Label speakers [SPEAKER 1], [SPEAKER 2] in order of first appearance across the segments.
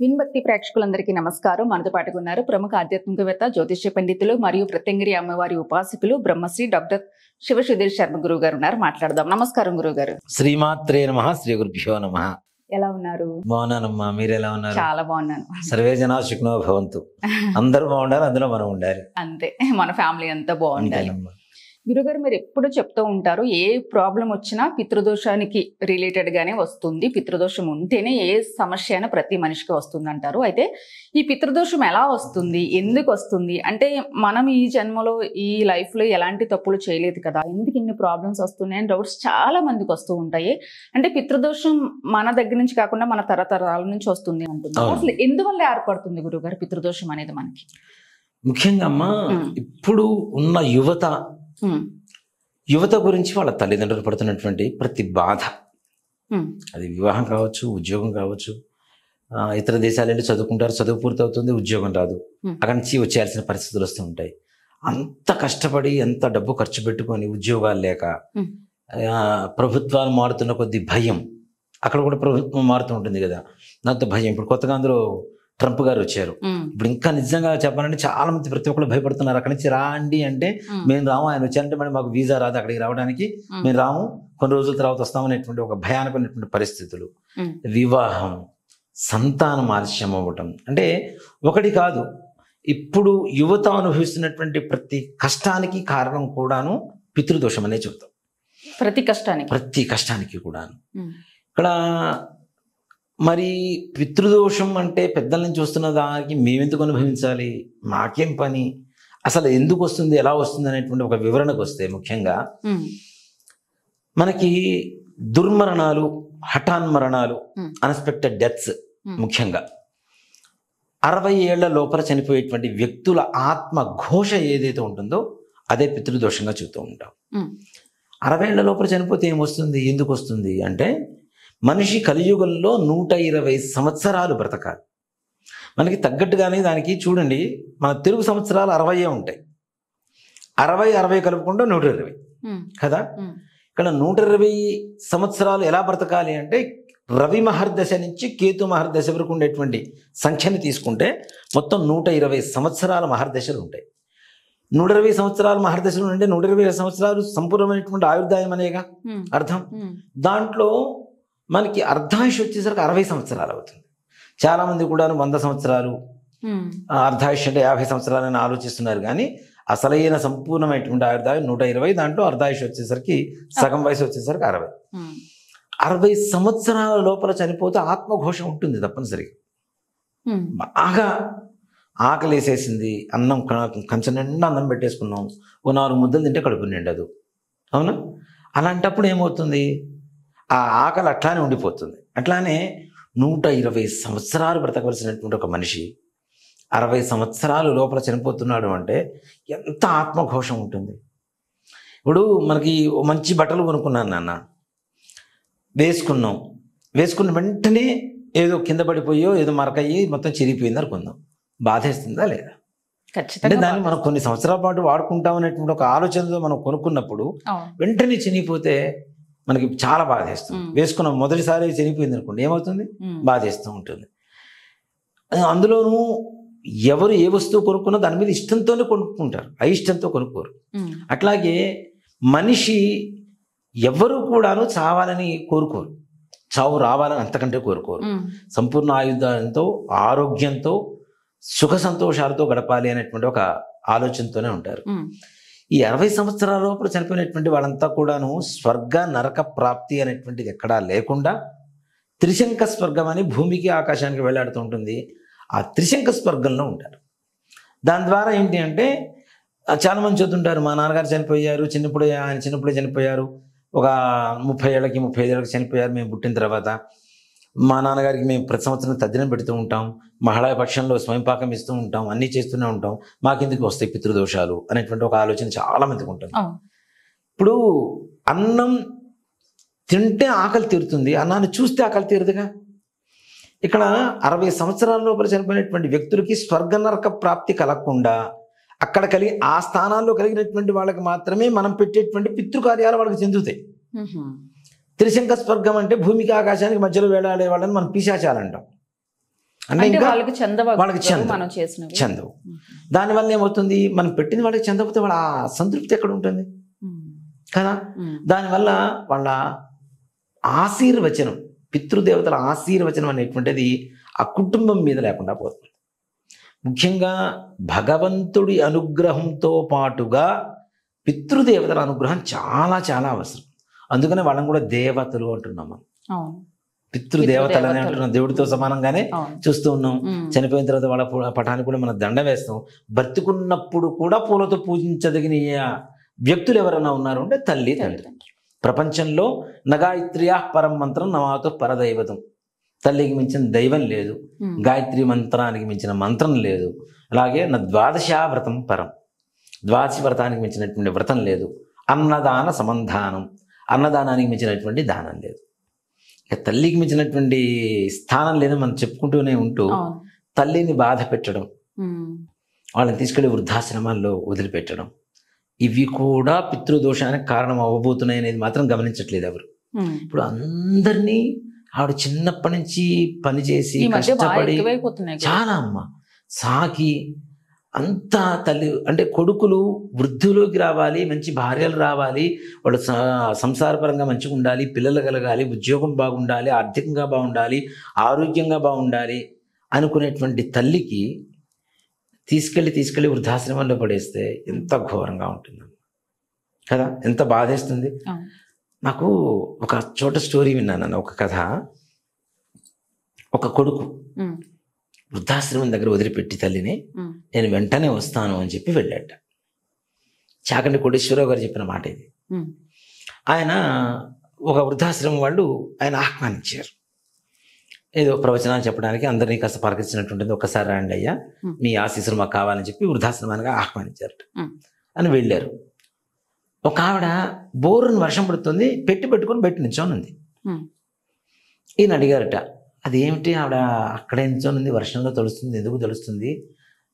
[SPEAKER 1] విన్భక్తి ప్రేక్షకులందరికీ నమస్కారం. మనతో పాటుగా ఉన్నారు ప్రముఖ ఆధ్యాత్మికవేత్త, జ్యోతిష్య పండితులు మరియు ప్రత్యంగిరి అమ్మవారి ఉపాసకులు బ్రహ్మశ్రీ డాక్టర్ శివసుధీర్ శర్మ గురువు గారు ఉన్నారు. మాట్లాడదాం. నమస్కారం గురువు గారు.
[SPEAKER 2] శ్రీమాత్రే నమః. శ్రీ గురుభ్యో నమః.
[SPEAKER 1] ఎలా ఉన్నారు?
[SPEAKER 2] బాగున్నానమ్మా, మీరు ఎలా ఉన్నారు?
[SPEAKER 1] చాలా బాగున్నాను.
[SPEAKER 2] సర్వే జనా సుఖినో భవంతు. అందరూ బాగుండాలి, అందులో మనం ఉండాలి.
[SPEAKER 1] అంతే, మన ఫ్యామిలీ అంతా బాగుండాలి.
[SPEAKER 2] అంతేనమ్మా.
[SPEAKER 1] గురుగారు, మీరు ఎప్పుడు చెప్తూ ఉంటారు, ఏ ప్రాబ్లం వచ్చినా పితృదోషానికి రిలేటెడ్ గానే వస్తుంది. పితృదోషం ఉంటేనే ఏ సమస్య అయినా ప్రతి మనిషికి వస్తుంది అంటారు. అయితే ఈ పితృదోషం ఎలా వస్తుంది, ఎందుకు వస్తుంది అంటే, మనం ఈ జన్మలో ఈ లైఫ్ లో ఎలాంటి తప్పులు చేయలేదు కదా, ఎందుకు ఇన్ని ప్రాబ్లమ్స్ వస్తున్నాయి అని డౌట్స్ చాలా మందికి వస్తూ ఉంటాయి. అంటే పితృదోషం మన దగ్గర నుంచి కాకుండా మన తరతరాల నుంచి వస్తుంది అంటున్నారు. అసలు ఎందువల్ల ఏర్పడుతుంది గురుగారు పితృదోషం అనేది మనకి?
[SPEAKER 2] ముఖ్యంగా అమ్మా, ఇప్పుడు ఉన్న యువత గురించి వాళ్ళ తల్లిదండ్రులు పడుతున్నటువంటి ప్రతి బాధ, అది వివాహం కావచ్చు, ఉద్యోగం కావచ్చు. ఇతర దేశాలు వెళ్ళి చదువుకుంటారు, చదువు పూర్తి అవుతుంది, ఉద్యోగం రాదు, అక్కడి నుంచి వచ్చేయాల్సిన పరిస్థితులు వస్తూ ఉంటాయి. అంత కష్టపడి ఎంత డబ్బు ఖర్చు పెట్టుకొని ఉద్యోగాలు లేక, ప్రభుత్వాలు మారుతున్న కొద్ది భయం, అక్కడ కూడా ప్రభుత్వం మారుతూ ఉంటుంది కదా, దాంతో భయం. ఇప్పుడు కొత్తగా అందులో ట్రంప్ గారు వచ్చారు. ఇప్పుడు ఇంకా నిజంగా చెప్పాలంటే చాలా మంది ప్రతి ఒక్కరు భయపడుతున్నారు. అక్కడి నుంచి రాండి అంటే మేము రాము, ఆయన వచ్చారంటే మరి మాకు వీసా రాదు అక్కడికి రావడానికి, మేము రాము, కొన్ని రోజుల తర్వాత వస్తామనేటువంటి ఒక భయానకమైనటువంటి పరిస్థితులు. వివాహం, సంతానం ఆలస్యం అవ్వటం, అంటే ఒకటి కాదు, ఇప్పుడు యువత అనుభవిస్తున్నటువంటి ప్రతి కష్టానికి కారణం కూడాను పితృదోషం అనే చెబుతాం. ప్రతి కష్టానికి కూడాను. ఇక్కడ మరి పితృదోషం అంటే పెద్దల నుంచి వస్తున్న దానికి మేమెందుకు అనుభవించాలి, మాకేం పని, అసలు ఎందుకు వస్తుంది, ఎలా వస్తుంది అనేటువంటి ఒక వివరణకు వస్తే, ముఖ్యంగా మనకి దుర్మరణాలు, హఠాన్మరణాలు, అన్ఎక్స్పెక్టెడ్ డెత్స్, ముఖ్యంగా 60 ఏళ్ల లోపల చనిపోయేటువంటి వ్యక్తుల ఆత్మ ఘోష ఏదైతే ఉంటుందో అదే పితృదోషంగా చెబుతూ ఉంటాం. 60 ఏళ్ల లోపల చనిపోతే ఏమొస్తుంది, ఎందుకు వస్తుంది అంటే, మనిషి కలియుగంలో 120 సంవత్సరాలు బ్రతకాలి. మనకి తగ్గట్టుగానే దానికి చూడండి, మన తెలుగు సంవత్సరాలు 60 ఉంటాయి. 60 కలుపుకుంటే 120 కదా. ఇక్కడ 120 సంవత్సరాలు ఎలా బ్రతకాలి అంటే, రవి మహర్దశ నుంచి కేతు మహర్దశ వరకు ఉండేటువంటి సంఖ్యని తీసుకుంటే మొత్తం 120 సంవత్సరాల మహర్దశలు ఉంటాయి. 120 సంవత్సరాల మహర్దశలు అంటే 120 సంవత్సరాలు సంపూర్ణమైనటువంటి ఆయుర్దాయం అనేగా అర్థం. దాంట్లో మనకి అర్ధాయుష్ వచ్చేసరికి 60 సంవత్సరాలు అవుతుంది. చాలా మంది కూడా 100 సంవత్సరాలు, అర్ధాయుష్ అంటే 50 సంవత్సరాలు అని ఆలోచిస్తున్నారు. కానీ అసలైన సంపూర్ణమైనటువంటి ఆయుర్దాయం 120. దాంట్లో అర్ధాయుష్ వచ్చేసరికి, సగం వయసు వచ్చేసరికి 60. 60 సంవత్సరాల లోపల చనిపోతే ఆత్మఘోష ఉంటుంది తప్పనిసరిగా. బాగా ఆకలి వేసేసింది, అన్నం కంచం నిండా అన్నం పెట్టేసుకున్నాం, ఓ 4 ముద్దలు తింటే కడుపు నిండదు, అవునా? అలాంటప్పుడు ఏమవుతుంది, ఆ ఆకలి అట్లానే ఉండిపోతుంది. అట్లానే 120 సంవత్సరాలు బ్రతకవలసినటువంటి ఒక మనిషి 60 సంవత్సరాలు లోపల చనిపోతున్నాడు అంటే ఎంత ఆత్మఘోషం ఉంటుంది. ఇప్పుడు మనకి మంచి బట్టలు కొనుక్కున్నాను నాన్న, వేసుకున్న వెంటనే ఏదో కింద పడిపోయో ఏదో మరకయ్యి మొత్తం చిరిగిపోయింది అనుకుందాం, బాధేస్తుందా లేదా? అంటే దాన్ని మనం కొన్ని సంవత్సరాల పాటు వాడుకుంటాం అనేటువంటి ఒక ఆలోచనతో మనం కొనుక్కున్నప్పుడు వెంటనే చినిగిపోతే మనకి చాలా బాధేస్తుంది. వేసుకున్నాం, మొదటిసారి చనిపోయింది అనుకోండి, ఏమవుతుంది, బాధేస్తూ ఉంటుంది. అందులోనూ ఎవరు ఏ వస్తువు కొనుక్కున్నా దాని మీద ఇష్టంతోనే కొనుక్కుంటారు, అయిష్టంతో కొనుక్కోరు. అట్లాగే మనిషి ఎవరు కూడాను చావాలని కోరుకోరు, చావు రావాలని అంతకంటే కోరుకోరు. సంపూర్ణ ఆయుధాలతో, ఆరోగ్యంతో, సుఖ సంతోషాలతో గడపాలి అనేటువంటి ఒక ఆలోచనతోనే ఉంటారు. ఈ 60 సంవత్సరాల లోపల చనిపోయినటువంటి వాళ్ళంతా కూడాను స్వర్గ నరక ప్రాప్తి అనేటువంటిది ఎక్కడా లేకుండా త్రిశంక స్వర్గం అని భూమికి ఆకాశానికి వెళ్ళాడుతూ ఉంటుంది. ఆ త్రిశంక స్వర్గంలో ఉంటారు. దాని ద్వారా ఏంటి అంటే, చాలామంది చదువుతుంటారు, మా నాన్నగారు చనిపోయారు, ఆయన చిన్నప్పుడే చనిపోయారు, ఒక 30 ఏళ్ళకి 35 ఏళ్ళకి చనిపోయారు, మేము పుట్టిన తర్వాత. మా నాన్నగారికి మేము ప్రతి సంవత్సరం తద్దినం పెడుతూ ఉంటాం, మహిళా పక్షంలో స్వయంపాకం ఇస్తూ ఉంటాం, అన్నీ చేస్తూనే ఉంటాం, మాకెందుకు వస్తాయి పితృదోషాలు అనేటువంటి ఒక ఆలోచన చాలా మందికి ఉంటుంది. ఇప్పుడు అన్నం తింటే ఆకలి తీరుతుంది, అన్నాన్ని చూస్తే ఆకలి తీరదుగా. ఇక్కడ 60 సంవత్సరాల లోపల చనిపోయినటువంటి వ్యక్తులకి స్వర్గ నరక ప్రాప్తి కలగకుండా అక్కడ ఆ స్థానాల్లో కలిగినటువంటి వాళ్ళకి మాత్రమే మనం పెట్టేటువంటి పితృకార్యాలు వాళ్ళకి చెందుతాయి. త్రిశంక స్వర్గం అంటే భూమికి ఆకాశానికి మధ్యలో వేలాడే వాళ్ళని మనం పిశాచాలంటాం. అంటే
[SPEAKER 1] అంటే
[SPEAKER 2] ఇంకా
[SPEAKER 1] వాళ్ళకి చెందవు
[SPEAKER 2] వాళ్ళకి చెందవు.
[SPEAKER 1] మనం చేసినవి.
[SPEAKER 2] చెందవు. దానివల్ల ఏమవుతుంది, మనం పెట్టింది వాళ్ళకి చెందకపోతే వాళ్ళ ఆ సంతృప్తి ఎక్కడ ఉంటుంది కదా. దానివల్ల వాళ్ళ ఆశీర్వచనం, పితృదేవతల ఆశీర్వచనం అనేటువంటిది ఆ కుటుంబం మీద లేకుండా పోతుంది. ముఖ్యంగా భగవంతుడి అనుగ్రహంతో పాటుగా పితృదేవతల అనుగ్రహం చాలా చాలా అవసరం. అందుకనే వాళ్ళని కూడా దేవతలు అంటున్నాం మనం.
[SPEAKER 1] అవును.
[SPEAKER 2] పితృదేవతలు అని అంటున్నాం, దేవుడితో సమానంగానే
[SPEAKER 1] అవును.
[SPEAKER 2] చూస్తూ ఉన్నాం. చనిపోయిన తర్వాత వాళ్ళ పటానికి కూడా మనం దండ వేస్తాం. బ్రతుకున్నప్పుడు కూడా పూలతో పూజించదగిన వ్యక్తులు ఎవరైనా ఉన్నారు అంటే తల్లి తండ్రి. ప్రపంచంలో నగాయత్రియా పరం మంత్రం నమాతో పరదైవతం. తల్లికి మించిన దైవం లేదు, గాయత్రి మంత్రానికి మించిన మంత్రం లేదు. అలాగే నా ద్వాదశా వ్రతం పరం, ద్వాదశి వ్రతానికి మించినటువంటి వ్రతం లేదు. అన్నదాన సమంధానం, అన్నదానానికి మించినటువంటి దానం లేదు. ఇక తల్లికి మించినటువంటి స్థానం లేదని మనం చెప్పుకుంటూనే ఉంటూ తల్లిని బాధ పెట్టడం, వాళ్ళని తీసుకెళ్లి వృద్ధాశ్రమాల్లో వదిలిపెట్టడం, ఇవి కూడా పితృదోషానికి కారణం అవ్వబోతున్నాయి అనేది మాత్రం గమనించట్లేదు ఎవరు. ఇప్పుడు అందరినీ ఆవిడ చిన్నప్పటి నుంచి పనిచేసి కష్టపడి చాలా అమ్మ సాకి అంతా తల్లి అంటే కొడుకులు వృద్ధిలోకి రావాలి, మంచి భార్యలు రావాలి, వాళ్ళు సంసారపరంగా మంచిగా ఉండాలి, పిల్లలు కలగాలి, ఉద్యోగం బాగుండాలి, ఆర్థికంగా బాగుండాలి, ఆరోగ్యంగా బాగుండాలి అనుకునేటువంటి తల్లికి తీసుకెళ్ళి వృద్ధాశ్రమంలో పడేస్తే ఎంత ఘోరంగా ఉంటుంది కదా, ఎంత బాధేస్తుంది. నాకు ఒక చోట స్టోరీ విన్నాను, ఒక కథ. ఒక కొడుకు వృద్ధాశ్రమం దగ్గర వదిలిపెట్టి తల్లిని నేను వెంటనే వస్తాను అని చెప్పి వెళ్ళాట. చాకండి కోటేశ్వరరావు గారు చెప్పిన మాట ఇది. ఆయన ఒక వృద్ధాశ్రమం వాళ్ళు ఆయన ఆహ్వానించారు, ఏదో ప్రవచనాలు చెప్పడానికి అందరినీ కాస్త పలకరించినట్టుంటుంది, ఒక్కసారి రండి అయ్యా మీ ఆశీస్సులు మాకు కావాలని చెప్పి వృద్ధాశ్రమానికి ఆహ్వానించారట. అని వెళ్ళారు. ఒక ఆవిడ బోరుని వర్షం పడుతుంది, పెట్టుకొని బయట నించొని ఉంది. ఈయన అడిగారట, అదేమిటి ఆవిడ అక్కడే నించొని ఉంది, వర్షంలో తడుస్తుంది, ఎందుకు తడుస్తుంది,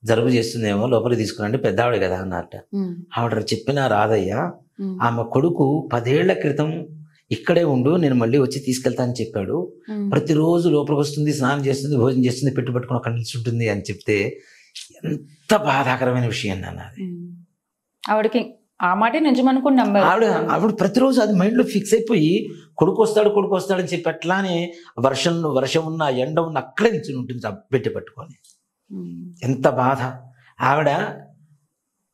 [SPEAKER 2] జలుబు చేస్తుందేమో, లోపలికి తీసుకురండి, పెద్ద ఆవిడ కదా అన్నట్ట. ఆవిడ చెప్పినా రాదయ్యా, ఆమె కొడుకు 10 ఏళ్ల క్రితం ఇక్కడే ఉండు, నేను మళ్ళీ వచ్చి తీసుకెళ్తానని చెప్పాడు, ప్రతిరోజు లోపలికి వస్తుంది, స్నానం చేస్తుంది, భోజనం చేస్తుంది, పెట్టుకొని అక్కడ నిల్చుంటుంది అని చెప్తే ఎంత బాధాకరమైన విషయం నాన్న అది.
[SPEAKER 1] ఆవిడకి ఆ మాట నిజమనుకుని నమ్మారు.
[SPEAKER 2] ఆవిడ ప్రతిరోజు అది మైండ్లో ఫిక్స్ అయిపోయి కొడుకు వస్తాడని చెప్పి అట్లానే వర్షం ఉన్న ఎండ ఉన్న అక్కడే నిల్చుని ఉంటుంది పట్టుకొని. ఎంత బాధ. ఆవిడ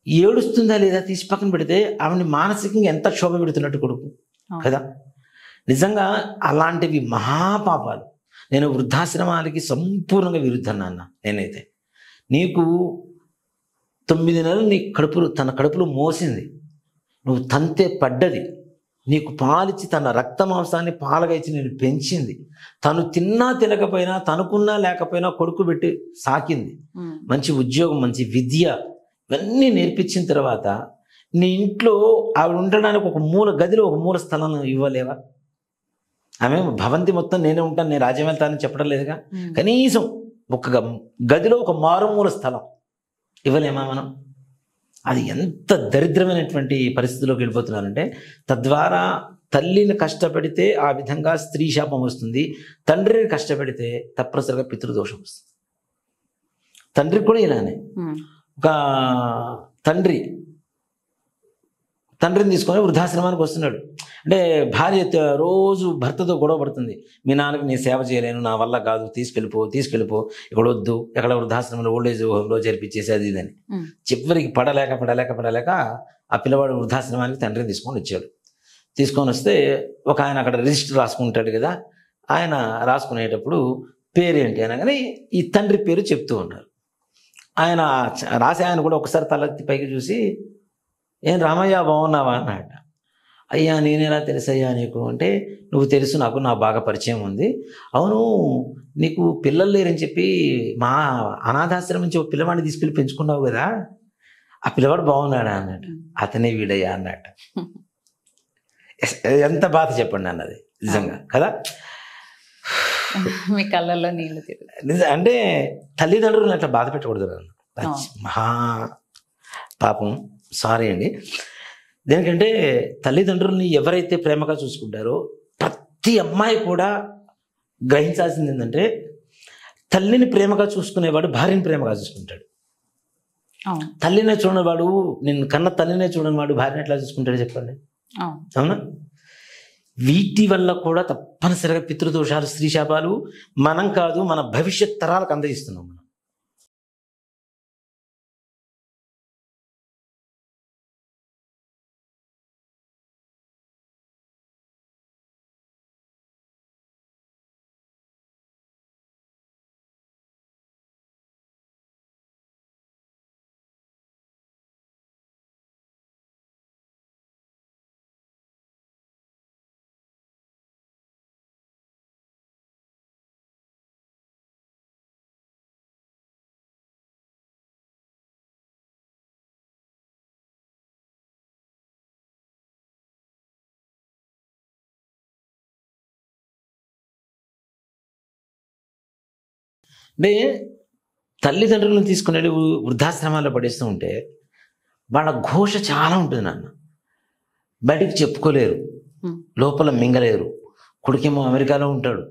[SPEAKER 2] ఏడుస్తుందా లేదా తీసి పక్కన పెడితే ఆవిడని మానసికంగా ఎంత క్షోభ పెడుతున్నట్టు కొడుకు కదా. నిజంగా అలాంటివి మహాపాపాలు. నేను వృద్ధాశ్రమాలకి సంపూర్ణంగా విరుద్ధం నాన్న. నేనైతే నీకు 9 నెలలు నీ తన కడుపులో మోసింది, నువ్వు తంతే పడ్డది, నీకు పాలిచ్చి తన రక్త మాంసాన్ని పాలగా ఇచ్చి నేను పెంచింది, తను తిన్నా తినకపోయినా తనుకున్నా లేకపోయినా కొడుకు పెట్టి సాకింది, మంచి ఉద్యోగం మంచి విద్య ఇవన్నీ నేర్పించిన తర్వాత నీ ఇంట్లో ఆవిడ ఉండడానికి ఒక గదిలో ఒక మూల స్థలం ఇవ్వలేవా? ఆమె భవంతి మొత్తం నేనే ఉంటాను, నేను రాజ్యం వెళ్తానని చెప్పడం లేదుగా. కనీసం ఒక గదిలో ఒక మారుమూల స్థలం ఇవ్వలేమా మనం? అది ఎంత దరిద్రమైనటువంటి పరిస్థితిలోకి వెళ్ళిపోతున్నారంటే, తద్వారా తల్లిని కష్టపెడితే ఆ విధంగా స్త్రీ శాపం వస్తుంది, తండ్రిని కష్టపెడితే తప్పనిసరిగా పితృదోషం వస్తుంది. తండ్రికి కూడా ఇలానే. ఒక తండ్రిని తీసుకొని వృద్ధాశ్రమానికి వస్తున్నాడు. అంటే భార్య రోజు భర్తతో గొడవ పడుతుంది, మీ నాన్నకి నేను సేవ చేయలేను, నా వల్ల కాదు, తీసుకెళ్ళిపో ఇక్కడ వద్దు, ఎక్కడ వృద్ధాశ్రమంలో ఓల్డేజ్ హోమ్లో చేర్పించేసి అది ఇదని. చివరికి పడలేక ఆ పిల్లవాడు వృద్ధాశ్రమానికి తండ్రిని తీసుకొని వస్తే ఒక ఆయన అక్కడ రిజిస్టర్ రాసుకుంటాడు కదా, ఆయన రాసుకునేటప్పుడు పేరేంటి అనగానే ఈ తండ్రి పేరు చెప్తూ ఉన్నారు. ఆయన రాసే ఆయన కూడా ఒకసారి తలెత్తి పైకి చూసి, ఏం రామయ్య బాగున్నావా అన్నాడు. అయ్యా నేనేలా తెలుసయ్యా నీకు అంటే, నువ్వు తెలుసు, నాకు నా బాగా పరిచయం ఉంది. అవును, నీకు పిల్లలు లేరని చెప్పి మా అనాథాశ్రమం నుంచి ఒక పిల్లవాడిని తీసుకెళ్ళి పెంచుకున్నావు కదా, ఆ పిల్లవాడు బాగున్నాడా అన్నాడు. అతనే వీడయ్యా అన్నట్టు. ఎంత బాధ చెప్పండి అన్నది నిజంగా కదా.
[SPEAKER 1] మీ కళ్ళల్లో నీళ్ళు
[SPEAKER 2] అంటే తల్లిదండ్రులను అట్లా బాధ పెట్టకూడదు అన్న, మహా పాపం. సారీ అండి. దేనికంటే తల్లిదండ్రుల్ని ఎవరైతే ప్రేమగా చూసుకుంటారో ప్రతి అమ్మాయి కూడా గ్రహించాల్సింది ఏంటంటే, తల్లిని ప్రేమగా చూసుకునేవాడు భార్యని ప్రేమగా చూసుకుంటాడు.
[SPEAKER 1] అవును
[SPEAKER 2] తల్లినే చూడని వాడు, నేను కన్న తల్లినే చూడని వాడు భార్యని ఎట్లా చూసుకుంటాడు చెప్పండి. అవునా? వీటి వల్ల కూడా తప్పనిసరిగా పితృదోషాలు, స్త్రీ శాపాలు మనం కాదు, మన భవిష్యత్ తరాలకు అందజేస్తున్నాం మనం. అంటే తల్లిదండ్రులను తీసుకునే వృద్ధాశ్రమాల్లో పడేస్తూ ఉంటే వాళ్ళ ఘోష చాలా ఉంటుంది నాన్న. బయటికి చెప్పుకోలేరు, లోపల మింగలేరు. కొడుకేమో అమెరికాలో ఉంటాడు,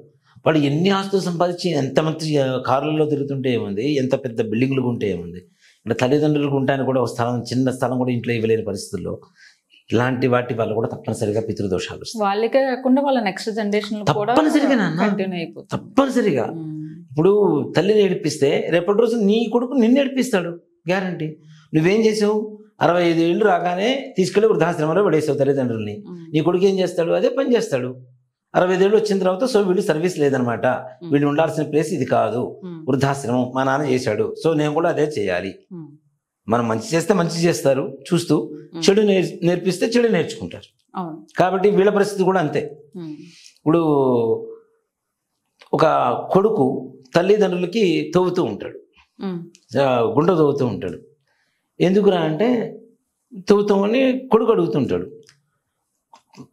[SPEAKER 2] వాడు ఎన్ని ఆస్తులు సంపాదించి ఎంతమంది కారులలో తిరుగుతుంటే ఏముంది, ఎంత పెద్ద బిల్డింగ్లు ఉంటే ఏముంది. ఇక్కడ తల్లిదండ్రులకు ఉంటాయని కూడా ఒక స్థలం, చిన్న స్థలం కూడా ఇంట్లో ఇవ్వలేని పరిస్థితుల్లో ఇలాంటి వాటి వల్ల కూడా తప్పనిసరిగా పితృదోషాలు వస్తాయి.
[SPEAKER 1] వాళ్ళకే కాకుండా వాళ్ళ నెక్స్ట్ జనరేషన్
[SPEAKER 2] తప్పనిసరిగా తప్పనిసరిగా. ఇప్పుడు తల్లిని ఏడిపిస్తే రేపటి రోజు నీ కొడుకు నిన్ను ఏడిపిస్తాడు, గ్యారంటీ. నువ్వేం చేసావు, 65 ఏళ్ళు రాగానే తీసుకెళ్ళి వృద్ధాశ్రమంలో పడేసావు తల్లిదండ్రుల్ని. నీ కొడుకు ఏం చేస్తాడు, అదే పని చేస్తాడు. 65 ఏళ్ళు వచ్చిన తర్వాత సో వీళ్ళు సర్వీస్ లేదనమాట, వీళ్ళు ఉండాల్సిన ప్లేస్ ఇది కాదు, వృద్ధాశ్రమం మా నాన్న చేశాడు, సో నేను కూడా అదే చేయాలి. మనం మంచి చేస్తే మంచి చేస్తారు చూస్తూ, చెడు నేర్పిస్తే చెడు నేర్చుకుంటారు. కాబట్టి వీళ్ళ పరిస్థితి కూడా అంతే. ఇప్పుడు ఒక కొడుకు తల్లిదండ్రులకి తవ్వుతూ ఉంటాడు, గుంట తవ్వుతూ ఉంటాడు. ఎందుకురా అంటే తవ్వుతామని కొడుకు అడుగుతుంటాడు.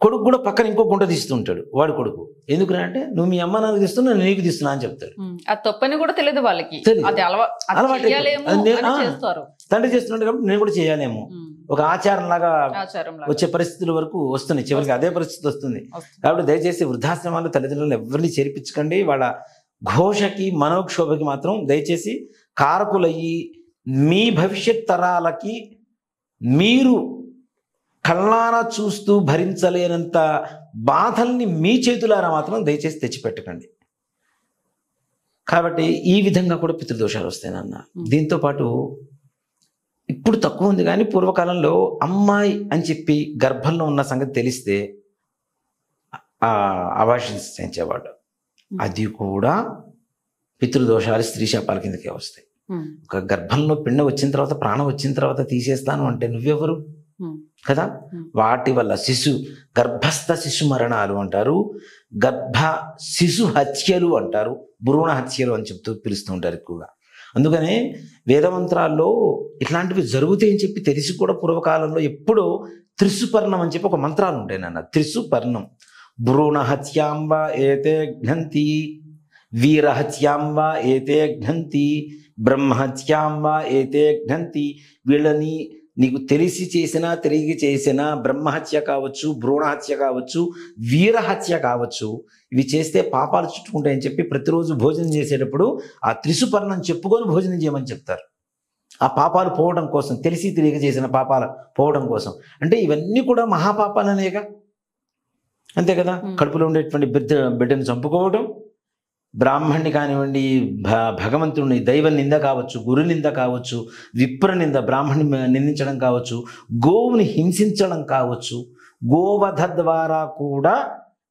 [SPEAKER 2] కొడుకు కూడా పక్కన ఇంకో గుంట తీస్తూ ఉంటాడు వాడు కొడుకు. ఎందుకురా అంటే నువ్వు మీ అమ్మ నాన్నకి తీస్తున్నా, నేను నీకు తీస్తున్నా అని చెప్తాడు.
[SPEAKER 1] అది తప్పని కూడా తెలియదు వాళ్ళకి,
[SPEAKER 2] అలవాటు. తండ్రి చేస్తున్నాడు కాబట్టి నేను కూడా చేయాలేమో, ఒక ఆచారం లాగా వచ్చే పరిస్థితుల వరకు వస్తున్నాయి. చివరికి అదే పరిస్థితి వస్తుంది. కాబట్టి దయచేసి వృద్ధాశ్రమాల్లో తల్లిదండ్రులను ఎవరిని చేర్పించకండి. వాళ్ళ ఘోషకి, మనోక్షోభకి మాత్రం దయచేసి కారకులయ్యి మీ భవిష్యత్ తరాలకి మీరు కళ్ళారా చూస్తూ భరించలేనంత బాధల్ని మీ చేతులారా మాత్రం దయచేసి తెచ్చిపెట్టకండి. కాబట్టి ఈ విధంగా కూడా పితృదోషాలు వస్తాయన్న. దీంతోపాటు ఇప్పుడు తక్కువ ఉంది కానీ పూర్వకాలంలో అమ్మాయి అని చెప్పి గర్భంలో ఉన్న సంగతి తెలిస్తే అబార్షన్స్ చేయించేవాడు. అది కూడా పితృదోషాలు, స్త్రీ శాపాల కిందకే వస్తాయి. ఒక గర్భంలో పిండ వచ్చిన తర్వాత, ప్రాణం వచ్చిన తర్వాత తీసేస్తాను అంటే నువ్వెవరు కదా. వాటి వల్ల గర్భస్థ శిశు మరణాలు అంటారు, గర్భ శిశు హత్యలు అంటారు, భ్రూణ హత్యలు అని చెప్తూ పిలుస్తూ ఉంటారు ఎక్కువగా. అందుకనే వేదమంత్రాల్లో ఇట్లాంటివి జరుగుతాయని చెప్పి తెలిసి కూడా పూర్వకాలంలో ఎప్పుడో త్రిసుపర్ణం అని చెప్పి ఒక మంత్రాలు ఉంటాయి నాన్న. త్రిసుపర్ణం, భ్రూణ హత్యాంబ ఏతే ఘ్నంతి, వీరహత్యాంబ ఏతే ఘ్నంతి, బ్రహ్మహత్యాంబ ఏతే ఘ్నంతి. వీళ్ళని నీకు తెలిసి చేసినా తెలియక చేసినా బ్రహ్మహత్య కావచ్చు, భ్రూణహత్య కావచ్చు, వీరహత్య కావచ్చు, ఇవి చేస్తే పాపాలు చుట్టుకుంటాయని చెప్పి ప్రతిరోజు భోజనం చేసేటప్పుడు ఆ త్రిసుపర్ణం చెప్పుకొని భోజనం చేయమని చెప్తారు. ఆ పాపాలు పోవడం కోసం, తెలిసి తెలియక చేసిన పాపాలు పోవడం కోసం. అంటే ఇవన్నీ కూడా మహాపాపాలనేగా, అంతే కదా. కడుపులో ఉండేటువంటి బిడ్డను చంపుకోవడం, బ్రాహ్మణ్ణి కానివ్వండి, భగవంతుడిని, దైవ నింద కావచ్చు, గురు నింద కావచ్చు, విప్ర నింద, బ్రాహ్మణ్ణి నిందించడం కావచ్చు, గోవుని హింసించడం కావచ్చు, గోవధ ద్వారా కూడా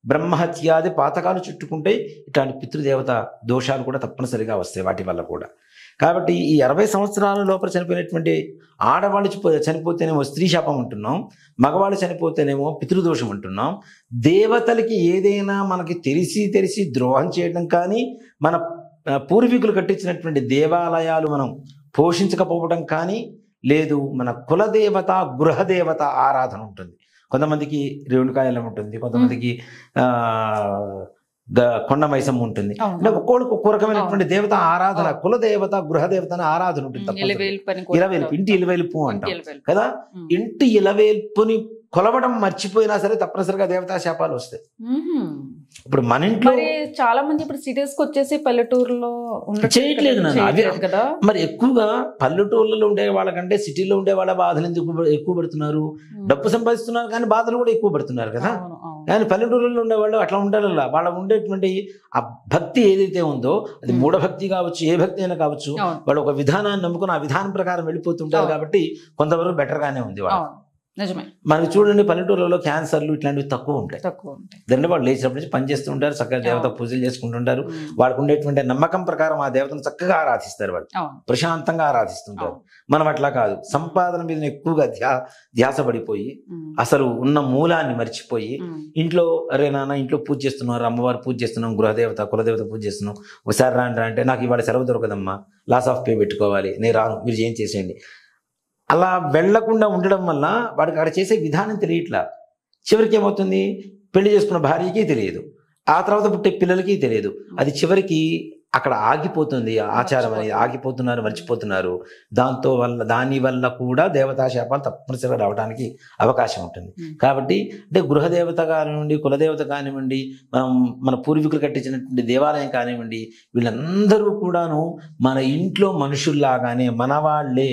[SPEAKER 2] బ్రహ్మహత్యాది పాతకాలు చుట్టుకుంటే ఇట్లాంటి పితృదేవత దోషాలు కూడా తప్పనిసరిగా వస్తాయి వాటి వల్ల కూడా. కాబట్టి ఈ 60 సంవత్సరాల లోపల చనిపోయినటువంటి ఆడవాళ్ళు చనిపోతేనేమో స్త్రీ శాపం అంటున్నాం, మగవాళ్ళు చనిపోతేనేమో పితృదోషం అంటున్నాం. దేవతలకి ఏదైనా మనకి తెలిసి ద్రోహం చేయడం కానీ, మన పూర్వీకులు కట్టించినటువంటి దేవాలయాలు మనం పోషించకపోవడం కానీ, లేదు మన కులదేవత, గృహదేవత ఆరాధన ఉంటుంది. కొంతమందికి రేణుకాయలం ఉంటుంది, కొంతమందికి కొండ మైసమ్మ ఉంటుంది. అంటే ఒక్కొక్కడికి ఒక్కో రకమైనటువంటి దేవత ఆరాధన, కులదేవత, గృహదేవత అనే ఆరాధన ఉంటుంది. ఇలవేల్పు, ఇంటి ఇలవేల్పు అంటాం కదా. ఇంటి ఇలవేల్పుని కొలవడం మర్చిపోయినా సరే తప్పనిసరిగా దేవతా శాపాలు వస్తాయి. ఇప్పుడు మన ఇంట్లో
[SPEAKER 1] మరి చాలా మంది ఇప్పుడు సిటీస్ కి వచ్చేసి పల్లెటూరులో
[SPEAKER 2] చేయట్లేదు నాన్న. అవి
[SPEAKER 1] కదా.
[SPEAKER 2] మరి ఎక్కువగా పల్లెటూళ్ళలో ఉండే వాళ్ళకంటే సిటీలో ఉండే వాళ్ళ బాధలు ఎందుకు ఎక్కువ పడుతున్నారు? డబ్బు సంపాదిస్తున్నారు కానీ బాధలు కూడా ఎక్కువ పడుతున్నారు కదా. కానీ పల్లెటూళ్ళలో ఉండేవాళ్ళు అట్లా ఉండాలి. వాళ్ళ ఉండేటువంటి ఆ భక్తి ఏదైతే ఉందో అది మూఢభక్తి కావచ్చు, ఏ భక్తి అయినా కావచ్చు, వాళ్ళు ఒక విధానాన్ని నమ్ముకుని ఆ విధానం ప్రకారం వెళ్ళిపోతుంటారు కాబట్టి కొంతవరకు బెటర్ గానే ఉంది వాళ్ళు.
[SPEAKER 1] నిజమే.
[SPEAKER 2] మనకి చూడండి పల్లెటూరులో క్యాన్సర్లు ఇట్లాంటివి తక్కువ ఉంటాయి. దాన్ని వాళ్ళు లేచినప్పటి నుంచి పని చేస్తుంటారు, చక్కగా దేవత పూజలు చేసుకుంటుంటారు. వాళ్ళకు ఉండేటువంటి నమ్మకం ప్రకారం ఆ దేవతను చక్కగా ఆరాధిస్తారు, వాళ్ళు ప్రశాంతంగా ఆరాధిస్తుంటారు. మనం అట్లా కాదు, సంపాదన మీద ఎక్కువగా ధ్యాస పడిపోయి అసలు ఉన్న మూలాన్ని మర్చిపోయి ఇంట్లో అరే నాన్న ఇంట్లో పూజ చేస్తున్నారు, అమ్మవారు పూజ చేస్తున్నాం, గృహదేవత కులదేవత పూజ చేస్తున్నాం, ఒకసారి రాండి అంటే నాకు ఇవాళ సెలవు దొరకదమ్మా, లాస్ ఆఫ్ పే పెట్టుకోవాలి, నేను రాను, మీరు ఏం చేసేయండి. అలా వెళ్లకుండా ఉండడం వల్ల వాడికి అక్కడ చేసే విధానం తెలియట్లా. చివరికి ఏమవుతుంది, పెళ్లి చేసుకున్న భార్యకి తెలియదు, ఆ తర్వాత పుట్టే పిల్లలకి తెలియదు. అది చివరికి అక్కడ ఆగిపోతుంది, ఆచారం అనేది ఆగిపోతున్నారు, మర్చిపోతున్నారు. దాని వల్ల కూడా దేవతా శాపాలు తప్పనిసరిగా రావడానికి అవకాశం ఉంటుంది. కాబట్టి అంటే గృహదేవత కానివ్వండి, కులదేవత కానివ్వండి, మన పూర్వీకులు కట్టించినటువంటి దేవాలయం కానివ్వండి, వీళ్ళందరూ కూడాను మన ఇంట్లో మనుషుల్లాగానే మన వాళ్ళే.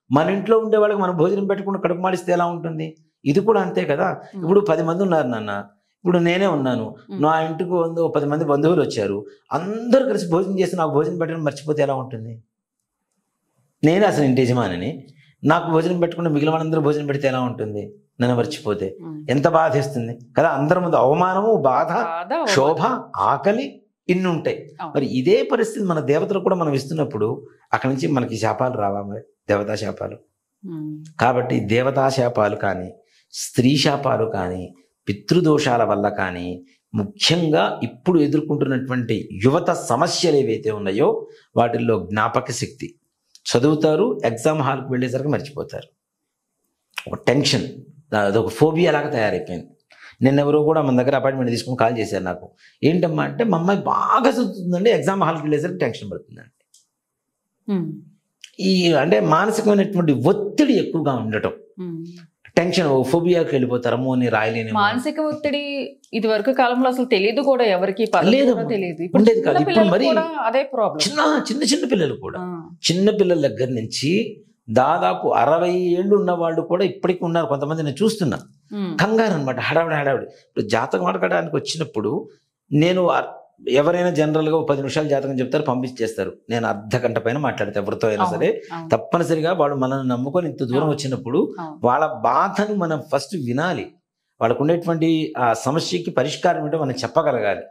[SPEAKER 2] మన ఇంట్లో ఉండే వాళ్ళకి మనం భోజనం పెట్టకుండా కడుపు మాడిస్తే ఎలా ఉంటుంది? ఇది కూడా అంతే కదా. ఇప్పుడు 10 మంది ఉన్నారు నాన్న, ఇప్పుడు నేనే ఉన్నాను, నా ఇంటికి 10 మంది బంధువులు వచ్చారు, అందరూ కలిసి భోజనం చేసి నాకు భోజనం పెట్టడం మర్చిపోతే ఎలా ఉంటుంది? నేనే అసలు ఇంటి యజమానిని, నాకు భోజనం పెట్టకుండా మిగిలిన వాళ్ళందరూ భోజనం పెడితే ఎలా ఉంటుంది? నన్ను మర్చిపోతే ఎంత బాధేస్తుంది కదా. అందరి ముందు అవమానము, బాధ, శోభ, ఆకలి ఇన్ని ఉంటాయి. మరి ఇదే పరిస్థితి మన దేవతలు కూడా మనం ఇస్తున్నప్పుడు అక్కడి నుంచి మనకి శాపాలు రావా? మరి దేవతా శాపాలు. కాబట్టి దేవతా శాపాలు కానీ, స్త్రీ శాపాలు కానీ, పితృదోషాల వల్ల కానీ, ముఖ్యంగా ఇప్పుడు ఎదుర్కొంటున్నటువంటి యువత సమస్యలు ఏవైతే ఉన్నాయో వాటిల్లో జ్ఞాపక శక్తి, చదువుతారు, ఎగ్జామ్ హాల్కి వెళ్ళేసరికి మర్చిపోతారు, ఒక టెన్షన్, అదొక ఫోబియా లాగా తయారైపోయింది. నిన్నెవరో కూడా మన దగ్గర అపాయింట్మెంట్ తీసుకుని కాల్ చేశారు నాకు. ఏంటమ్మా అంటే, మా అమ్మాయి బాగా చదువుతుందండి, ఎగ్జామ్ హాల్కి వెళ్ళేసరికి టెన్షన్ పడుతుందండి. ఈ అంటే మానసికమైనటువంటి ఒత్తిడి ఎక్కువగా ఉండటం, టెన్షన్, ఫోబియాకి వెళ్ళిపోతారమో అని రాయలేని
[SPEAKER 1] మానసిక ఒత్తిడి ఇది వరకు కాలంలో అసలు తెలియదు కూడా, ఎవరికి తెలియదు,
[SPEAKER 2] ఉండేది కాదు. ఇప్పుడు మరి
[SPEAKER 1] అదే ప్రాబ్లం.
[SPEAKER 2] చిన్న పిల్లలు కూడా, చిన్న పిల్లల దగ్గర నుంచి దాదాపు 60 ఏళ్ళు ఉన్న వాళ్ళు కూడా ఇప్పటికీ ఉన్నారు. కొంతమంది నేను చూస్తున్నా, కంగారు అనమాట, హడావిడి. ఇప్పుడు జాతకం అడగడానికి వచ్చినప్పుడు నేను ఎవరైనా జనరల్గా 10 నిమిషాలు జాతకం చెప్తారు, పంపించేస్తారు. నేను అర్ధ గంట పైన మాట్లాడితే ఎవరితో అయినా సరే తప్పనిసరిగా వాళ్ళు మనల్ని నమ్ముకొని ఇంత దూరం వచ్చినప్పుడు వాళ్ళ బాధను మనం ఫస్ట్ వినాలి. వాళ్ళకు ఉండేటువంటి ఆ సమస్యకి పరిష్కారం ఏంటో మనం చెప్పగలగాలి.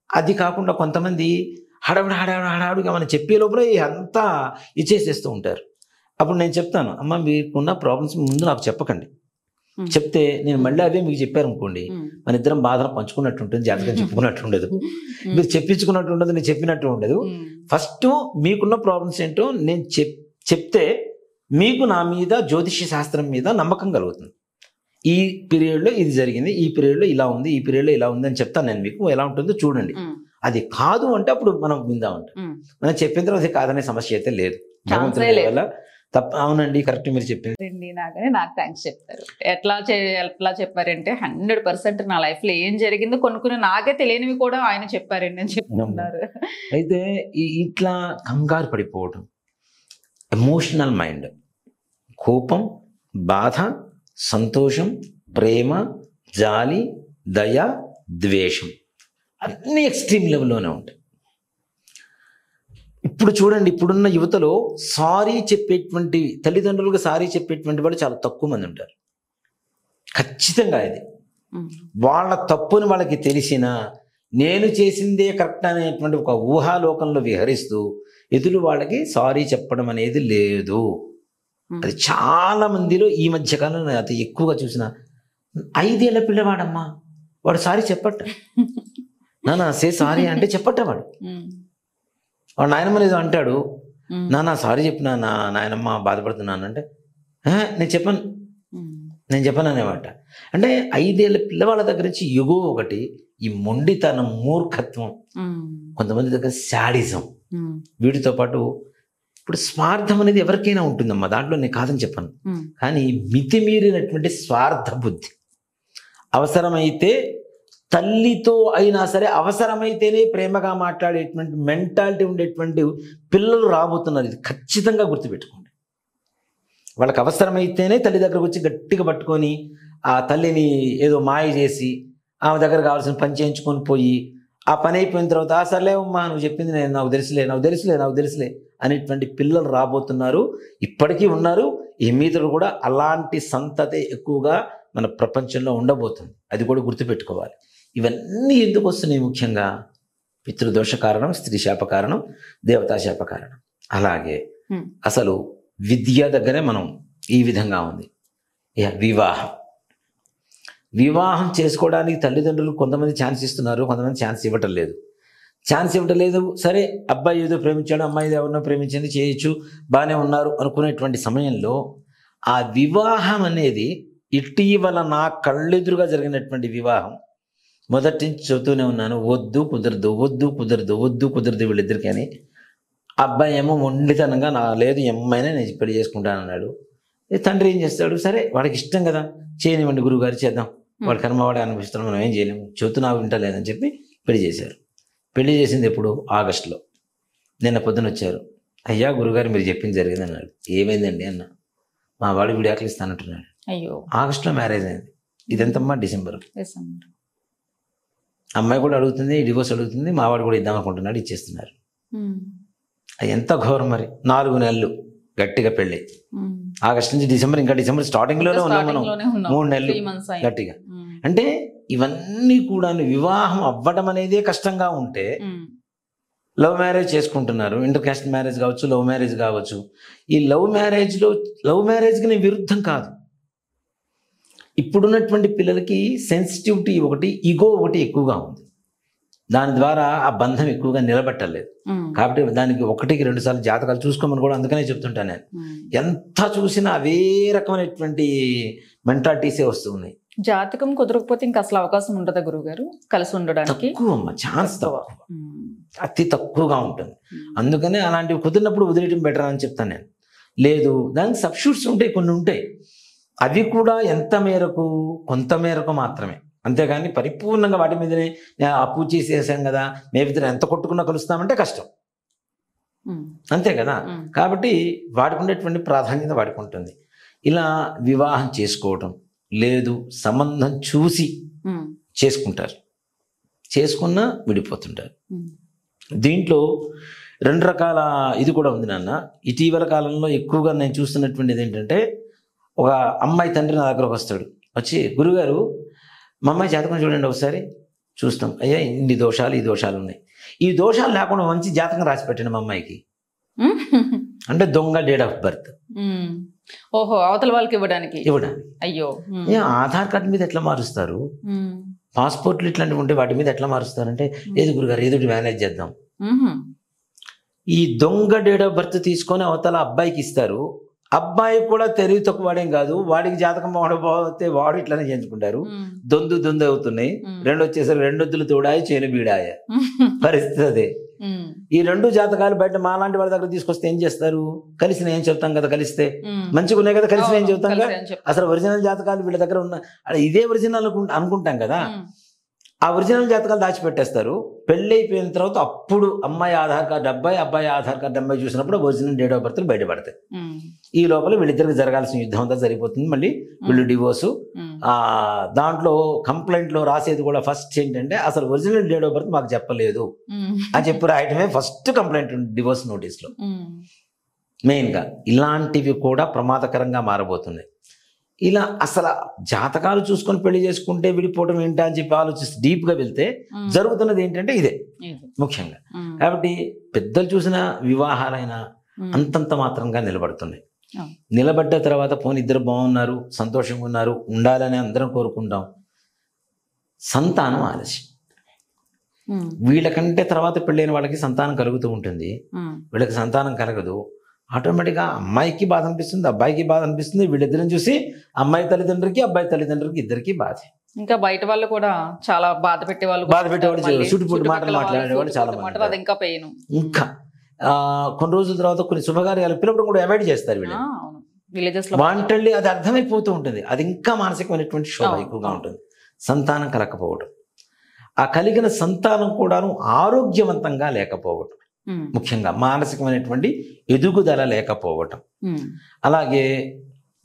[SPEAKER 2] అది కాకుండా కొంతమంది హడావిడిగా మనం చెప్పే లోపల అంతా ఇచ్చేసేస్తూ ఉంటారు. అప్పుడు నేను చెప్తాను, అమ్మ మీకున్న ప్రాబ్లమ్స్ ముందు నాకు చెప్పకండి, చెప్తే నేను మళ్ళీ అవే మీకు చెప్పారు అనుకోండి, మన ఇద్దరం బాధను పంచుకున్నట్టు ఉంటుంది, జాతకం చెప్పుకున్నట్టు ఉండదు, మీరు చెప్పించుకున్నట్టు ఉండదు, నేను చెప్పినట్టు ఉండదు. ఫస్ట్ మీకున్న ప్రాబ్లమ్స్ ఏంటో నేను చెప్తే మీకు నా మీద జ్యోతిష్య శాస్త్రం మీద నమ్మకం కలుగుతుంది. ఈ పీరియడ్లో ఇది జరిగింది, ఈ పీరియడ్లో ఇలా ఉంది, ఈ పీరియడ్లో ఇలా ఉంది అని చెప్తాను నేను మీకు, ఎలా ఉంటుందో చూడండి. అది కాదు అంటే అప్పుడు మనం విందా ఉంటాం. మనం చెప్పిన తర్వాత అది కాదనే సమస్య అయితే లేదు. వల్ల తప్ప. అవునండి, కరెక్ట్, మీరు చెప్పింది.
[SPEAKER 1] నాకు థ్యాంక్స్ చెప్తారు. ఎట్లా చెప్పారంటే 100% నా లైఫ్ లో ఏం జరిగిందో కొన్ని నాకే తెలియనివి కూడా ఆయన చెప్పారండి అని చెప్తున్నారు.
[SPEAKER 2] అయితే ఇట్లా కంగారు పడిపోవడం, ఎమోషనల్ మైండ్, కోపం, బాధ, సంతోషం, ప్రేమ, జాలి, దయ, ద్వేషం అన్ని ఎక్స్ట్రీమ్ లెవెల్లోనే ఉంటాయి. ఇప్పుడు చూడండి, ఇప్పుడున్న యువతలో సారీ చెప్పేటువంటి తల్లిదండ్రులకు సారీ చెప్పేటువంటి వాళ్ళు చాలా తక్కువ మంది ఉంటారు. ఖచ్చితంగా ఇది వాళ్ళ తప్పుని వాళ్ళకి తెలిసినా నేను చేసిందే కరెక్ట్ అనేటువంటి ఒక ఊహాలోకంలో విహరిస్తూ ఎదురు వాళ్ళకి సారీ చెప్పడం అనేది లేదు. అది చాలా మందిలో ఈ మధ్యకాలంలో అది ఎక్కువగా చూసిన. 5 ఏళ్ల పిల్లవాడమ్మా, వాడు సారీ చెప్పట్ట, నాన్న సే సారీ అంటే చెప్పట్ట. వాడు నాయనమ్మ ఏదో అంటాడు, నాన్న సారీ చెప్పినా నా నాయనమ్మ బాధపడుతున్నాను అంటే నేను చెప్పను అనేమాట. అంటే 5 ఏళ్ల పిల్లవాళ్ళ దగ్గర నుంచి యుగో ఒకటి, ఈ మొండితనం, మూర్ఖత్వం, కొంతమంది దగ్గర శాడిజం, వీటితో పాటు ఇప్పుడు స్వార్థం అనేది ఎవరికైనా ఉంటుందమ్మా, దాంట్లో నేను కాదని చెప్పను, కానీ మితిమీరినటువంటి స్వార్థ బుద్ధి, అవసరమైతే తల్లితో అయినా సరే అవసరమైతేనే ప్రేమగా మాట్లాడేటువంటి మెంటాలిటీ ఉండేటువంటి పిల్లలు రాబోతున్నారు. ఇది ఖచ్చితంగా గుర్తుపెట్టుకోండి. వాళ్ళకి అవసరమైతేనే తల్లి దగ్గరకు వచ్చి గట్టిగా పట్టుకొని ఆ తల్లిని ఏదో మాయ చేసి ఆమె దగ్గర కావాల్సిన పని చేయించుకొని పోయి ఆ పని అయిపోయిన తర్వాత సర్లే అమ్మా నువ్వు చెప్పింది నాకు తెలుసులే అనేటువంటి పిల్లలు రాబోతున్నారు. ఇప్పటికీ ఉన్నారు. ఈ మీదట కూడా అలాంటి సంతతి ఎక్కువగా మన ప్రపంచంలో ఉండబోతుంది. అది కూడా గుర్తుపెట్టుకోవాలి. ఇవన్నీ ఎందుకు వస్తున్నాయి? ముఖ్యంగా పితృదోష కారణం, స్త్రీ శాప కారణం, దేవతా శాప కారణం. అలాగే అసలు విద్య దగ్గరే మనం ఈ విధంగా ఉంది. వివాహం చేసుకోవడానికి తల్లిదండ్రులు కొంతమంది ఛాన్స్ ఇస్తున్నారు, కొంతమంది ఛాన్స్ ఇవ్వటం లేదు. సరే అబ్బాయి ఏదో ప్రేమించాడు, అమ్మాయి ఎవరినో ప్రేమించింది, చేయొచ్చు, బాగానే ఉన్నారు అనుకునేటువంటి సమయంలో ఆ వివాహం అనేది ఇటీవల నా కళ్ళెదురుగా జరిగినటువంటి వివాహం. మొదటి నుంచి చెబుతూనే ఉన్నాను, వద్దు కుదరదు వీళ్ళిద్దరికి అని. అబ్బాయి ఏమో మొండితనంగా నా లేదు ఎమ్మైనా నేను పెళ్లి చేసుకుంటానన్నాడు. తండ్రి ఏం చేస్తాడు, సరే వాడికి ఇష్టం కదా చేయనివ్వండి గురువుగారు, చేద్దాం, వాడి కర్మ వాడే అనిపిస్తున్నాం, మనం ఏం చేయలేము, చెబుతున్నా వింటలేదని చెప్పి పెళ్లి చేశారు. పెళ్లి చేసింది ఎప్పుడు? ఆగస్టులో. నిన్న పొద్దున వచ్చారు, అయ్యా గురుగారు మీరు చెప్పింది జరిగింది అన్నాడు. ఏమైందండి అన్న, మా వాడు విడాకులు ఇస్తానంటున్నాడు.
[SPEAKER 1] అయ్యో,
[SPEAKER 2] ఆగస్టులో మ్యారేజ్ అయింది. ఇదెంతమ్మా? డిసెంబర్. అమ్మాయి కూడా అడుగుతుంది, డివోర్స్ అడుగుతుంది, మావాడు కూడా ఇద్దాం అనుకుంటున్నాడు, ఇచ్చేస్తున్నారు. అది ఎంత ఘోరం మరి. 4 నెలలు గట్టిగా పెళ్ళి. ఆగస్టు నుంచి డిసెంబర్, ఇంకా డిసెంబర్ స్టార్టింగ్ లోనే ఉన్నాం మనం. 3 నెలలు గట్టిగా. అంటే ఇవన్నీ కూడా వివాహం అవ్వడం అనేదే కష్టంగా ఉంటే లవ్ మ్యారేజ్ చేసుకుంటున్నారు. ఇంటర్ కాస్ట్ మ్యారేజ్ కావచ్చు, లవ్ మ్యారేజ్ కావచ్చు. ఈ లవ్ మ్యారేజ్కి నేను విరుద్ధం కాదు. ఇప్పుడున్నటువంటి పిల్లలకి సెన్సిటివిటీ ఒకటి, ఈగో ఒకటి ఎక్కువగా ఉంది. దాని ద్వారా ఆ బంధం ఎక్కువగా నిలబట్టలేదు. కాబట్టి దానికి 1కి 2 సార్లు జాతకాలు చూసుకోమని కూడా అందుకనే చెప్తుంటాను నేను. ఎంత చూసినా అవే రకమైనటువంటి మెంటాలిటీసే వస్తున్నాయి.
[SPEAKER 1] జాతకం కుదరకపోతే ఇంకా అసలు అవకాశం ఉండదా గురువుగారు కలిసి ఉండడానికి?
[SPEAKER 2] తక్కువ, ఛాన్స్ తక్కువ, అతి తక్కువగా ఉంటుంది. అందుకనే అలాంటివి కుదిరినప్పుడు వదిలేయడం బెటర్ అని చెప్తాను నేను. లేదు, దానికి సబ్స్టిట్యూట్స్ ఉంటాయి, కొన్ని ఉంటాయి. అవి కూడా ఎంత మేరకు, కొంత మేరకు మాత్రమే. అంతేగాని పరిపూర్ణంగా వాటి మీదనే అప్పు చేసేసాం కదా, మేమిద్దరం ఎంత కొట్టుకున్నా కలుస్తామంటే కష్టం, అంతే కదా. కాబట్టి వాడికి ఉండేటువంటి ప్రాధాన్యత వాడికి ఉంటుంది. ఇలా వివాహం చేసుకోవటం లేదు, సంబంధం చూసి చేసుకుంటారు, చేసుకున్నా విడిపోతుంటారు. దీంట్లో 2 రకాల ఇది కూడా ఉంది నాన్న. ఇటీవల కాలంలో ఎక్కువగా నేను చూస్తున్నటువంటిది ఏంటంటే, ఒక అమ్మాయి తండ్రి నా దగ్గరకు వస్తాడు, వచ్చి గురుగారు మా అమ్మాయి జాతకం చూడండి ఒకసారి. చూస్తాం, అయ్యా ఇన్ని దోషాలు, ఈ దోషాలు ఉన్నాయి, ఈ దోషాలు లేకుండా మంచి జాతకం రాసి పెట్టండి మా అమ్మాయికి అంటే దొంగ డేట్ ఆఫ్ బర్త్.
[SPEAKER 1] ఓహో, అవతల వాళ్ళకి ఇవ్వడానికి. అయ్యో,
[SPEAKER 2] ఆధార్ కార్డు మీద ఎట్లా మారుస్తారు, పాస్పోర్ట్లు ఇట్లాంటివి ఉంటే వాటి మీద ఎట్లా మారుస్తారంటే, ఏది గురుగారు ఏదో మేనేజ్ చేద్దాం. ఈ దొంగ డేట్ ఆఫ్ బర్త్ తీసుకొని అవతల అబ్బాయికి ఇస్తారు. అబ్బాయి కూడా తెలివి తక్కువ వాడేం కాదు, వాడికి జాతకం వాడబోతే వాడు ఇట్లానే చేయించుకుంటారు. దొందు అవుతున్నాయి. 2 వచ్చేసరికి 2 వద్దులు తోడాయి, చేను బీడాయ పరిస్థితి అదే. ఈ 2 జాతకాలు బయట మాలాంటి వాళ్ళ దగ్గర తీసుకొస్తే ఏం చేస్తారు, కలిసి నేను చెప్తాం కదా, కలిస్తే మంచిగా ఉన్నాయి కదా, కలిసి నేను చెప్తాం కదా. అసలు ఒరిజినల్ జాతకాలు వీళ్ళ దగ్గర ఉన్న ఇదే ఒరిజినల్ అనుకుంటాం కదా. ఆ ఒరిజినల్ జాతకాలు దాచిపెట్టేస్తారు. పెళ్ళి అయిపోయిన తర్వాత అప్పుడు అమ్మాయి ఆధార్ కార్డు అబ్బాయి, అబ్బాయి ఆధార్ కార్డు అమ్మాయి చూసినప్పుడు ఒరిజినల్ డేట్ ఆఫ్ బర్త్ బయటపడతాయి. ఈ లోపల వీళ్ళిద్దరికి జరగాల్సిన యుద్ధం అంతా సరిపోతుంది. మళ్ళీ వీళ్ళు డివోర్సు. దాంట్లో కంప్లైంట్లో రాసేది కూడా ఫస్ట్ ఏంటంటే, అసలు ఒరిజినల్ డేట్ ఆఫ్ బర్త్ మాకు చెప్పలేదు అని చెప్పి రాయటమే ఫస్ట్ కంప్లైంట్ డివోర్స్ నోటీస్లో మెయిన్గా. ఇలాంటివి కూడా ప్రమాదకరంగా మారబోతున్నాయి. ఇలా అసలు జాతకాలు చూసుకొని పెళ్లి చేసుకుంటే విడిపోవడం ఏంటా అని చెప్పి ఆలోచిస్తే డీప్గా వెళ్తే జరుగుతున్నది ఏంటంటే ఇదే ముఖ్యంగా. కాబట్టి పెద్దలు చూసిన వివాహాలైనా అంతంత మాత్రంగా నిలబడుతున్నాయి. నిలబడ్డ తర్వాత పోనీ ఇద్దరు బాగున్నారు, సంతోషంగా ఉన్నారు, ఉండాలని అందరం కోరుకుంటాం. సంతానం ఆలస్యం. వీళ్ళకంటే తర్వాత పెళ్ళైన వాళ్ళకి సంతానం కలుగుతూ ఉంటుంది, వీళ్ళకి సంతానం కలగదు. ఆటోమేటిక్గా అమ్మాయికి బాధ అనిపిస్తుంది, అబ్బాయికి బాధ అనిపిస్తుంది. వీళ్ళిద్దరిని చూసి అమ్మాయి తల్లిదండ్రులకి, అబ్బాయి తల్లిదండ్రులకి ఇద్దరికి బాధ.
[SPEAKER 1] ఇంకా బయట వాళ్ళు కూడా చాలా బాధ పెట్టేవాళ్ళు,
[SPEAKER 2] చుట్టుపుట్టు మాటలు మాట్లాడేవాళ్ళు చాలా మంది. ఇంకా కొన్ని రోజుల తర్వాత కొన్ని శుభకార్యాలు పిల్లప్పుడు కూడా అవాయిడ్ చేస్తారు వీళ్ళు. వాంటల్లి అది అర్థమైపోతూ ఉంటుంది. అది ఇంకా మానసికమైనటువంటి శోభ ఎక్కువగా ఉంటుంది. సంతానం కలగకపోవటం, ఆ కలిగిన సంతానం కూడాను ఆరోగ్యవంతంగా లేకపోవటం, ముఖ్యంగా మానసికమైనటువంటి ఎదుగుదల లేకపోవటం, అలాగే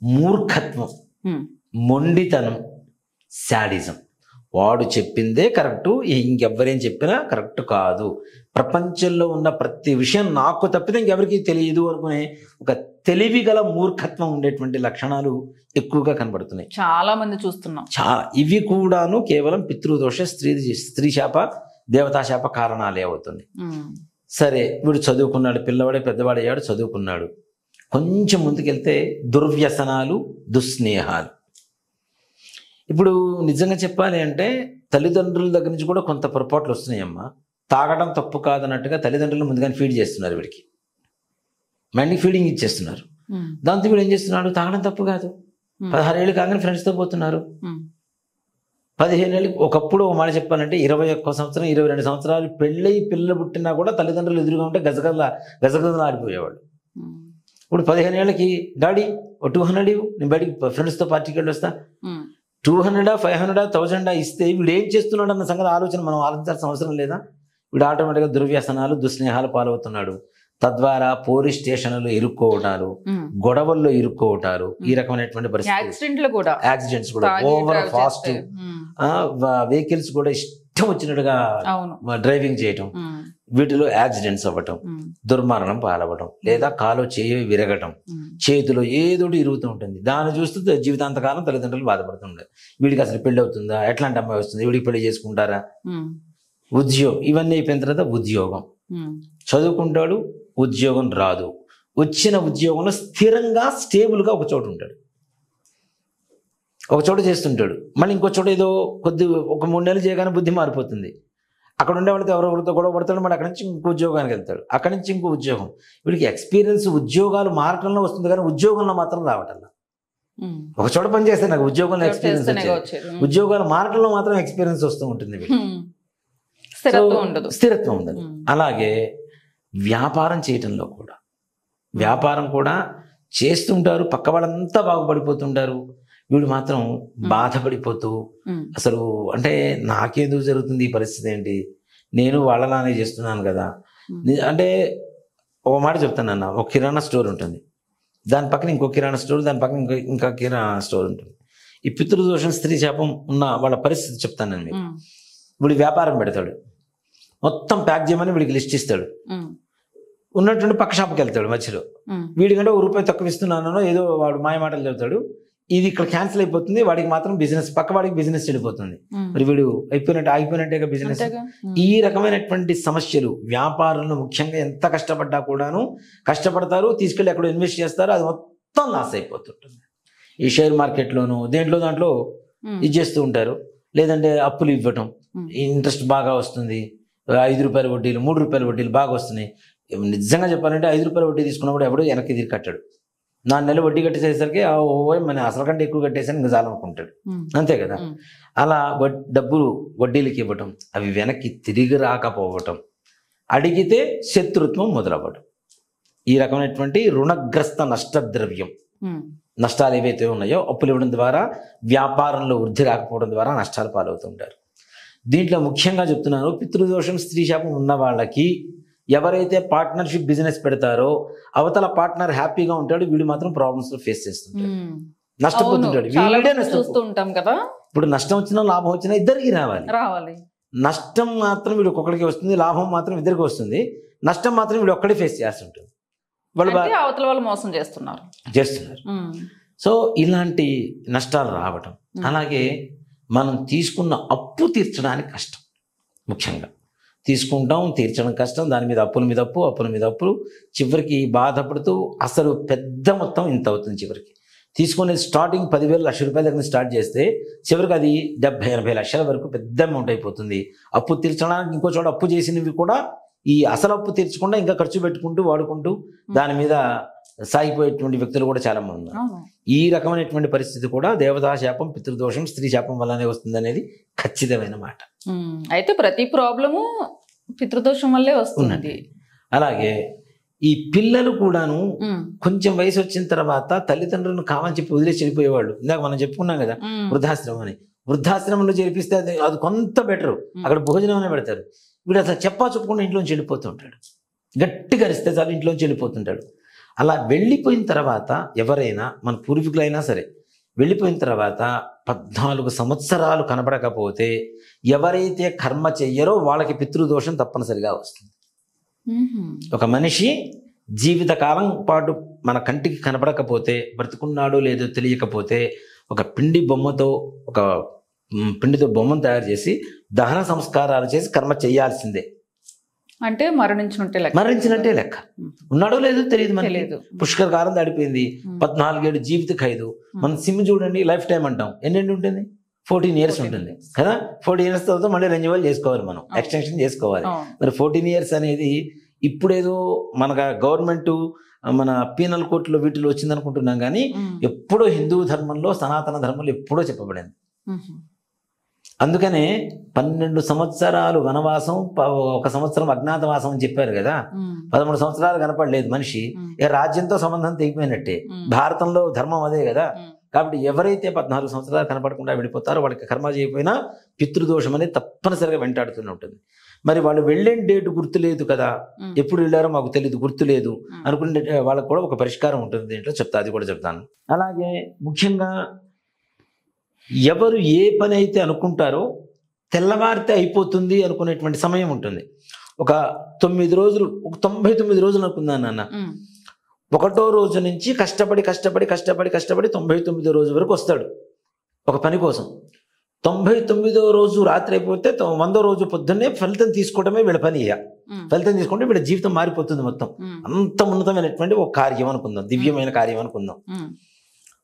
[SPEAKER 2] మూర్ఖత్వం, మొండితనం, శాడిజం. వాడు చెప్పిందే కరెక్టు, ఇంకెవ్వరేం చెప్పినా కరెక్ట్ కాదు, ప్రపంచంలో ఉన్న ప్రతి విషయం నాకు తప్పితే ఇంకెవరికి తెలియదు అనుకునే ఒక తెలివి గల మూర్ఖత్వం ఉండేటువంటి లక్షణాలు ఎక్కువగా కనబడుతున్నాయి.
[SPEAKER 1] చాలా మంది చూస్తున్నాం.
[SPEAKER 2] ఇవి కూడాను కేవలం పితృదోష, స్త్రీ శాప, దేవతాశాప కారణాలే అవుతుంది. సరే, వీడు చదువుకున్నాడు, పిల్లవాడే పెద్దవాడయ్యాడు, చదువుకున్నాడు. కొంచెం ముందుకెళ్తే దుర్వ్యసనాలు, దుస్నేహాలు. ఇప్పుడు నిజంగా చెప్పాలి అంటే తల్లిదండ్రుల దగ్గర నుంచి కూడా కొంత పొరపాట్లు వస్తున్నాయమ్మా. తాగడం తప్పు కాదన్నట్టుగా తల్లిదండ్రులు ముందుగానే ఫీడ్ చేస్తున్నారు, వీడికి మైండ్కి ఫీడింగ్ ఇచ్చేస్తున్నారు. దాంతో వీడు ఏం చేస్తున్నాడు, తాగడం తప్పు కాదు, 16 ఏళ్ళు కాగానే ఫ్రెండ్స్తో పోతున్నారు. 15 ఏళ్ళు, ఒకప్పుడు ఒక మాట చెప్పాలంటే 21 సంవత్సరం 22 సంవత్సరాలు పెళ్ళై పిల్లలు పుట్టినా కూడా తల్లిదండ్రులు ఎదురుగా ఉంటే గజగజలు ఆడిపోయేవాళ్ళు. ఇప్పుడు 15 ఏళ్ళకి డాడీ ఓ 200 ఇవ్వు, నేను బయటికి ఫ్రెండ్స్తో పార్టీకి వెళ్ళి వస్తా. 200, 500, 1000 ఇస్తే వీడు ఏం చేస్తున్నాడు అన్న సంగతి ఆలోచన మనం ఆలోచించాల్సిన అవసరం లేదా? వీడు ఆటోమేటిక్గా దుర్వ్యసనాలు, దుస్నేహాలు పాలవుతున్నాడు. తద్వారా పోలీస్ స్టేషన్లు ఇరుక్కోవటాలు, గొడవల్లో ఇరుక్కోవటాలు, ఈ రకమైనటువంటి యాక్సిడెంట్స్ కూడా, ఓవర్ ఫాస్ట్ వెహికల్స్ కూడా ఇష్టం వచ్చినట్టుగా డ్రైవింగ్ చేయటం, వీటిలో యాక్సిడెంట్స్ అవ్వటం, దుర్మరణం పాలవటం, లేదా కాలో చేయి విరగటం, చేతిలో ఏదోటి ఇరుగుతూ ఉంటుంది. దాన్ని చూస్తూ జీవితాంతకాలం తల్లిదండ్రులు బాధపడుతుంటారు. వీడికి అసలు పెళ్లి అవుతుందా, ఎట్లాంటి అమ్మాయి వస్తుంది, వీడికి పెళ్లి చేసుకుంటారా, ఉద్యోగం, ఇవన్నీ అయిపోయిన తర్వాత ఉద్యోగం, చదువుకుంటాడు, ఉద్యోగం రాదు, వచ్చిన ఉద్యోగంలో స్థిరంగా స్టేబుల్గా ఒక చోట ఉంటాడు, ఒక చోట చేస్తుంటాడు. మళ్ళీ ఇంకో చోట ఏదో ఒక 3 నెలలు చేయగానే బుద్ధి మారిపోతుంది. అక్కడ ఉండే వాళ్ళతో ఎవరెవరితో గొడవ పడతాడు, మళ్ళీ అక్కడి నుంచి ఇంకో ఉద్యోగానికి వెళ్తాడు, అక్కడి నుంచి ఇంకో ఉద్యోగం. వీడికి ఎక్స్పీరియన్స్ ఉద్యోగాలు మారటంలో వస్తుంది కానీ ఉద్యోగంలో మాత్రం రావటంలా. ఒక చోట పని చేస్తే నాకు ఉద్యోగంలో ఎక్స్పీరియన్స్ వచ్చేది, ఉద్యోగాలు మారటంలో మాత్రం ఎక్స్పీరియన్స్ వస్తూ ఉంటుంది, స్థిరత్వం ఉండదు. అలాగే వ్యాపారం చేయటంలో కూడా, వ్యాపారం కూడా చేస్తుంటారు, పక్క వాళ్ళంతా బాగుపడిపోతుంటారు, వీడు మాత్రం బాధపడిపోతూ అసలు అంటే నాకేదో జరుగుతుంది, ఈ పరిస్థితి ఏంటి, నేను వాళ్ళలానే చేస్తున్నాను కదా. అంటే ఒక మాట చెప్తానన్న, ఒక కిరాణా స్టోర్ ఉంటుంది, దాని పక్కన ఇంకో కిరాణా స్టోర్, దాని పక్కన ఇంకా కిరాణా స్టోర్ ఉంటుంది. ఈ పితృదోషం, స్త్రీ శాపం ఉన్న వాళ్ళ పరిస్థితి చెప్తాను నేను మీకు. వీడు వ్యాపారం పెడతాడు, మొత్తం ప్యాక్ చేయమని వీడికి లిస్ట్ ఇస్తాడు, ఉన్నటువంటి పక్క షాప్కి వెళ్తాడు, మధ్యలో వీడికంటే ₹1 తక్కువ ఇస్తున్నానో ఏదో వాడు మాయ మాటలు చెబుతాడు, ఇది ఇక్కడ క్యాన్సిల్ అయిపోతుంది, వాడికి మాత్రం బిజినెస్, పక్క వాడికి బిజినెస్ చెడిపోతుంది, మరి వీడు ఆగిపోయినట్టే బిజినెస్. ఈ రకమైనటువంటి సమస్యలు వ్యాపారంలో ముఖ్యంగా ఎంత కష్టపడ్డా కూడాను, కష్టపడతారు, తీసుకెళ్ళి అక్కడ ఇన్వెస్ట్ చేస్తారు, అది మొత్తం లాస్ అయిపోతుంటుంది. ఈ షేర్ మార్కెట్లోనూ దాంట్లో ఇది చేస్తూ ఉంటారు, లేదంటే అప్పులు ఇవ్వటం, ఇంట్రెస్ట్ బాగా వస్తుంది, ₹5 వడ్డీలు, ₹3 వడ్డీలు బాగా వస్తున్నాయి. నిజంగా చెప్పాలంటే ₹5 వడ్డీ తీసుకున్నప్పుడు ఎవడో వెనక్కి తిరిగి కట్టాడు, 4 నెలలు వడ్డీ కట్టేసేసరికి మన అసలు కంటే ఎక్కువ కట్టేసని ఇంకా చాలనుకుంటాడు, అంతే కదా. అలా డబ్బులు వడ్డీలకి ఇవ్వటం, అవి వెనక్కి తిరిగి రాకపోవటం, అడిగితే శత్రుత్వం మొదలవ్వడం, ఈ రకమైనటువంటి రుణగ్రస్త నష్టద్రవ్యం, నష్టాలు ఏవైతే ఉన్నాయో అప్పులు ఇవ్వడం ద్వారా, వ్యాపారంలో వృద్ధి రాకపోవడం ద్వారా నష్టాలు పాలవుతుంటారు. దీంట్లో ముఖ్యంగా చెప్తున్నాను, పితృదోషం, స్త్రీ శాపం ఉన్న వాళ్ళకి ఎవరైతే పార్ట్నర్షిప్ బిజినెస్ పెడతారో అవతల పార్ట్నర్ హ్యాపీగా ఉంటాడు, వీడు మాత్రం ప్రాబ్లమ్స్ ఫేస్ చేస్తుంటాడు, నష్టపోతుంటాడు, వీడే నష్టపోతుంటాం కదా. ఇప్పుడు నష్టం వచ్చినా లాభం వచ్చినా ఇద్దరికి రావాలి. నష్టం మాత్రం వీడు ఒక్కొక్కడికి వస్తుంది, లాభం మాత్రం ఇద్దరికి వస్తుంది, నష్టం మాత్రం వీడు ఒక్కడే ఫేస్ చేస్తుంటుంది, అవతల వాళ్ళు మోసం చేస్తున్నారు. సో ఇలాంటి నష్టాలు రావటం, అలాగే మనం తీసుకున్న అప్పు తీర్చడానికి కష్టం, ముఖ్యంగా తీసుకుంటాం, తీర్చడం కష్టం, దాని మీద అప్పుల మీద అప్పు, అప్పుల మీద అప్పులు, చివరికి బాధపడుతూ అసలు పెద్ద మొత్తం ఇంత అవుతుంది. చివరికి తీసుకునే స్టార్టింగ్ 10,000 లక్ష రూపాయల దగ్గర స్టార్ట్ చేస్తే చివరికి అది 70-80 లక్షల వరకు పెద్ద అమౌంట్ అయిపోతుంది. అప్పు తీర్చడానికి ఇంకో చోట అప్పు చేసినవి కూడా ఈ అసలు అప్పు తీర్చకుండా ఇంకా ఖర్చు పెట్టుకుంటూ వాడుకుంటూ దాని మీద సాగిపోయేటువంటి వ్యక్తులు కూడా చాలా మంది ఉన్నారు. ఈ రకమైనటువంటి పరిస్థితి కూడా దేవతా శాపం, పితృదోషం, స్త్రీ శాపం వల్లనే వస్తుంది అనేది ఖచ్చితమైన మాట.
[SPEAKER 1] అయితే ప్రతి ప్రాబ్లము పితృదోషం వల్లే వస్తుంది.
[SPEAKER 2] అలాగే ఈ పిల్లలు కూడాను కొంచెం వయసు వచ్చిన తర్వాత తల్లిదండ్రులను కావాలని చెప్పి వదిలేసి వెళ్ళిపోయేవాళ్ళు. ఇందాక మనం చెప్పుకున్నాం కదా వృద్ధాశ్రమం అని. వృద్ధాశ్రమంలో చేర్పిస్తే అది కొంత బెటరు, అక్కడ భోజనం పెడతారు. వీడు అసలు చెప్పకుండా ఇంట్లోంచి వెళ్ళిపోతూ ఉంటాడు, గట్టిగా అరిస్తే చాలు ఇంట్లోంచి వెళ్ళిపోతుంటాడు. అలా వెళ్ళిపోయిన తర్వాత ఎవరైనా మన పూర్వీకులైనా సరే వెళ్ళిపోయిన తర్వాత 14 సంవత్సరాలు కనపడకపోతే ఎవరైతే కర్మ చెయ్యరో వాళ్ళకి పితృదోషం తప్పనిసరిగా వస్తుంది. ఒక మనిషి జీవితకాలం పాటు మన కంటికి కనపడకపోతే, బ్రతుకున్నాడో లేదో తెలియకపోతే, ఒక పిండితో బొమ్మను తయారు చేసి దహన సంస్కారాలు చేసి కర్మ చేయాల్సిందే.
[SPEAKER 1] అంటే
[SPEAKER 2] మరణించినట్టే లెక్క. ఉన్నాడో లేదో తెలియదు మనకి. పుష్కర కాలం దాడిపోయింది, 14 ఏళ్ళు జీవిత ఖైదు. మన సిమ్ చూడండి, లైఫ్ టైం అంటాం. ఎన్ని ఉంటుంది? 14 years ఉంటుంది కదా. 14 years తర్వాత మళ్ళీ రెన్యువల్ చేసుకోవాలి, మనం ఎక్స్టెన్షన్ చేసుకోవాలి. మరి 14 years అనేది ఇప్పుడేదో మన గవర్నమెంట్ మన పీనల్ కోర్టులో వీటిలో వచ్చింది అనుకుంటున్నాం, కానీ ఎప్పుడో హిందూ ధర్మంలో సనాతన ధర్మంలో ఎప్పుడో చెప్పబడింది. అందుకనే 12 సంవత్సరాలు వనవాసం, 1 సంవత్సరం అజ్ఞాతవాసం అని చెప్పారు కదా. 13 సంవత్సరాలు కనపడలేదు మనిషి, రాజ్యంతో సంబంధం తెగిపోయినట్టే. భారతంలో ధర్మం అదే కదా. కాబట్టి ఎవరైతే 14 సంవత్సరాలు కనపడకుండా వెళ్ళిపోతారో వాళ్ళకి కర్మ చేయకపోయినా పితృదోషం అనేది తప్పనిసరిగా వెంటాడుతూనే ఉంటుంది. మరి వాళ్ళు వెళ్ళే డేట్ గుర్తులేదు కదా, ఎప్పుడు వెళ్ళారో మాకు తెలియదు, గుర్తులేదు అనుకునే వాళ్ళకు కూడా ఒక పరిష్కారం ఉంటుంది దీంట్లో, అది కూడా చెప్తాను. అలాగే ముఖ్యంగా ఎవరు ఏ పని అయితే అనుకుంటారో తెల్లవారితే అయిపోతుంది అనుకునేటువంటి సమయం ఉంటుంది. ఒక 9 రోజులు, ఒక 99 రోజులు అనుకుందాను నాన్న. 1వ రోజు నుంచి కష్టపడి 99వ రోజు వరకు వస్తాడు ఒక పని కోసం. 99వ రోజు రాత్రి అయిపోతే 100వ రోజు పొద్దున్నే ఫలితం తీసుకోవడమే వీళ్ళ పని. ఫలితం తీసుకుంటే వీళ్ళ జీవితం మారిపోతుంది మొత్తం. అంత ఉన్నతమైనటువంటి ఒక కార్యం అనుకుందాం, దివ్యమైన కార్యం అనుకుందాం.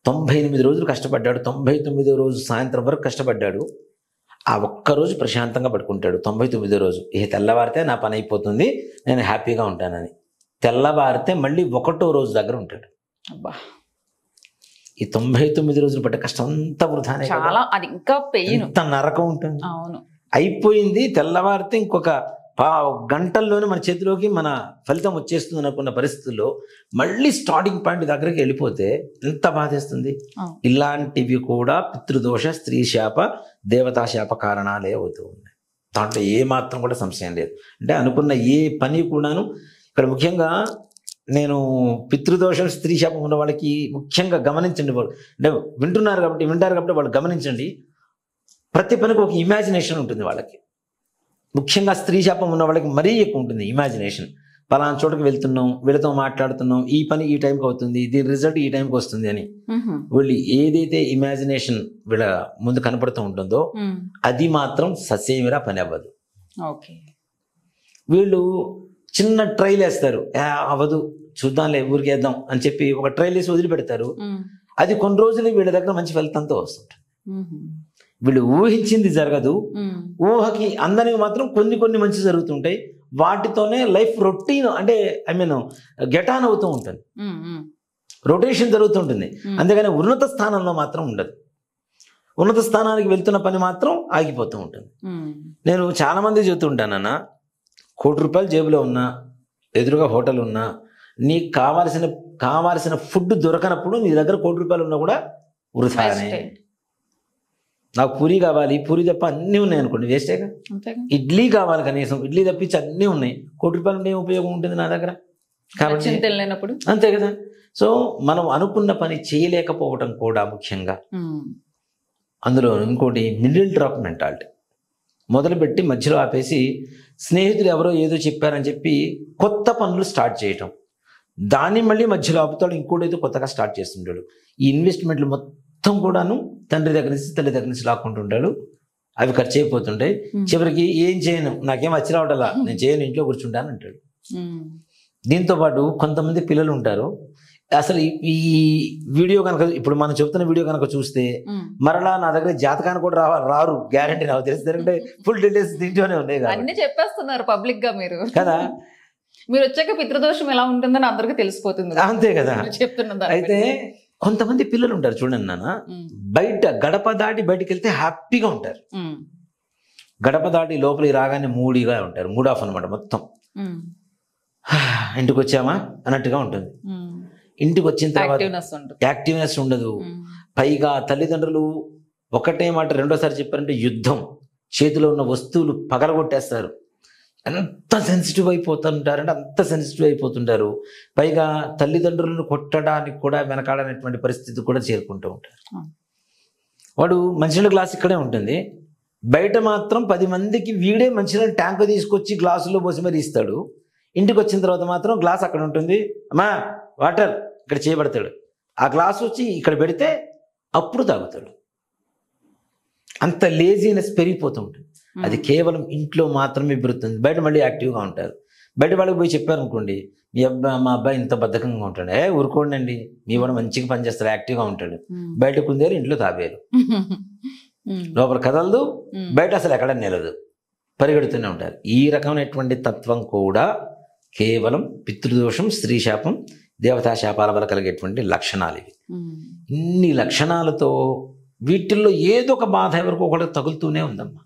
[SPEAKER 2] 98 రోజులు కష్టపడ్డాడు, 99వ రోజు సాయంత్రం వరకు కష్టపడ్డాడు. ఆ ఒక్కరోజు ప్రశాంతంగా పడుకుంటాడు. 99వ రోజు తెల్లవారితే నా పని అయిపోతుంది, నేను హ్యాపీగా ఉంటానని. తెల్లవారితే మళ్ళీ 1వ రోజు దగ్గర ఉంటాడు. ఈ 99 రోజులు పట్టే కష్టం అంతా వృధానే,
[SPEAKER 1] అది ఇంకా పెయిన్,
[SPEAKER 2] అంత నరకం ఉంటుంది. అయిపోయింది, తెల్లవారితే ఇంకొక గంటల్లోనే మన చేతిలోకి మన ఫలితం వచ్చేస్తుంది అనుకున్న పరిస్థితుల్లో మళ్ళీ స్టార్టింగ్ పాయింట్ దగ్గరికి వెళ్ళిపోతే ఎంత బాధేస్తుంది. ఇలాంటివి కూడా పితృదోష, స్త్రీ శాప, దేవతా శాప కారణాలే అవుతూ ఉన్నాయి. దాంట్లో ఏ మాత్రం కూడా సంశయం లేదు. అంటే అనుకున్న ఏ పని కూడాను ఇక్కడ ముఖ్యంగా నేను పితృదోషం, స్త్రీ శాపం ఉన్న వాళ్ళకి ముఖ్యంగా గమనించండి. అంటే వింటారు కాబట్టి వాళ్ళు గమనించండి. ప్రతి పనికి ఒక ఇమాజినేషన్ ఉంటుంది వాళ్ళకి. ముఖ్యంగా స్త్రీ శాపం ఉన్న వాళ్ళకి మరీ ఎక్కువ ఉంటుంది ఇమాజినేషన్. పలానా చోటకి వెళ్తున్నాం, వీళ్ళతో మాట్లాడుతున్నాం, ఈ పని ఈ టైంకి అవుతుంది, దీని రిజల్ట్ ఈ టైంకి వస్తుంది అని వీళ్ళు ఏదైతే ఇమాజినేషన్ వీళ్ళ ముందు కనపడుతూ ఉంటుందో అది మాత్రం ససేమిరా పని అవ్వదు. వీళ్ళు చిన్న ట్రైల్ వేస్తారు, అవ్వదు చూద్దాంలే ఊరికేద్దాం అని చెప్పి ఒక ట్రైల్ వేసి వదిలిపెడతారు. అది కొన్ని రోజులు వీళ్ళ దగ్గర మంచి ఫలితంతో వస్తుంటుంది. వీళ్ళు ఊహించింది జరగదు, ఊహకి అందరివి మాత్రం కొన్ని మంచి జరుగుతుంటాయి. వాటితోనే లైఫ్ రొటీన్, అంటే గెట్ ఆన్ అవుతూ ఉంటుంది, రొటేషన్ జరుగుతుంటుంది. అందుకని ఉన్నత స్థానంలో మాత్రం ఉండదు. ఉన్నత స్థానానికి వెళ్తున్న పని మాత్రం ఆగిపోతూ ఉంటుంది. నేను చాలా మంది చెబుతుంటానన్నా, ₹1,00,00,000 జేబులో ఉన్నా, ఎదురుగా హోటల్ ఉన్నా, నీకు కావాల్సిన ఫుడ్ దొరకనప్పుడు నీ దగ్గర ₹1,00,00,000 ఉన్నా కూడా వృధానే. నాకు పూరి కావాలి, పూరి తప్ప అన్నీ ఉన్నాయి అనుకోండి, వేస్టేగా. ఇడ్లీ కావాలి, కనీసం ఇడ్లీ తప్పించి అన్నీ ఉన్నాయి, ₹1,00,00,000 ఉంటే ఏం ఉపయోగం ఉంటుంది నా దగ్గర? కాబట్టి అంతే కదా. సో మనం అనుకున్న పని చేయలేకపోవటం కూడా ముఖ్యంగా. అందులో ఇంకోటి మిడిల్ డ్రాప్ మెంటాలిటీ. మొదలుపెట్టి మధ్యలో ఆపేసి స్నేహితులు ఎవరో ఏదో చెప్పారని చెప్పి కొత్త పనులు స్టార్ట్ చేయటం, దాన్ని మళ్ళీ మధ్యలో ఆపుతాడు, ఇంకోటి ఏదో కొత్తగా స్టార్ట్ చేస్తుంటాడు. ఈ ఇన్వెస్ట్మెంట్లు మొత్తం కూడాను తండ్రి దగ్గర నుంచి తల్లి దగ్గర నుంచి లాక్కుంటుంటాడు. అవి ఖర్చు అయిపోతుంటాయి. చివరికి ఏం చేయను, నాకేం వచ్చి రావటలా, నేను చేయను, ఇంట్లో కూర్చుంటాను అంటాడు. దీంతో పాటు కొంతమంది పిల్లలు ఉంటారు, అసలు ఈ వీడియో కనుక ఇప్పుడు మనం చెప్తున్న వీడియో కనుక చూస్తే మరలా నా దగ్గర జాతకాన్ని కూడా రారు, గ్యారంటీ నాకు తెలిసి. ఎందుకంటే ఫుల్ డీటెయిల్స్ దీంట్లోనే ఉన్నాయి కదా,
[SPEAKER 1] అన్ని చెప్పేస్తున్నారు పబ్లిక్ గా మీరు
[SPEAKER 2] కదా.
[SPEAKER 1] మీరు వచ్చాక పితృదోషం ఎలా ఉంటుందని అందరికీ తెలిసిపోతుంది,
[SPEAKER 2] అంతే కదా
[SPEAKER 1] చెప్తున్నది.
[SPEAKER 2] అయితే కొంతమంది పిల్లలు ఉంటారు చూడండి నాన్న, బయట గడప దాటి బయటికి వెళ్తే హ్యాపీగా ఉంటారు, గడప దాటి లోపలికి రాగానే మూడీగా ఉంటారు, మూడ్ ఆఫ్ అనమాట మొత్తం. ఇంటికి వచ్చామా అన్నట్టుగా ఉంటుంది. ఇంటికి వచ్చిన తర్వాత యాక్టివ్నెస్ ఉండదు. పైగా తల్లిదండ్రులు ఒకటే మాట రెండోసారి చెప్పారంటే యుద్ధం, చేతిలో ఉన్న వస్తువులు పగలగొట్టేస్తారు. ఎంత సెన్సిటివ్ అయిపోతుంటారంటే అంత సెన్సిటివ్ అయిపోతుంటారు. పైగా తల్లిదండ్రులను కొట్టడానికి కూడా వెనకాడనటువంటి పరిస్థితి కూడా చేరుకుంటూ ఉంటారు. వాడు మంచినీళ్ళ గ్లాస్ ఇక్కడే ఉంటుంది, బయట మాత్రం 10 మందికి వీడే మంచినీళ్ళ ట్యాంకు తీసుకొచ్చి గ్లాసులో పోసి మరి ఇస్తాడు. ఇంటికి వచ్చిన తర్వాత మాత్రం గ్లాస్ అక్కడ ఉంటుంది, అమ్మా వాటర్ ఇక్కడ చేయబడతాడు, ఆ గ్లాస్ వచ్చి ఇక్కడ పెడితే అప్పుడు తాగుతాడు. అంత లేజీనెస్ పెరిగిపోతూ ఉంటుంది. అది కేవలం ఇంట్లో మాత్రమే పెరుగుతుంది. బయట మళ్ళీ యాక్టివ్గా ఉంటారు. బయట వాళ్ళకి పోయి చెప్పారనుకోండి, మా అబ్బాయి ఇంత బద్ధకంగా ఉంటాడు, ఊరుకోండి, మీ వాడు మంచిగా పనిచేస్తాడు, యాక్టివ్గా ఉంటాడు. బయట కుందేరు, ఇంట్లో తాబేరు, లోపల కదలదు, బయట అసలు ఎక్కడ నిలదు, పరిగెడుతూనే ఉంటారు. ఈ రకమైనటువంటి తత్వం కూడా కేవలం పితృదోషం, స్త్రీ శాపం, దేవతా శాపాల వల్ల కలిగేటువంటి లక్షణాలు ఇవి. ఇన్ని లక్షణాలతో వీటిల్లో ఏదో ఒక బాధ ఎవరికో ఒకరికి తగులుతూనే ఉందమ్మా.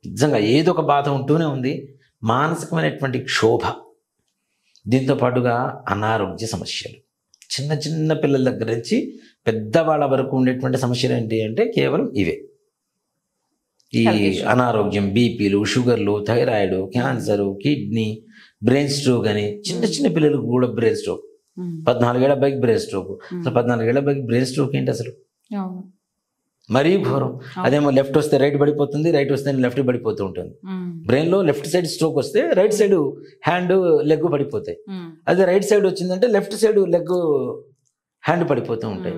[SPEAKER 2] నిజంగా ఏదో ఒక బాధ ఉంటూనే ఉంది. మానసికమైనటువంటి క్షోభ, దీంతో పాటుగా అనారోగ్య సమస్యలు, చిన్న చిన్న పిల్లల దగ్గర నుంచి పెద్దవాళ్ళ వరకు ఉండేటువంటి సమస్యలు ఏంటి అంటే కేవలం ఇవే. ఈ అనారోగ్యం, బీపీలు, షుగర్లు, thyroid, cancer, kidney, brain stroke అని చిన్న చిన్న పిల్లలకు కూడా బ్రెయిన్ స్ట్రోక్. 14 ఏళ్ల అబ్బాయికి బ్రెయిన్ స్ట్రోక్. అసలు 14 ఏళ్ల అబ్బాయికి బ్రెయిన్ స్ట్రోక్ ఏంటి అసలు? మరీ ఘోరం. అదేమో లెఫ్ట్ వస్తే రైట్ పడిపోతుంది, రైట్ వస్తే లెఫ్ట్ పడిపోతూ ఉంటుంది. బ్రెయిన్ లో లెఫ్ట్ సైడ్ స్ట్రోక్ వస్తే రైట్ సైడ్ హ్యాండ్, లెగ్ పడిపోతాయి. అదే రైట్ సైడ్ వచ్చిందంటే లెఫ్ట్ సైడ్ లెగ్, హ్యాండ్ పడిపోతూ ఉంటాయి.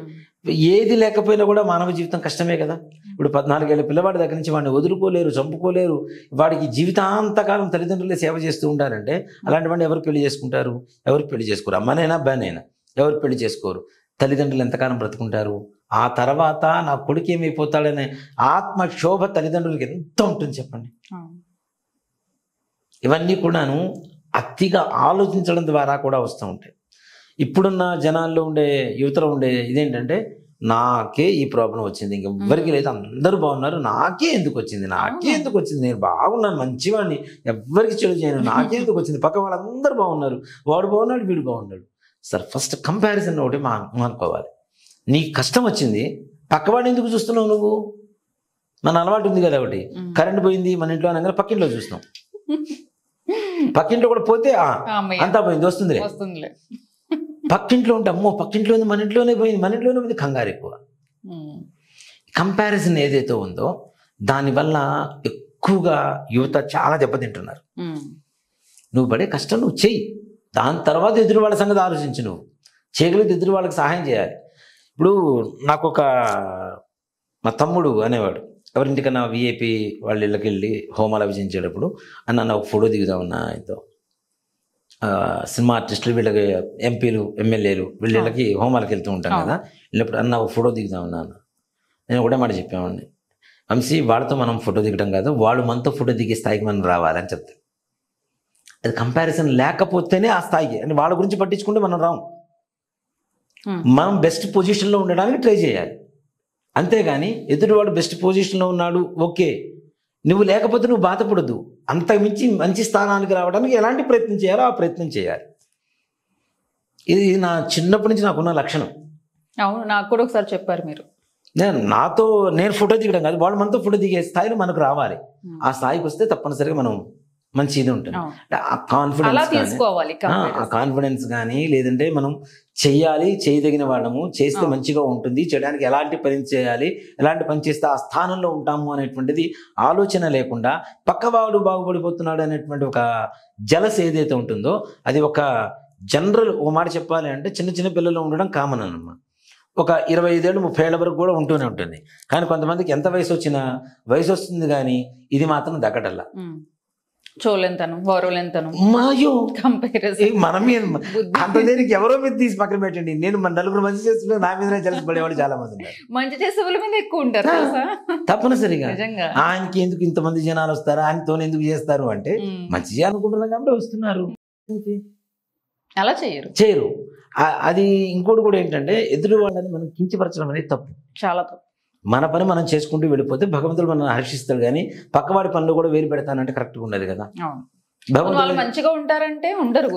[SPEAKER 2] ఏది లేకపోయినా కూడా మానవ జీవితం కష్టమే కదా. ఇప్పుడు 14 ఏళ్ల పిల్లవాడి దగ్గర నుంచి వాడిని వదులుకోలేరు, చంపుకోలేరు. వాడికి జీవితాంతకాలం తల్లిదండ్రులే సేవ చేస్తూ ఉంటారంటే అలాంటి వాడిని ఎవరు పెళ్లి చేసుకుంటారు? ఎవరు పెళ్లి చేసుకోరు? అమ్మనైనా అబ్బాయినైనా ఎవరు పెళ్లి చేసుకోరు. తల్లిదండ్రులు ఎంతకాలం బ్రతుకుంటారు? ఆ తర్వాత నా కొడుకు ఏమైపోతాడనే ఆత్మక్షోభ తల్లిదండ్రులకి ఎంత ఉంటుంది చెప్పండి. ఇవన్నీ కూడాను అతిగా ఆలోచించడం ద్వారా కూడా వస్తూ ఉంటాయి. ఇప్పుడున్న జనాల్లో ఉండే, యువతలో ఉండే ఇదేంటంటే నాకే ఈ ప్రాబ్లం వచ్చింది, ఇంకెవ్వరికి లేదు, అందరూ బాగున్నారు, నాకే ఎందుకు వచ్చింది, నాకే ఎందుకు వచ్చింది, నేను బాగున్నాను, మంచివాడిని, ఎవ్వరికి చెడు చేయను, నాకే ఎందుకు వచ్చింది, పక్క వాళ్ళందరూ బాగున్నారు, వాడు బాగున్నాడు, వీడు బాగున్నాడు. సార్ ఫస్ట్ కంపారిజన్ ఒకటి మానుకోవాలి. నీకు కష్టం వచ్చింది, పక్కవాడిని ఎందుకు చూస్తున్నావు నువ్వు? మన అలవాటు ఉంది కదా ఒకటి, కరెంట్ పోయింది మన ఇంట్లో అనగా పక్కింట్లో చూస్తున్నాం, పక్కింట్లో కూడా పోతే అంతా పోయింది వస్తుందిలే. పక్కింట్లో ఉంటే అమ్మో పక్కింట్లో ఉంది, మన ఇంట్లోనే పోయింది, మన ఇంట్లోనే ఉంది, కంగారు ఎక్కువ. కంపారిజన్ ఏదైతే ఉందో దానివల్ల ఎక్కువగా యువత చాలా దెబ్బతింటున్నారు. నువ్వు పడే కష్టం నువ్వు చెయ్యి, దాని తర్వాత ఎదురు వాళ్ళ సంగతి ఆలోచించు. నువ్వు చేయగలిగితే ఎదురు వాళ్ళకి సహాయం చేయాలి. ఇప్పుడు నాకు మా తమ్ముడు అనేవాడు, ఎవరింటికన్నా విఐపి వాళ్ళ ఇళ్ళకి వెళ్ళి హోమాలు అభిజించేటప్పుడు అన్న ఒక ఫోటో దిగుదామన్నా, ఆయనతో సినిమా ఆర్టిస్టులు వీళ్ళకి, ఎంపీలు, ఎమ్మెల్యేలు వీళ్ళకి హోమాలకు వెళ్తూ ఉంటాం కదా, వెళ్ళినప్పుడు అన్న ఒక ఫోటో దిగుదామన్నా అన్న. నేను ఒకటే మాట చెప్పామండి, వంశీ వాళ్ళతో మనం ఫోటో దిగడం కాదు, వాళ్ళు మనతో ఫోటో దిగే స్థాయికి మనం రావాలని చెప్తాను. అది కంపారిజన్ లేకపోతేనే ఆ స్థాయికి, అంటే వాళ్ళ గురించి పట్టించుకుంటే మనం రాము. మనం బెస్ట్ పొజిషన్లో ఉండడానికి ట్రై చేయాలి, అంతేగాని ఎదుటివాడు బెస్ట్ పొజిషన్లో ఉన్నాడు ఓకే, నువ్వు లేకపోతే నువ్వు బాధపడద్దు. అంతకుమించి మంచి స్థానానికి రావడానికి ఎలాంటి ప్రయత్నం చేయాలో ఆ ప్రయత్నం చేయాలి. ఇది నా చిన్నప్పటి నుంచి నాకున్న లక్షణం.
[SPEAKER 1] అవును, నాకు కూడా ఒకసారి చెప్పారు మీరు.
[SPEAKER 2] నేను ఫోటో దిగడం కాదు, వాళ్ళు మనతో ఫోటో దిగే స్థాయిలో మనకు రావాలి. ఆ స్థాయికి వస్తే తప్పనిసరిగా మనం మంచి ఇది ఉంటుంది. ఆ కాన్ఫిడెన్స్ కానీ, లేదంటే మనం చెయ్యాలి, చేయదగిన వాళ్ళము, చేస్తే మంచిగా ఉంటుంది, చేయడానికి ఎలాంటి పని చేయాలి, ఎలాంటి పని చేస్తే ఆ స్థానంలో ఉంటాము అనేటువంటిది ఆలోచన లేకుండా పక్కవాడు బాగుపడిపోతున్నాడు అనేటువంటి ఒక జలస్ ఏదైతే ఉంటుందో అది ఒక జనరల్, ఒక మాట చెప్పాలి అంటే చిన్న చిన్న పిల్లలు ఉండడం కామన్ అన్నమాట. ఒక 25 ఏళ్ళు 30 ఏళ్ళ వరకు కూడా ఉంటూనే ఉంటుంది. కానీ కొంతమందికి ఎంత వయసు వచ్చినా వయసు వస్తుంది కానీ ఇది మాత్రం దక్కటల్లా.
[SPEAKER 1] చూడలేంతను, గౌరవలేంతను,
[SPEAKER 2] మన మీద అంత దేనికి ఎవరో మీద తీసి పక్కన పెట్టండి. నేను మన నలుగురు మంచి చేస్తుంటే నా మీదనే జలసి పడేవాళ్ళు చాలా మంది ఉన్నారు.
[SPEAKER 1] మంచి చేసే వాళ్ళ మీద ఎక్కువ ఉంటారు
[SPEAKER 2] తప్పనిసరిగా. ఆయనకి ఎందుకు ఇంతమంది జనాలు వస్తారు, ఆయనతో ఎందుకు చేస్తారు అంటే మంచి చేయాలనుకుంటున్నాం కాబట్టి వస్తున్నారు,
[SPEAKER 1] అలా చేయరు.
[SPEAKER 2] అది ఇంకోటి కూడా ఏంటంటే ఎదురు వాళ్ళని మనం కించపరచడం అనేది తప్పు, చాలా తప్పు. మన పని మనం చేసుకుంటూ వెళ్ళిపోతే భగవంతుడు మనం హర్షిస్తాడు. కానీ పక్కవాడి పనులు కూడా వేలు పెడతానంటే కరెక్ట్గా ఉండదు కదా.
[SPEAKER 1] మంచిగా ఉంటారంటే ఉండరు.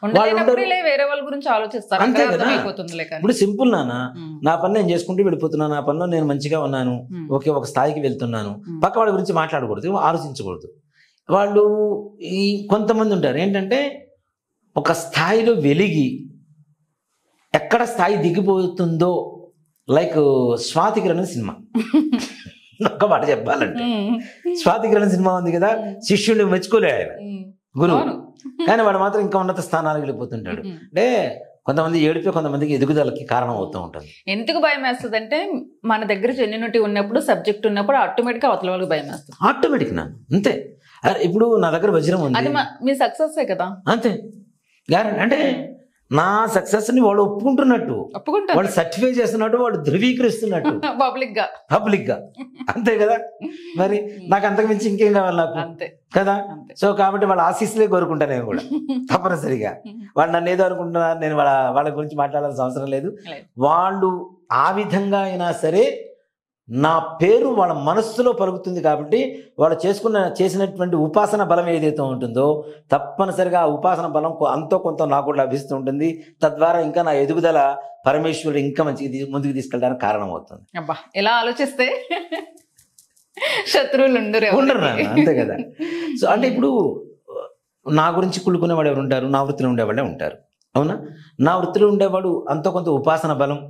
[SPEAKER 1] ఉండలేనప్పుడే వేరే వాళ్ళ గురించి ఆలోచిస్తారు.
[SPEAKER 2] అంతే
[SPEAKER 1] అక్కడే
[SPEAKER 2] కదా.
[SPEAKER 1] అర్థమైపోతుందిలే కానీ.
[SPEAKER 2] ఇప్పుడు సింపుల్ నాన్న,
[SPEAKER 1] ఉమ్,
[SPEAKER 2] నా పని నేను చేసుకుంటూ వెళ్ళిపోతున్నాను, నా పనిలో నేను మంచిగా ఉన్నాను,
[SPEAKER 1] ఉమ్,
[SPEAKER 2] ఓకే, ఒక స్థాయికి వెళ్తున్నాను,
[SPEAKER 1] ఉమ్,
[SPEAKER 2] పక్క వాళ్ళ గురించి మాట్లాడకూడదు, ఆలోచించకూడదు. వాళ్ళు ఈ కొంతమంది ఉంటారు ఏంటంటే ఒక స్థాయిలో వెలిగి ఎక్కడ స్థాయి దిగిపోతుందో, లైక్ స్వాతి కిరణ్ సినిమా. ఒక్క మాట చెప్పాలంటే
[SPEAKER 1] ఉమ్,
[SPEAKER 2] స్వాతి కిరణ్ సినిమా ఉంది కదా, శిష్యుడిని మెచ్చుకోలే ఆయన
[SPEAKER 1] ఉమ్,
[SPEAKER 2] గురువు,
[SPEAKER 1] అవును.
[SPEAKER 2] కానీ వాడు మాత్రం ఇంకా ఉన్నత స్థానాలకు వెళ్ళిపోతుంటాడు.
[SPEAKER 1] ఉమ్.
[SPEAKER 2] అంటే కొంతమంది ఏడిపే కొంతమందికి ఎదుగుదలకి కారణం అవుతూ ఉంటుంది.
[SPEAKER 1] ఎందుకు భయం వేస్తుంది అంటే మన దగ్గర జెన్యూనిటీ ఉన్నప్పుడు, సబ్జెక్ట్ ఉన్నప్పుడు ఆటోమేటిక్ గా అవతల వాళ్ళకి భయం వేస్తుంది.
[SPEAKER 2] ఆటోమేటిక్ నాన్న, అంతే. అరే ఇప్పుడు నా దగ్గర వజ్రం
[SPEAKER 1] అది
[SPEAKER 2] ఉంది,
[SPEAKER 1] మీ సక్సెస్ కదా.
[SPEAKER 2] అంతే గ్యారెంటీ. అంటే నా సక్సెస్ ని వాడు ఒప్పుకుంటున్నట్టు,
[SPEAKER 1] ఒప్పుకుంటారు
[SPEAKER 2] వాళ్ళు సర్టిఫై చేస్తున్నట్టు, వాడు ధృవీకరిస్తున్నట్టు
[SPEAKER 1] పబ్లిక్ గా.
[SPEAKER 2] పబ్లిక్ గా, అంతే కదా. మరి నాకు అంతకు మించి ఇంకేం కావాలి నాకు,
[SPEAKER 1] అంతే
[SPEAKER 2] కదా.
[SPEAKER 1] అంతే.
[SPEAKER 2] సో కాబట్టి వాళ్ళ ఆశీస్సులే కోరుకుంటా నేను కూడా తప్పనిసరిగా. వాళ్ళు నన్ను ఏదో అనుకుంటున్నారు, నేను వాళ్ళ గురించి మాట్లాడాల్సిన అవసరం లేదు.
[SPEAKER 1] లేదు.
[SPEAKER 2] వాళ్ళు ఆ విధంగా అయినా సరే నా పేరు వాళ్ళ మనస్సులో పలుకుతుంది కాబట్టి వాళ్ళు చేసినటువంటి ఉపాసన బలం ఏదైతే ఉంటుందో తప్పనిసరిగా ఆ ఉపాసన బలం అంతో కొంత నాకు కూడా లభిస్తూ ఉంటుంది. తద్వారా ఇంకా నా ఎదుగుదల పరమేశ్వరుడు ఇంకా మంచిగా ముందుకు తీసుకెళ్ళడానికి కారణం అవుతుంది.
[SPEAKER 1] అబ్బా, ఎలా ఆలోచిస్తే శత్రువులు
[SPEAKER 2] ఉండరు నాన్న, అంతే కదా. సో అంటే ఇప్పుడు నా గురించి కుళ్ళుకునేవాడు ఎవరు ఉంటారు? నా వృత్తిలో ఉండేవాళ్ళే ఉంటారు, అవునా. నా వృత్తిలో ఉండేవాడు అంతో కొంత ఉపాసన బలం,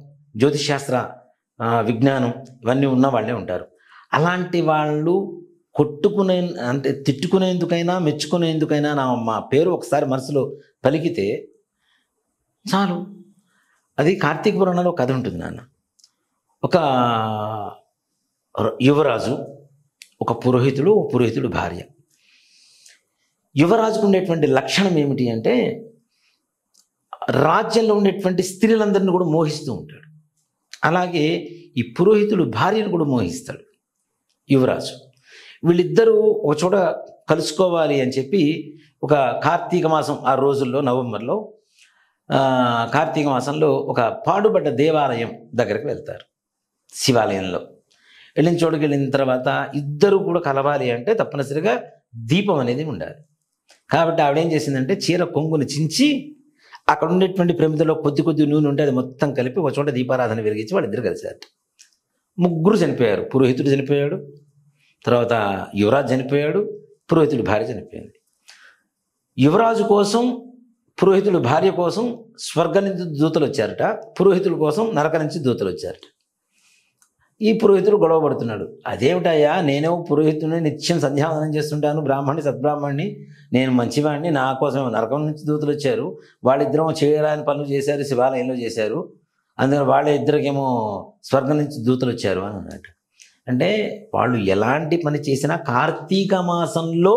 [SPEAKER 2] జ్యోతిషశాస్త్ర విజ్ఞానం ఇవన్నీ ఉన్న వాళ్ళే ఉంటారు. అలాంటి వాళ్ళు కొట్టుకునే, అంటే తిట్టుకునేందుకైనా మెచ్చుకునేందుకైనా మా పేరు ఒకసారి మనసులో పలికితే చాలు. అది కార్తీక పురాణంలో కథ ఉంటుంది నాన్న. ఒక యువరాజు, ఒక పురోహితుడు భార్య. యువరాజుకు ఉండేటువంటి లక్షణం ఏమిటి అంటే రాజ్యంలో ఉండేటువంటి స్త్రీలందరినీ కూడా మోహిస్తూ ఉంటాడు. అలాగే ఈ పురోహితుడు భార్యను కూడా మోహిస్తాడు యువరాజు. వీళ్ళిద్దరూ ఒక చోట కలుసుకోవాలి అని చెప్పి ఒక కార్తీక మాసం ఆ రోజుల్లో నవంబర్లో కార్తీక మాసంలో ఒక పాడుబడ్డ దేవాలయం దగ్గరికి వెళ్తారు. శివాలయంలో వెళ్ళిన చోటుకి వెళ్ళిన తర్వాత ఇద్దరు కూడా కలవాలి అంటే తప్పనిసరిగా దీపం అనేది ఉండాలి. కాబట్టి ఆవిడేం చేసిందంటే చీర కొంగుని చించి అక్కడ ఉండేటువంటి ప్రమిదలో కొద్ది నూనె ఉంటే అది మొత్తం కలిపి ఒక చోట దీపారాధన వెలిగించి వాళ్ళిద్దరు కలిశారు. ముగ్గురు చనిపోయారు. పురోహితుడు చనిపోయాడు, తర్వాత యువరాజు చనిపోయాడు, పురోహితుడి భార్య చనిపోయింది. యువరాజు కోసం, పురోహితుడి భార్య కోసం స్వర్గం నుంచి దూతలు వచ్చారట, పురోహితుడి కోసం నరక నుంచి దూతలు వచ్చారట. ఈ పురోహితుడు గొడవ పడుతున్నాడు. అదేమిటయ్యా, నేనేమో పురోహితుడిని నిత్యం సంధ్యావందనం చేస్తుంటాను, బ్రాహ్మణ్ణి సద్బ్రాహ్మణ్ణి, నేను మంచివాడిని, నా కోసం నరకం నుంచి దూతలు వచ్చారు, వాళ్ళిద్దరేమో చేయరాని పనులు చేశారు, శివాలయంలో చేశారు, అందుకని వాళ్ళ ఇద్దరికేమో స్వర్గం నుంచి దూతలు వచ్చారు అని అన్నట్టు. అంటే వాళ్ళు ఎలాంటి పని చేసినా కార్తీక మాసంలో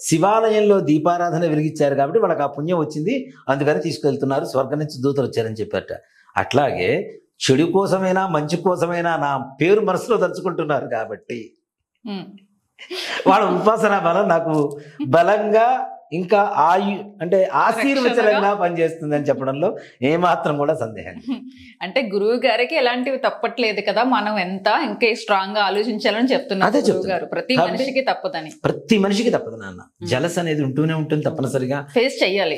[SPEAKER 2] శివాలయంలో దీపారాధన వెలిగించారు కాబట్టి వాళ్ళకి ఆ పుణ్యం వచ్చింది, అందుకని తీసుకెళ్తున్నారు, స్వర్గం నుంచి దూతలు వచ్చారని చెప్పారట. అట్లాగే చెడు కోసమైనా మంచి కోసమైనా నా పేరు మనసులో తలుచుకుంటున్నారు కాబట్టి వాళ్ళ ఉపాసన బలం నాకు బలంగా ఇంకా అంటే ఆశీర్వచనంగా పనిచేస్తుంది అని చెప్పడంలో ఏమాత్రం కూడా సందేహం.
[SPEAKER 1] అంటే గురువు గారికి ఎలాంటివి తప్పట్లేదు కదా, మనం ఎంత ఇంకా స్ట్రాంగ్ గా ఆలోచించాలని చెప్తున్నారు గురువు గారు. ప్రతి మనిషికి తప్పదని,
[SPEAKER 2] ప్రతి మనిషికి తప్పదు నాన్న. జలస్ అనేది ఉంటూనే ఉంటుంది, తప్పనిసరిగా
[SPEAKER 1] ఫేస్ చేయాలి,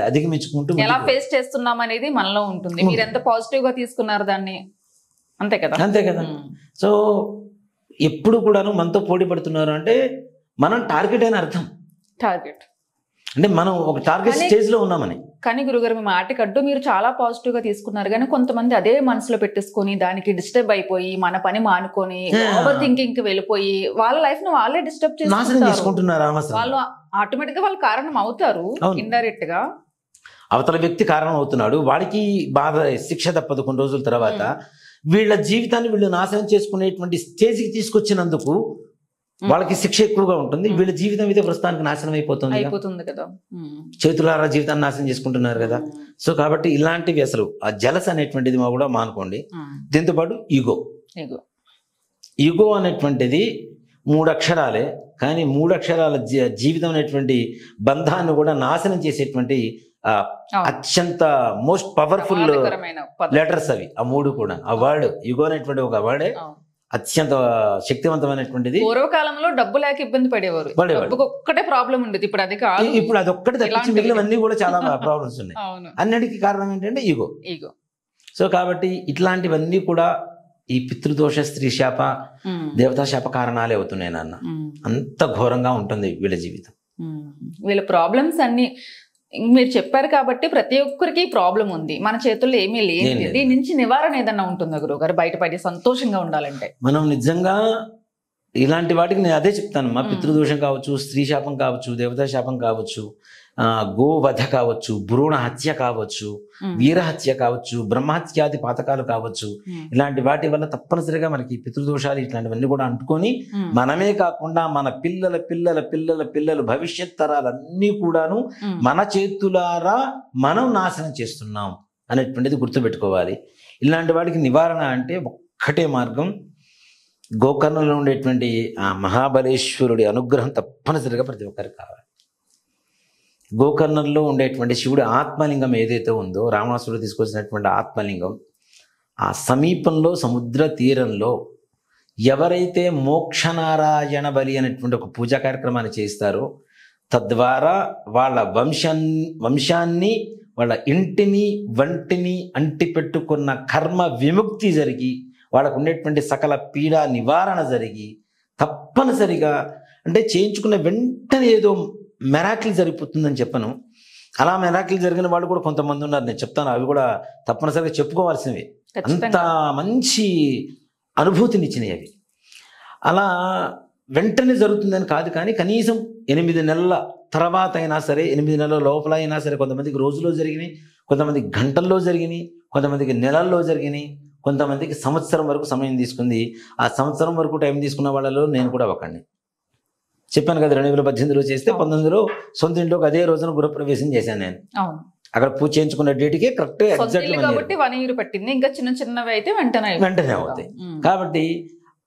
[SPEAKER 2] అధిగమించుకుంటూ.
[SPEAKER 1] ఎలా ఫేస్ చేస్తున్నాం అనేది మనలో ఉంటుంది. మీరు ఎంత పాజిటివ్ గా తీసుకున్నారు దాన్ని, అంతే కదా. సో ఎప్పుడు కూడాను మనతో పోటీ పడుతున్నారు అంటే మనం టార్గెట్ అని అర్థం. టార్గెట్ అంటే మనం ఒక టార్గెట్ స్టేజ్ లో ఉన్నామని. కానీ గురుగారు, మీ మాటకడ్డు మీరు చాలా పాజిటివ్ గా తీసుకున్నారు, కానీ కొంతమంది అదే మనసులో పెట్టేసుకొని దానికి డిస్టర్బ్ అయిపోయి మన పని మానుకొని ఓవర్ థింకింగ్ కి వెళ్ళిపోయి వాళ్ళ లైఫ్ ను వాళ్ళే డిస్టర్బ్
[SPEAKER 2] చేసుకుంటున్నారు.
[SPEAKER 1] వాళ్ళు ఆటోమేటిక్ గా వాళ్ళు కారణం అవుతారు, ఇండైరెక్ట్ గా
[SPEAKER 2] అవతల వ్యక్తి కారణం అవుతున్నాడు, వాడికి బాధ శిక్ష తప్పదు కొన్ని రోజుల తర్వాత. వీళ్ళ జీవితాన్ని వీళ్ళు నాశనం చేసుకునేటువంటి స్టేజ్కి తీసుకొచ్చినందుకు వాళ్ళకి శిక్ష ఎక్కువగా ఉంటుంది, వీళ్ళ జీవితం అయితే ప్రస్తుతానికి నాశనం అయిపోతుంది కదా, చేతులారా జీవితాన్ని నాశనం చేసుకుంటున్నారు కదా. సో కాబట్టి ఇలాంటివి అసలు ఆ జలస్ అనేటువంటిది కూడా మానుకోండి. దీంతో పాటు ఈగో అనేటువంటిది 3 అక్షరాలే, కానీ 3 అక్షరాల జీవితం అనేటువంటి బంధాన్ని కూడా నాశనం చేసేటువంటి అత్యంత మోస్ట్ పవర్ఫుల్ లెటర్స్ అవి. ఆ 3 కూడా, ఆ వర్డ్ ఈగో అనేటువంటి ఒక వర్డే అత్యంత శక్తివంతమైనటువంటిది.
[SPEAKER 1] పూర్వకాలంలో డబ్బు లేక ఇబ్బంది పడేవారు, డబ్బుకి ఒక్కటే ప్రాబ్లం ఉండేది. ఇప్పుడు అది కాదు,
[SPEAKER 2] ఇప్పుడు అది ఒక్కటి తప్పించి మిగిలినవన్నీ కూడా చాలా ప్రాబ్లమ్స్ ఉన్నాయి. అన్నిటికీ కారణం ఏంటంటే ఈగో. సో కాబట్టి ఇట్లాంటివన్నీ కూడా ఈ పితృదోష, స్త్రీ శాప, దేవతా శాప కారణాలే అవుతున్నాయి నాన్న. అంత ఘోరంగా ఉంటుంది వీళ్ళ జీవితం.
[SPEAKER 1] వీళ్ళ ప్రాబ్లమ్స్ అన్ని మీరు చెప్పారు కాబట్టి ప్రతి ఒక్కరికి ప్రాబ్లం ఉంది, మన చేతుల్లో ఏమీ లేదు. దీని నుంచి నివారణ ఏదన్నా ఉంటుందా గురువుగారు, బయటపడి సంతోషంగా ఉండాలంటే?
[SPEAKER 2] మనం నిజంగా ఇలాంటి వాటికి నేను అదే చెప్తాను. మా పితృదోషం కావచ్చు, స్త్రీ శాపం కావచ్చు, దేవతా శాపం కావచ్చు, గోవధ కావచ్చు, భ్రూణ హత్య కావచ్చు, వీరహత్య కావచ్చు, బ్రహ్మహత్యాది పాతకాలు కావచ్చు, ఇలాంటి వాటి వల్ల తప్పనిసరిగా మనకి పితృదోషాలు ఇట్లాంటివన్నీ కూడా అంటుకొని మనమే కాకుండా మన పిల్లల పిల్లల పిల్లల పిల్లలు భవిష్యత్ తరాలన్నీ కూడాను మన చేతులారా మనం నాశనం చేస్తున్నాం అనేటువంటిది గుర్తుపెట్టుకోవాలి. ఇలాంటి వాటికి నివారణ అంటే ఒక్కటే మార్గం, గోకర్ణంలో ఉండేటువంటి ఆ మహాబలేశ్వరుడి అనుగ్రహం తప్పనిసరిగా ప్రతి ఒక్కరికి కావాలి. గోకర్ణంలో ఉండేటువంటి శివుడి ఆత్మలింగం ఏదైతే ఉందో, రావణాసురుడు తీసుకొచ్చినటువంటి ఆత్మలింగం, ఆ సమీపంలో సముద్ర తీరంలో ఎవరైతే మోక్షనారాయణ బలి అనేటువంటి ఒక పూజా కార్యక్రమాన్ని చేస్తారో, తద్వారా వాళ్ళ వంశాన్ని వాళ్ళ ఇంటిని వంటిని అంటిపెట్టుకున్న కర్మ విముక్తి జరిగి వాళ్ళకు ఉండేటువంటి సకల పీడా నివారణ జరిగి తప్పనిసరిగా, అంటే చేయించుకున్న వెంటనే ఏదో మెరాకిల్ జరిగిపోతుందని చెప్పను. అలా మెరాకిల్ జరిగిన వాళ్ళు కూడా కొంతమంది ఉన్నారు, నేను చెప్తాను. అవి కూడా తప్పనిసరిగా చెప్పుకోవాల్సినవి. అంత మంచి అనుభూతినిచ్చినాయి అవి. అలా వెంటనే జరుగుతుందని కాదు, కానీ కనీసం 8 నెలల తర్వాత అయినా సరే, 8 నెలల లోపల అయినా సరే, కొంతమందికి రోజులో జరిగినాయి, కొంతమందికి గంటల్లో జరిగినాయి, కొంతమందికి నెలల్లో జరిగినాయి, కొంతమందికి సంవత్సరం వరకు సమయం తీసుకుంది. ఆ సంవత్సరం వరకు టైం తీసుకున్న వాళ్ళలో నేను కూడా ఒకడిని. చెప్పాను కదా, 2018లో చేస్తే 19లో సొంత ఇంట్లోకి అదే రోజున గృహప్రవేశం చేశాను నేను. అక్కడ పూజ చేయించుకున్న డేట్కే కరెక్ట్
[SPEAKER 1] ఎగ్జాక్ట్ 1 year పట్టింది. ఇంకా చిన్న చిన్నవి అయితే వెంటనే
[SPEAKER 2] అవుతాయి. కాబట్టి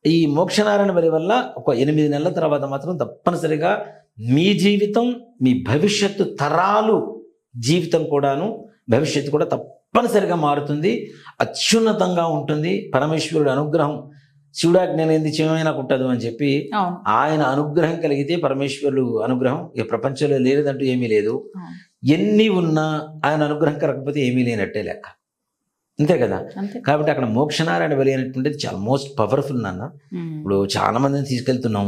[SPEAKER 2] ఈ మోక్షనారాయణ బలి వల్ల ఒక 8 నెలల తర్వాత మాత్రం తప్పనిసరిగా మీ జీవితం, మీ భవిష్యత్తు తరాలు జీవితం కూడాను, భవిష్యత్తు కూడా తప్పనిసరిగా మారుతుంది, అత్యున్నతంగా ఉంటుంది. పరమేశ్వరుడు అనుగ్రహం, శివుడాజ్ఞ అనేది చేయమైనా కుట్టదు అని చెప్పి ఆయన అనుగ్రహం కలిగితే, పరమేశ్వరుడు అనుగ్రహం ఈ ప్రపంచంలో లేదంటూ ఏమీ లేదు. ఎన్ని ఉన్నా ఆయన అనుగ్రహం కలగకపోతే ఏమీ లేనట్టే లెక్క, అంతే కదా. కాబట్టి అక్కడ మోక్షనారాయణ బలి అనేటువంటిది చాలా మోస్ట్ పవర్ఫుల్ నాన్న. ఇప్పుడు చాలా మందిని తీసుకెళ్తున్నాం,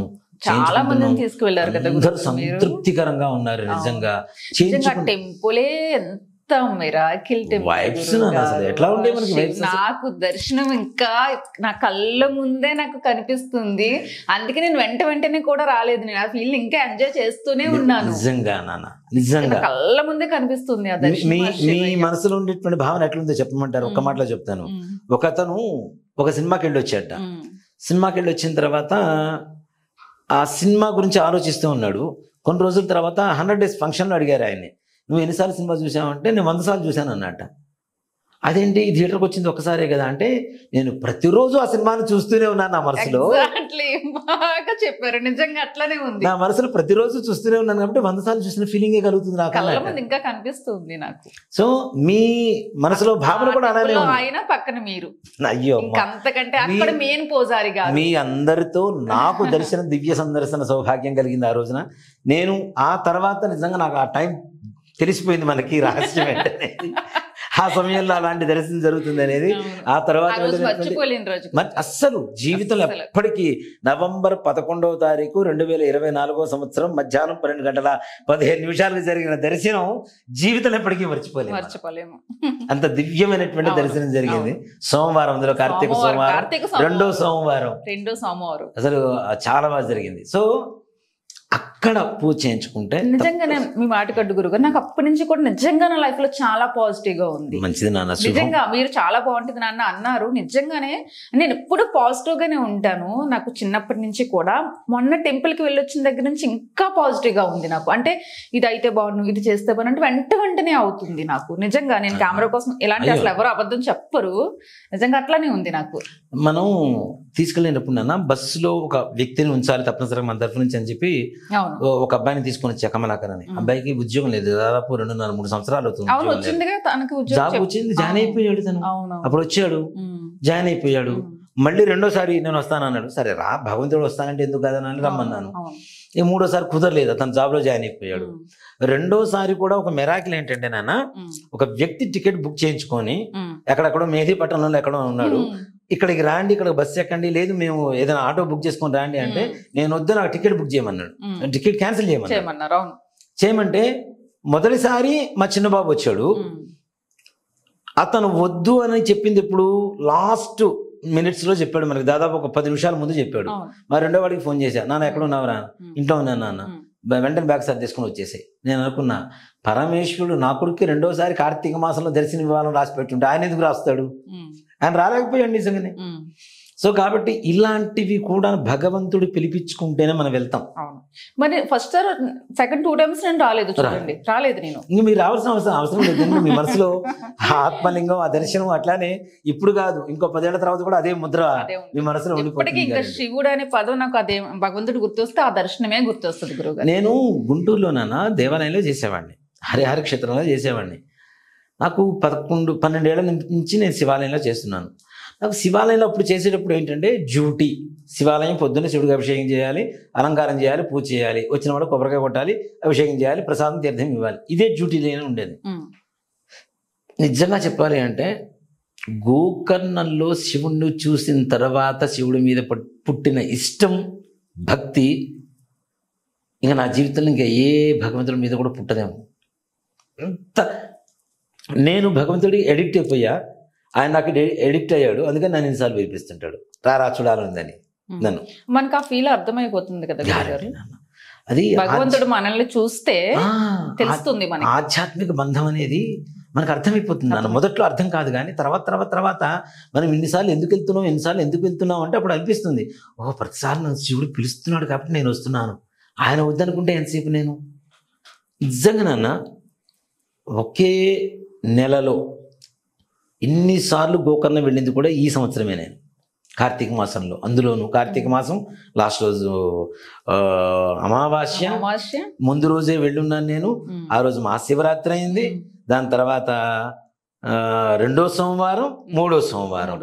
[SPEAKER 1] చాలా మందిని తీసుకువెళ్ళారు కదా,
[SPEAKER 2] అందరూ సంతృప్తికరంగా ఉన్నారు. నిజంగా
[SPEAKER 1] టెంపులే మిరాకిల్ నాకు దర్శనం ఇంకా నా కళ్ళ ముందే నాకు కనిపిస్తుంది. అందుకే నేను వెంటనే కూడా రాలేదు, నేను ఆ ఫీల్ ఇంకా ఎంజాయ్ చేస్తూనే ఉన్నాను.
[SPEAKER 2] నిజంగా నాన్న, నిజంగా
[SPEAKER 1] కళ్ళ ముందే కనిపిస్తుంది ఆ దర్శనం.
[SPEAKER 2] మీ మనసులో ఉండేటువంటి భావన ఎట్లుందో చెప్పమంటారు? ఒక్క మాటలో చెప్తాను. ఒకతను ఒక సినిమాకి వెళ్ళి వచ్చాట. సినిమాకి వెళ్ళి వచ్చిన తర్వాత ఆ సినిమా గురించి ఆలోచిస్తూ ఉన్నాడు. కొన్ని రోజుల తర్వాత 100 days ఫంక్షన్లో అడిగారు ఆయన్ని, నువ్వు ఎన్నిసార్లు సినిమా చూసావంటే నేను 100 సార్లు చూశాను అన్నట్ట. అదేంటి థియేటర్కి వచ్చింది ఒక్కసారే కదా అంటే, నేను ప్రతిరోజు ఆ సినిమాని చూస్తూనే ఉన్నాను నా మనసులో.
[SPEAKER 1] బాగా చెప్పారు, నిజంగా అట్లానే ఉంది.
[SPEAKER 2] నా మనసులో ప్రతిరోజు చూస్తూనే ఉన్నాను కాబట్టి 100 సార్లు చూసిన ఫీలింగే కలుగుతుంది నాకు,
[SPEAKER 1] ఇంకా కనిపిస్తుంది నాకు.
[SPEAKER 2] సో మీ మనసులో భావన కూడా అలానే ఉంది.
[SPEAKER 1] ఆయన పక్కన మీరు,
[SPEAKER 2] అయ్యో
[SPEAKER 1] అంతకంటే అక్కడ మెయిన్ పోజారి కాదు.
[SPEAKER 2] మీ అందరితో నాకు దర్శనం, దివ్య సందర్శన సౌభాగ్యం కలిగింది ఆ రోజున. నేను ఆ తర్వాత నిజంగా నాకు ఆ టైం తెలిసిపోయింది, మనకి రహస్యం ఏంటనేది. ఆ సమయంలో అలాంటి దర్శనం జరుగుతుంది అనేది ఆ తర్వాత అస్సలు జీవితంలో ఎప్పటికీ. నవంబర్ 11వ తారీఖు 2024వ సంవత్సరం మధ్యాహ్నం 12:15 జరిగిన దర్శనం జీవితంలో ఎప్పటికీ మర్చిపోలేము. అంత దివ్యమైనటువంటి దర్శనం జరిగింది. సోమవారం, అందులో కార్తీక సోమవారం, రెండో సోమవారం అసలు చాలా బాగా జరిగింది. సో అక్కడ పూజ చేయించుకుంటే
[SPEAKER 1] నిజంగానే మీ మాటకడ్డు గురుగారు, నాకు అప్పటి నుంచి కూడా నిజంగా నా లైఫ్ లో చాలా పాజిటివ్ గా ఉంది.
[SPEAKER 2] మంచిది నాన్న,
[SPEAKER 1] నిజంగా మీరు చాలా బాగుంటుంది నాన్న అన్నారు. నిజంగానే నేను ఎప్పుడు పాజిటివ్ గానే ఉంటాను. నాకు చిన్నప్పటి నుంచి కూడా, మొన్న టెంపుల్ కి వెళ్ళొచ్చిన దగ్గర నుంచి ఇంకా పాజిటివ్ గా ఉంది నాకు. అంటే ఇది అయితే బాగుండు, ఇది చేస్తే బాగుండు అంటే వెంటనే అవుతుంది నాకు. నిజంగా నేను కెమెరా కోసం ఇలాంటి అసలు ఎవరు అబద్ధం చెప్పరు, నిజంగా అట్లానే ఉంది నాకు.
[SPEAKER 2] మనం తీసుకెళ్ళినప్పుడు నాన్న బస్సులో ఒక వ్యక్తిని ఉంచాలి తప్పనిసరిగా మన తరఫు నుంచి అని చెప్పి ఒక అబ్బాయిని తీసుకొని వచ్చా, కమలాకర్ అని. అబ్బాయికి ఉద్యోగం లేదు, దాదాపు 2.5-3 సంవత్సరాలు అవుతుంది. జాబ్ వచ్చింది, జాయిన్ అయిపోయాడు తను. అప్పుడు వచ్చాడు, జాయిన్ అయిపోయాడు. మళ్ళీ రెండోసారి నేను వస్తాను అన్నాడు. సరే రా, భగవంతుడు వస్తానంటే ఎందుకు కదనని రమ్మన్నాను.
[SPEAKER 1] అవును.
[SPEAKER 2] ఈ మూడోసారి కుదరలేదు, అతను జాబ్లో జాయిన్ అయిపోయాడు. రెండోసారి కూడా ఒక మెరాకిల్ ఏంటంటే నాన్న, ఒక వ్యక్తి టికెట్ బుక్ చేయించుకొని ఎక్కడెక్కడో మెహదీపట్నంలో ఎక్కడో ఉన్నాడు, ఇక్కడికి రాండి, ఇక్కడ బస్సు ఎక్కండి, లేదు మేము ఏదైనా ఆటో బుక్ చేసుకొని రాండి అంటే నేను వద్దు, నాకు టికెట్ బుక్ చేయమన్నాడు. టికెట్ క్యాన్సిల్ చేయమన్నారు. చేయమంటే మొదటిసారి మా చిన్నబాబు వచ్చాడు. అతను వద్దు అని చెప్పింది ఇప్పుడు లాస్ట్ మినిట్స్ లో చెప్పాడు మనకి, దాదాపు ఒక 10 నిమిషాల ముందు చెప్పాడు. మా రెండో వాడికి ఫోన్ చేశా, నాన్న ఎక్కడ ఉన్నావురా, ఇంట్లో ఉన్నాను నాన్న, వెంటనే బ్యాగ్ సార్ తీసుకుని వచ్చేసాయి. నేను అనుకున్నా, పరమేశ్వరుడు నా కొడుకు రెండోసారి కార్తీక మాసంలో దర్శనం ఇవ్వాలని రాసి పెట్టుంటే ఆయన ఎందుకు రాస్తాడు? ఆయన రాలేకపోయాడు నిజంగానే. సో కాబట్టి ఇలాంటివి కూడా భగవంతుడు పిలిపించుకుంటేనే మనం వెళ్తాం.
[SPEAKER 1] మరి ఫస్ట్ సార్ సెకండ్ 2 times నేను రాలేదు, చూడండి రాలేదు నేను.
[SPEAKER 2] ఇంక మీరు రావాల్సిన అవసరం లేదు. మీ మనసులో ఆత్మలింగం, ఆ దర్శనం అట్లానే ఇప్పుడు కాదు, ఇంకో 10 ఏళ్ల తర్వాత కూడా అదే ముద్ర మీ మనసులో ఉండిపోతుంది.
[SPEAKER 1] ఇంకా శివుడు అనే పదం నాకు అదే భగవంతుడు గుర్తొస్తే ఆ దర్శనమే గుర్తొస్తుంది గురువుగారు.
[SPEAKER 2] నేను గుంటూరులో దేవాలయంలో చేసేవాడిని, హరిహర క్షేత్రంలో చేసేవాడిని. నాకు 11-12 ఏళ్ల నుంచి నేను శివాలయంలో చేస్తున్నాను. నాకు శివాలయంలో అప్పుడు చేసేటప్పుడు ఏంటంటే డ్యూటీ, శివాలయం పొద్దున్న శివుడికి అభిషేకం చేయాలి, అలంకారం చేయాలి, పూజ చేయాలి, వచ్చిన వాడు కొబ్బరికాయ కొట్టాలి, అభిషేకం చేయాలి, ప్రసాదం తీర్థం ఇవ్వాలి, ఇదే డ్యూటీలోనే ఉండేది. నిజంగా చెప్పాలి అంటే గోకర్ణంలో శివుణ్ణి చూసిన తర్వాత శివుడి మీద పుట్టిన ఇష్టం, భక్తి ఇంకా నా జీవితంలో ఇంకా ఏ భగవంతుడి మీద కూడా పుట్టదేమో. అంత నేను భగవంతుడికి ఎడిక్ట్ అయిపోయా, ఆయన నాకు ఎడిక్ట్ అయ్యాడు, అందుకని నన్ను ఎన్నిసార్లు వినిపిస్తుంటాడు, రారా చూడాలని నన్ను.
[SPEAKER 1] మనకు ఆ ఫీల్ అర్థమైపోతుంది కదా
[SPEAKER 2] అది,
[SPEAKER 1] భగవంతుడు మనల్ని చూస్తే తెలుస్తుంది. మన
[SPEAKER 2] ఆధ్యాత్మిక బంధం అనేది మనకు అర్థమైపోతుంది అన్న. మొదట్లో అర్థం కాదు, కానీ తర్వాత మనం ఇన్నిసార్లు ఎందుకు వెళ్తున్నాం అంటే అప్పుడు అనిపిస్తుంది, ఓ ప్రతిసారి నన్ను శివుడు పిలుస్తున్నాడు కాబట్టి నేను వస్తున్నాను, ఆయన వద్దనుకుంటే ఎంతసేపు నేను. నిజంగా నాన్న, ఒకే నెలలో ఇన్నిసార్లు గోకర్ణ వెళ్ళింది కూడా ఈ సంవత్సరమే నేను, కార్తీక మాసంలో. అందులోను కార్తీక మాసం లాస్ట్ రోజు అమావాస్య ముందు రోజే వెళ్ళున్నాను నేను. ఆ రోజు మహాశివరాత్రి అయింది, దాని తర్వాత రెండో సోమవారం, మూడో సోమవారం,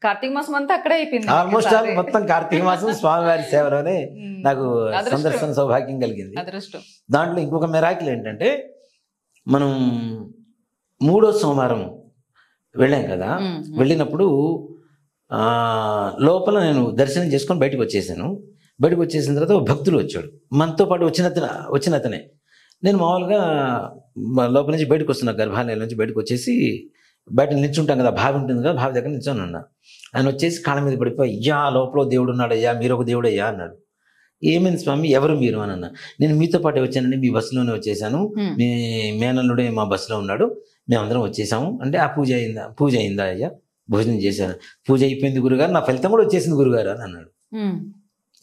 [SPEAKER 1] కార్తీక మాసం అంతా అక్కడే అయిపోయింది.
[SPEAKER 2] ఆల్మోస్ట్ మొత్తం కార్తీక మాసం స్వామివారి సేవలోనే నాకు సందర్శన సౌభాగ్యం కలిగింది. దాంట్లో ఇంకొక మెరాకిల్ ఏంటంటే, మనం మూడో సోమవారం వెళ్ళాం కదా, వెళ్ళినప్పుడు లోపల నేను దర్శనం చేసుకొని బయటకు వచ్చేసాను. బయటకు వచ్చేసిన తర్వాత భక్తులు వచ్చాడు, మనతో పాటు వచ్చిన అతనే. నేను మామూలుగా లోపల నుంచి బయటకు వస్తున్నా, గర్భాలయం నుంచి బయటకు వచ్చేసి బయట నిల్చుంటాం కదా, బావి ఉంటుంది కదా, బావి దగ్గర నిల్చొని ఉన్నా. ఆయన వచ్చేసి కాళ్ళ మీద పడిపోయి, అయ్యా లోపల దేవుడు ఉన్నాడు అయ్యా, మీరు ఒక దేవుడు అయ్యా అన్నాడు. ఏమైంది స్వామి, ఎవరు మీరు అని అన్నా. నేను మీతో పాటు వచ్చానండి, మీ బస్సులోనే వచ్చేసాను, మీ మేనల్లుడే మా బస్సులో ఉన్నాడు, మేమందరం వచ్చేసాము అంటే. ఆ పూజ అయిందా అయ్యా, భోజనం చేశాను, పూజ అయిపోయింది గురుగారు, నా ఫలితం కూడా వచ్చేసింది గురుగారు అని అన్నాడు.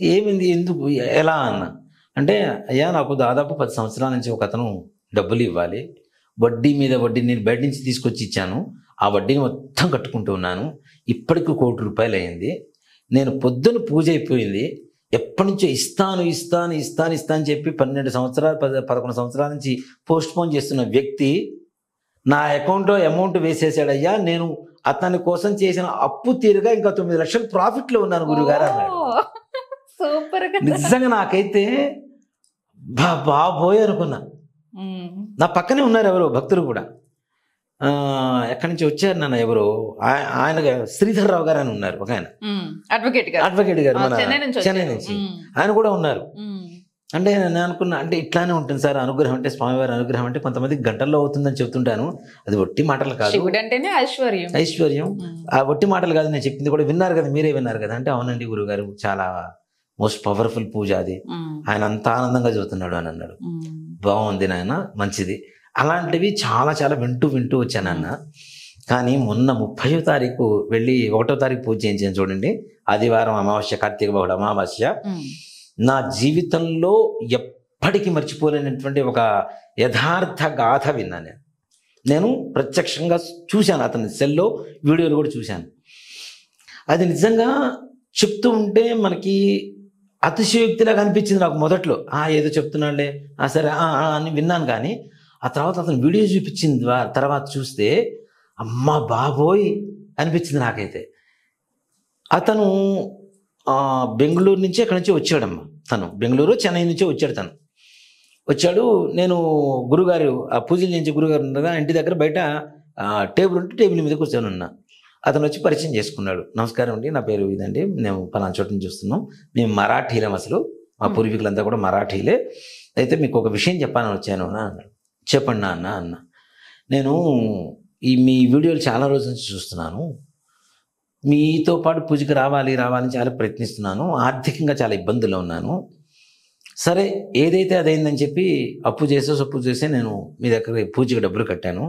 [SPEAKER 2] ఏమైంది, ఎందుకు, ఎలా అన్నా అంటే, అయ్యా నాకు దాదాపు 10 సంవత్సరాల నుంచి ఒక అతను డబ్బులు ఇవ్వాలి, వడ్డీ మీద వడ్డీ నేను బయట నుంచి తీసుకొచ్చి ఇచ్చాను, ఆ వడ్డీని మొత్తం కట్టుకుంటూ ఉన్నాను, ఇప్పటికి 1 కోటి రూపాయలు అయింది. నేను పొద్దున పూజ అయిపోయింది, ఎప్పటి నుంచో ఇస్తాను చెప్పి 11 సంవత్సరాల నుంచి పోస్ట్ పోన్ చేస్తున్న వ్యక్తి నా అకౌంట్లో అమౌంట్ వేసేసాడయ్యా, నేను అతని కోసం చేసిన అప్పు తీరుగా ఇంకా 9 లక్షలు ప్రాఫిట్లో ఉన్నాను గురుగారు అన్నాడు. నిజంగా నాకైతే బాబోయ్ అనుకున్నా. నా పక్కనే ఉన్నారు ఎవరో భక్తులు కూడా, ఎక్కడి నుంచి వచ్చారు నాన్న ఎవరో, ఆయన శ్రీధర్ రావు గారు అని ఉన్నారు, ఒక ఆయన అడ్వకేట్ గారు మన చెన్నై నుంచి, ఆయన కూడా ఉన్నారు. అంటే నేను అనుకున్నా, అంటే ఇట్లానే ఉంటుంది సార్ అనుగ్రహం అంటే, స్వామివారి అనుగ్రహం అంటే కొంతమంది గంటల్లో అవుతుందని చెప్తుంటాను, అది ఒట్టి మాటలు కాదు, ఐశ్వర్యం. ఆ ఒట్టి మాటలు కాదు, నేను చెప్పింది కూడా విన్నారు కదా, మీరే విన్నారు కదా అంటే, అవునండి గురుగారు చాలా మోస్ట్ పవర్ఫుల్ పూజ అది, ఆయన అంత ఆనందంగా చదువుతున్నాడు అని అన్నాడు. బాగుంది నాయన, మంచిది. అలాంటివి చాలా చాలా వింటూ వచ్చానన్న. కానీ మొన్న 30వ తారీఖు వెళ్ళి 1వ తారీఖు పూజ చేయించాను చూడండి, ఆదివారం అమావాస్య, కార్తీక బహుళ అమావాస్య. నా జీవితంలో ఎప్పటికీ మర్చిపోలేనటువంటి ఒక యథార్థ గాథ విన్నాను నేను ప్రత్యక్షంగా చూశాను, అతని సెల్లో వీడియోలు కూడా చూశాను. అది నిజంగా చెప్తూ ఉంటే మనకి అతిశయోక్తిలాగా అనిపించింది నాకు మొదట్లో. ఏదో చెప్తున్నాడులే, సరే అని విన్నాను. కానీ ఆ తర్వాత అతను వీడియో చూపించింది తర్వాత చూస్తే అమ్మా బాబోయ్ అనిపించింది నాకైతే. అతను బెంగళూరు నుంచి అక్కడి నుంచి వచ్చాడమ్మా. తను బెంగళూరు చెన్నై నుంచి వచ్చాడు. తను వచ్చాడు. నేను గురుగారు ఆ పూజలు చేయించే గురుగారు ఉండగా ఇంటి దగ్గర బయట టేబుల్ ఉంటే టేబుల్ మీద కూర్చొని ఉన్నా. అతను వచ్చి పరిచయం చేసుకున్నాడు. నమస్కారం అండి, నా పేరు ఇదండి, మేము పలానా చోట నుంచి చూస్తున్నాం, మేము మరాఠీలం, అసలు మా పూర్వీకులంతా కూడా మరాఠీలే, అయితే మీకు ఒక విషయం చెప్పాలని వచ్చాను అని అన్నాడు. చెప్పండి అన్న. నేను మీ వీడియోలు చాలా రోజుల నుంచి చూస్తున్నాను, మీతో పాటు పూజకి రావాలని చాలా ప్రయత్నిస్తున్నాను, ఆర్థికంగా చాలా ఇబ్బందుల్లో ఉన్నాను. సరే ఏదైతే అదైందని చెప్పి అప్పు చేసే నేను మీ దగ్గర పూజకి డబ్బులు కట్టాను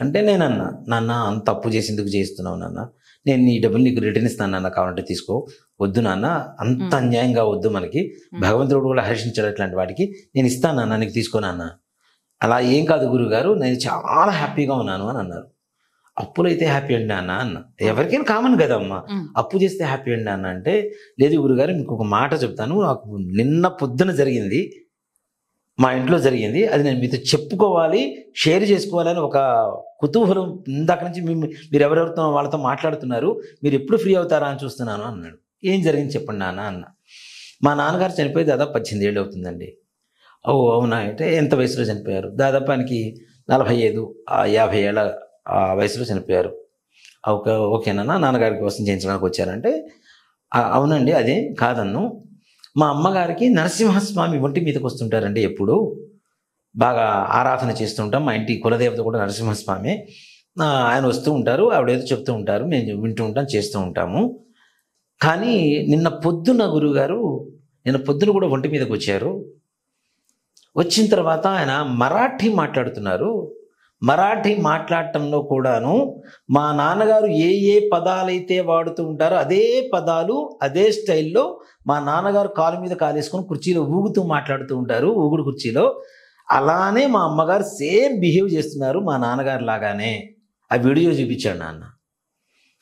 [SPEAKER 2] అంటే, నేనన్నా, నాన్న అంత అప్పు చేసి ఎందుకు చేస్తున్నావు నాన్న, నేను నీ డబ్బులు నీకు రిటర్న్ ఇస్తాను నాన్న, కావాలంటే తీసుకో, వద్దు నాన్న, అంత అన్యాయంగా వద్దు, మనకి భగవంతుడు కూడా హర్షించాడు అట్లాంటి వాటికి, నేను ఇస్తాను నాన్న, నీకు తీసుకో నాన్న. అలా ఏం కాదు గురుగారు, నేను చాలా హ్యాపీగా ఉన్నాను అని అన్నారు. అప్పులు అయితే హ్యాపీ అండి అన్న ఎవరికైనా కామన్ కదమ్మా, అప్పు చేస్తే హ్యాపీ అండి అన్న అంటే, లేదు గురుగారు మీకు ఒక మాట చెప్తాను, నాకు నిన్న పొద్దున జరిగింది, మా ఇంట్లో జరిగింది, అది నేను మీతో చెప్పుకోవాలి, షేర్ చేసుకోవాలని ఒక కుతూహలం, ఇందాక నుంచి మీరు ఎవరెవరితో వాళ్ళతో మాట్లాడుతున్నారు, మీరు ఎప్పుడు ఫ్రీ అవుతారా అని చూస్తున్నాను అన్నాడు. ఏం జరిగింది చెప్పండి నాన్న అన్న. మా నాన్నగారు చనిపోయి దాదాపు 18 ఏళ్ళు అవుతుందండి. ఓ అవునా, అంటే ఎంత వయసులో చనిపోయారు? దాదాపు ఆయనకి 45 50 ఏళ్ళ వయసులో చనిపోయారు. ఓకేనా, నాన్నగారి కోసం చేయించడానికి వచ్చారంటే, అవునండి, అదేం కాదన్ను, మా అమ్మగారికి నరసింహస్వామి ఒంటి మీదకి వస్తుంటారండి, ఎప్పుడు బాగా ఆరాధన చేస్తుంటాం, మా ఇంటి కులదేవత కూడా నరసింహస్వామి, ఆయన వస్తూ ఉంటారు, ఆవిడేదో చెప్తూ ఉంటారు, మేము వింటూ ఉంటాం, చేస్తూ ఉంటాము. కానీ నిన్న పొద్దున గురుగారు, నిన్న పొద్దున కూడా ఒంటి మీదకి వచ్చారు. వచ్చిన తర్వాత ఆయన మరాఠీ మాట్లాడుతున్నారు. మరాఠీ మాట్లాడటంలో కూడాను మా నాన్నగారు ఏ పదాలైతే వాడుతూ ఉంటారో అదే పదాలు అదే స్టైల్లో మా నాన్నగారు కాలు మీద కాలేసుకొని కుర్చీలో ఊగుతూ మాట్లాడుతూ ఉంటారు, ఊగుడు కుర్చీలో. అలానే మా అమ్మగారు సేమ్ బిహేవ్ చేస్తున్నారు మా నాన్నగారు లాగానే. ఆ వీడియో చూపించాడు నాన్న.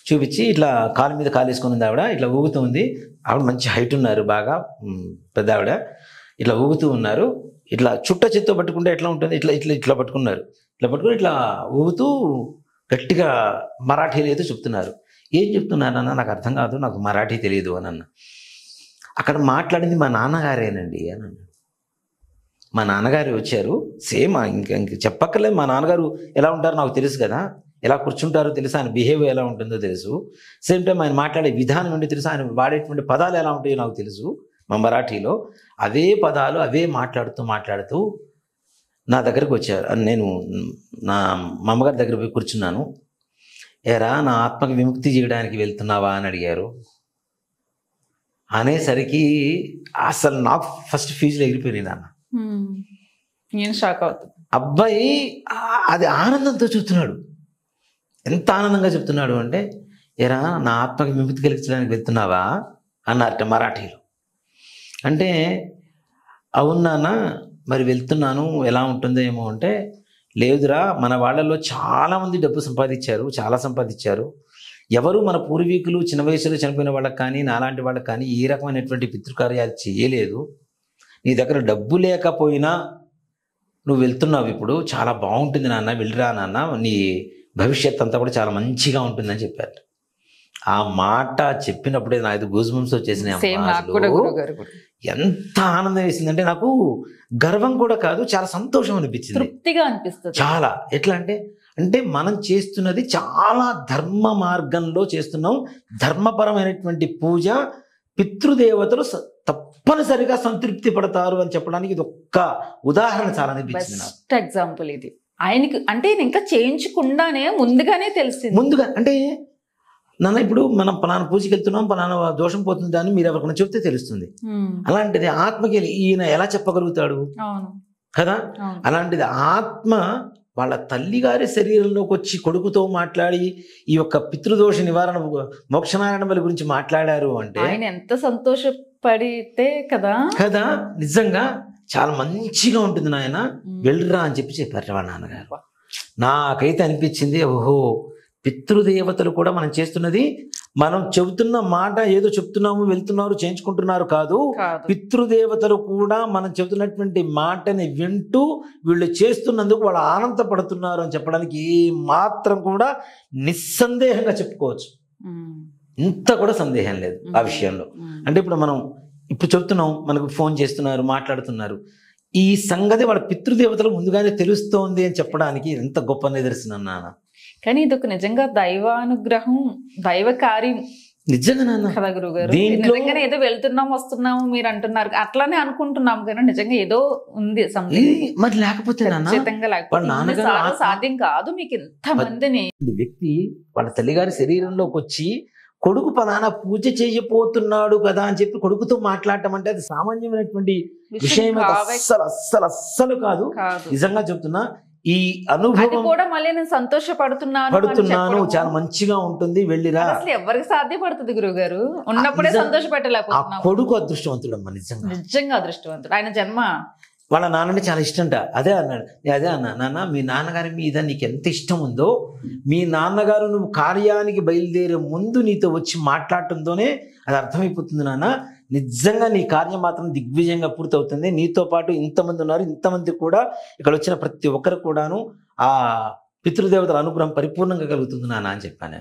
[SPEAKER 2] చూపించి ఇట్లా కాలు మీద కాలేసుకొని ఉంది ఆవిడ, ఇట్లా ఊగుతుంది. ఆవిడ మంచి హైట్ ఉన్నారు, బాగా పెద్ద ఆవిడ, ఇట్లా ఊగుతూ ఉన్నారు. ఇట్లా చుట్ట చేత్తో పట్టుకుంటే ఎట్లా ఉంటుంది, ఇట్లా ఇట్లా ఇట్లా పట్టుకున్నారు. ఇట్లా పట్టుకుని ఇట్లా ఊగుతూ గట్టిగా మరాఠీలో ఏదో చెప్తున్నారు. ఏం చెప్తున్నారన్న నాకు అర్థం కాదు, నాకు మరాఠీ తెలియదు అని అన్న. అక్కడ మాట్లాడింది మా నాన్నగారేనండి అని అన్నాడు. మా నాన్నగారు వచ్చారు, సేమ్ ఇంక చెప్పక్కర్లేదు, మా నాన్నగారు ఎలా ఉంటారో నాకు తెలుసు కదా, ఎలా కూర్చుంటారో తెలుసు, ఆయన బిహేవియర్ ఎలా ఉంటుందో తెలుసు, సేమ్ టైం ఆయన మాట్లాడే విధానం ఏంటో తెలుసు, ఆయన వాడేటువంటి పదాలు ఎలా ఉంటాయో నాకు తెలుసు. మా మరాఠీలో అవే పదాలు అవే మాట్లాడుతూ నా దగ్గరకు వచ్చారు. నేను మా అమ్మగారి దగ్గర పోయి కూర్చున్నాను. ఏరా నా ఆత్మకి విముక్తి చేయడానికి వెళ్తున్నావా అని అడిగారు. అనేసరికి అసలు నాకు ఫస్ట్ ఫీజులు ఎగిరిపోయినాయి నాన్న.
[SPEAKER 1] నేను షాక్ అవుతాను.
[SPEAKER 2] అబ్బాయి అది ఆనందంతో చూస్తున్నాడు. ఎంత ఆనందంగా చెప్తున్నాడు అంటే, ఏరా నా ఆత్మకి విముక్తి కలిగించడానికి వెళ్తున్నావా అన్నారట మరాఠీలో. అంటే అవును నాన్న, మరి వెళ్తున్నాను, ఎలా ఉంటుందో ఏమో అంటే, లేదురా మన వాళ్ళలో చాలామంది డబ్బు సంపాదించారు, చాలా సంపాదించారు. ఎవరు మన పూర్వీకులు చిన్న వయసులో చనిపోయిన వాళ్ళకి కానీ నాలాంటి వాళ్ళకి కానీ ఏ రకమైనటువంటి పితృకార్యాలు చేయలేదు. నీ దగ్గర డబ్బు లేకపోయినా నువ్వు వెళ్తున్నావు, ఇప్పుడు చాలా బాగుంటుంది నాన్న, వెళ్ళిరా నాన్న, నీ భవిష్యత్ అంతా కూడా చాలా మంచిగా ఉంటుందని చెప్పారు. ఆ మాట చెప్పినప్పుడే నాకు గూస్ బంప్స్ వచ్చేసినాయి. ఎంత ఆనందం వేసిందంటే, నాకు గర్వం కూడా కాదు, చాలా సంతోషం అనిపించింది,
[SPEAKER 1] తృప్తిగా అనిపిస్తుంది
[SPEAKER 2] చాలా. ఎట్లా అంటే మనం చేస్తున్నది చాలా ధర్మ మార్గంలో చేస్తున్నాం, ధర్మపరమైనటువంటి పూజ, పితృదేవతలు తప్పనిసరిగా సంతృప్తి పడతారు అని చెప్పడానికి ఇది ఒక్క ఉదాహరణ చాలా అనిపించింది.
[SPEAKER 1] బెస్ట్ ఎగ్జాంపుల్ ఇది. ఆయనకి అంటే ఇంకా చేయించకుండానే ముందుగానే తెలిసింది.
[SPEAKER 2] ముందుగా అంటే నాన్న ఇప్పుడు మనం పలానా పూజకి వెళ్తున్నాం, పలానా దోషం పోతుంది అని మీరు ఎవరికైనా చెప్తే తెలుస్తుంది. అలాంటిది ఆత్మకి ఈయన ఎలా చెప్పగలుగుతాడు కదా. అలాంటిది ఆత్మ వాళ్ళ తల్లిగారి శరీరంలోకి వచ్చి కొడుకుతో మాట్లాడి ఈ యొక్క పితృదోష నివారణ మోక్షనారాయణ బలి గురించి మాట్లాడారు అంటే
[SPEAKER 1] ఆయన ఎంత సంతోషపడితే కదా.
[SPEAKER 2] నిజంగా చాలా మంచిగా ఉంటుంది నాయన, వెళ్ళిరా అని చెప్పారు వాళ్ళ నాన్నగారు. నాకైతే అనిపించింది, ఓహో పితృదేవతలు కూడా మనం చేస్తున్నది, మనం చెబుతున్న మాట ఏదో చెప్తున్నాము వెళ్తున్నారు చేయించుకుంటున్నారు కాదు, పితృదేవతలు కూడా మనం చెబుతున్నటువంటి మాటని వింటూ వీళ్ళు చేస్తున్నందుకు వాళ్ళు ఆనందపడుతున్నారు అని చెప్పడానికి ఏ మాత్రం కూడా నిస్సందేహంగా చెప్పుకోవచ్చు. ఇంత కూడా సందేహం లేదు ఆ విషయంలో. అంటే ఇప్పుడు మనం ఇప్పుడు చెప్తున్నాం, మనకు ఫోన్ చేస్తున్నారు, మాట్లాడుతున్నారు, ఈ సంగతి వాళ్ళ పితృదేవతలు ముందుగానే తెలుస్తోంది అని చెప్పడానికి ఎంత గొప్ప నిదర్శనం నాన్న.
[SPEAKER 1] కానీ ఇది ఒక నిజంగా దైవానుగ్రహం, దైవ కార్యం
[SPEAKER 2] నిజంగా నాన్న.
[SPEAKER 1] కదా గురుగారు.
[SPEAKER 2] దీంట్లో
[SPEAKER 1] నిజంగానే ఏదో వెళ్తున్నాం వస్తున్నాము మీరు అంటున్నారు, అట్లానే అనుకుంటున్నాం కానీ నిజంగా ఏదో ఉంది
[SPEAKER 2] మరి లేకపోతే నాన్న
[SPEAKER 1] ఖచ్చితంగా లేకపోతే ఇన్నిసార్లు సాధ్యం కాదు. మీకు ఇంత మందిని
[SPEAKER 2] వ్యక్తి వాళ్ళ తల్లిగారి శరీరంలోకి వచ్చి కొడుకు పలానా పూజ చేయబోతున్నాడు కదా అని చెప్పి కొడుకుతో మాట్లాడటం అంటే అది సామాన్యమైనటువంటి విషయం అస్సలు కాదు. నిజంగా చెప్తున్నా, ఈ అనుభవం
[SPEAKER 1] కూడా మళ్ళీ నేను సంతోషపడుతున్నాను,
[SPEAKER 2] చాలా మంచిగా ఉంటుంది, వెళ్ళిరా.
[SPEAKER 1] అసలు ఎవరికి సాధ్యపడుతుంది గురువు గారు? ఉన్నప్పుడే సంతోషపెట్టలేకపోతున్నా.
[SPEAKER 2] కొడుకు అదృష్టవంతుడు అమ్మా,
[SPEAKER 1] నిజంగా అదృష్టవంతుడు. ఆయన జన్మ
[SPEAKER 2] వాళ్ళ నాన్నని చాలా ఇష్టంట. అదే అన్నాడు, అదే అన్నా, నాన్న మీ నాన్నగారి మీద నీకు ఎంత ఇష్టం ఉందో, మీ నాన్నగారు నువ్వు కార్యానికి బయలుదేరే ముందు నీతో వచ్చి మాట్లాడటంతోనే అది అర్థమైపోతుంది నాన్న. నిజంగా నీ కార్యం మాత్రం దిగ్విజయంగా పూర్తవుతుంది. నీతో పాటు ఇంతమంది ఉన్నారు, ఇంతమంది కూడా ఇక్కడ వచ్చిన ప్రతి ఒక్కరు కూడాను ఆ పితృదేవతల అనుగ్రహం పరిపూర్ణంగా కలుగుతుంది నాన్న అని చెప్పాను.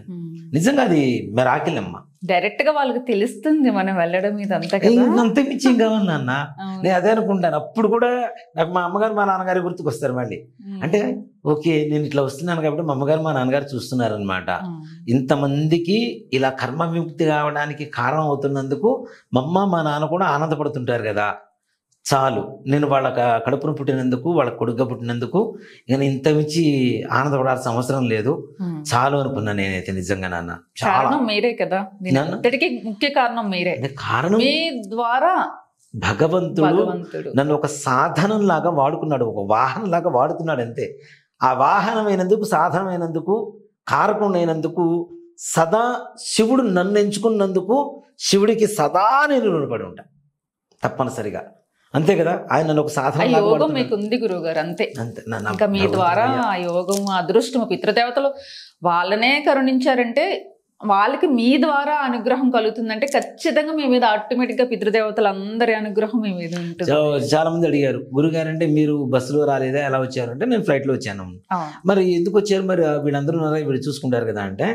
[SPEAKER 2] నిజంగా అది మెరాకిల్ అమ్మ.
[SPEAKER 1] డైరెక్ట్ గా వాళ్ళకి తెలుస్తుంది మనం వెళ్ళడం మీద అంతా
[SPEAKER 2] అంతే మించి ఏం కావాలి నాన్న. నేను అదే అనుకుంటాను. అప్పుడు కూడా నాకు మా అమ్మగారు మా నాన్నగారి గుర్తుకొస్తారు మళ్ళీ. అంటే ఓకే, నేను ఇట్లా వస్తున్నాను కాబట్టి మా అమ్మగారు మా నాన్నగారు చూస్తున్నారు అనమాట. ఇంతమందికి ఇలా కర్మ విముక్తి కావడానికి కారణం అవుతున్నందుకు మా అమ్మ మా నాన్న కూడా ఆనందపడుతుంటారు కదా, చాలు. నేను వాళ్ళ కడుపును పుట్టినందుకు, వాళ్ళ కొడుగ్గా పుట్టినందుకు నేను ఇంత మించి ఆనందపడాల్సిన అవసరం లేదు, చాలు అనుకున్నాను నేనైతే. నిజంగా నాన్న, చాలా
[SPEAKER 1] మీరే కదా ముఖ్య కారణం, మీరే
[SPEAKER 2] కారణం.
[SPEAKER 1] మీ ద్వారా
[SPEAKER 2] భగవంతుడు నన్ను ఒక సాధనం లాగా వాడుకున్నాడు, ఒక వాహనం లాగా వాడుతున్నాడు అంతే. ఆ వాహనమైనందుకు, సాధనమైనందుకు, కారకుడైనందుకు, సదా శివుడు నన్ను ఎంచుకున్నందుకు శివుడికి సదా నేను రుణపడి ఉంటా తప్పనిసరిగా. అంతే కదా, ఆయన నన్ను ఒక సాధన
[SPEAKER 1] యోగం మీకు ఉంది గురువు గారు. అంతే, ఇంకా మీ ద్వారా ఆ యోగం, అదృష్టం, పితృదేవతలు వాళ్ళనే కరుణించారంటే వాళ్ళకి మీ ద్వారా అనుగ్రహం కలుగుతుందంటే ఖచ్చితంగా మీ మీద ఆటోమేటిక్ గా పితృదేవతలు అందరి అనుగ్రహం మీ మీద ఉంటుంది.
[SPEAKER 2] చాలా మంది అడిగారు, గురుగారు అంటే మీరు బస్సులో రాలేదా, ఎలా వచ్చారు అంటే నేను ఫ్లైట్ లో వచ్చాను. మరి ఎందుకు వచ్చారు, మరి వీళ్ళందరూ వీళ్ళు చూసుకుంటారు కదా అంటే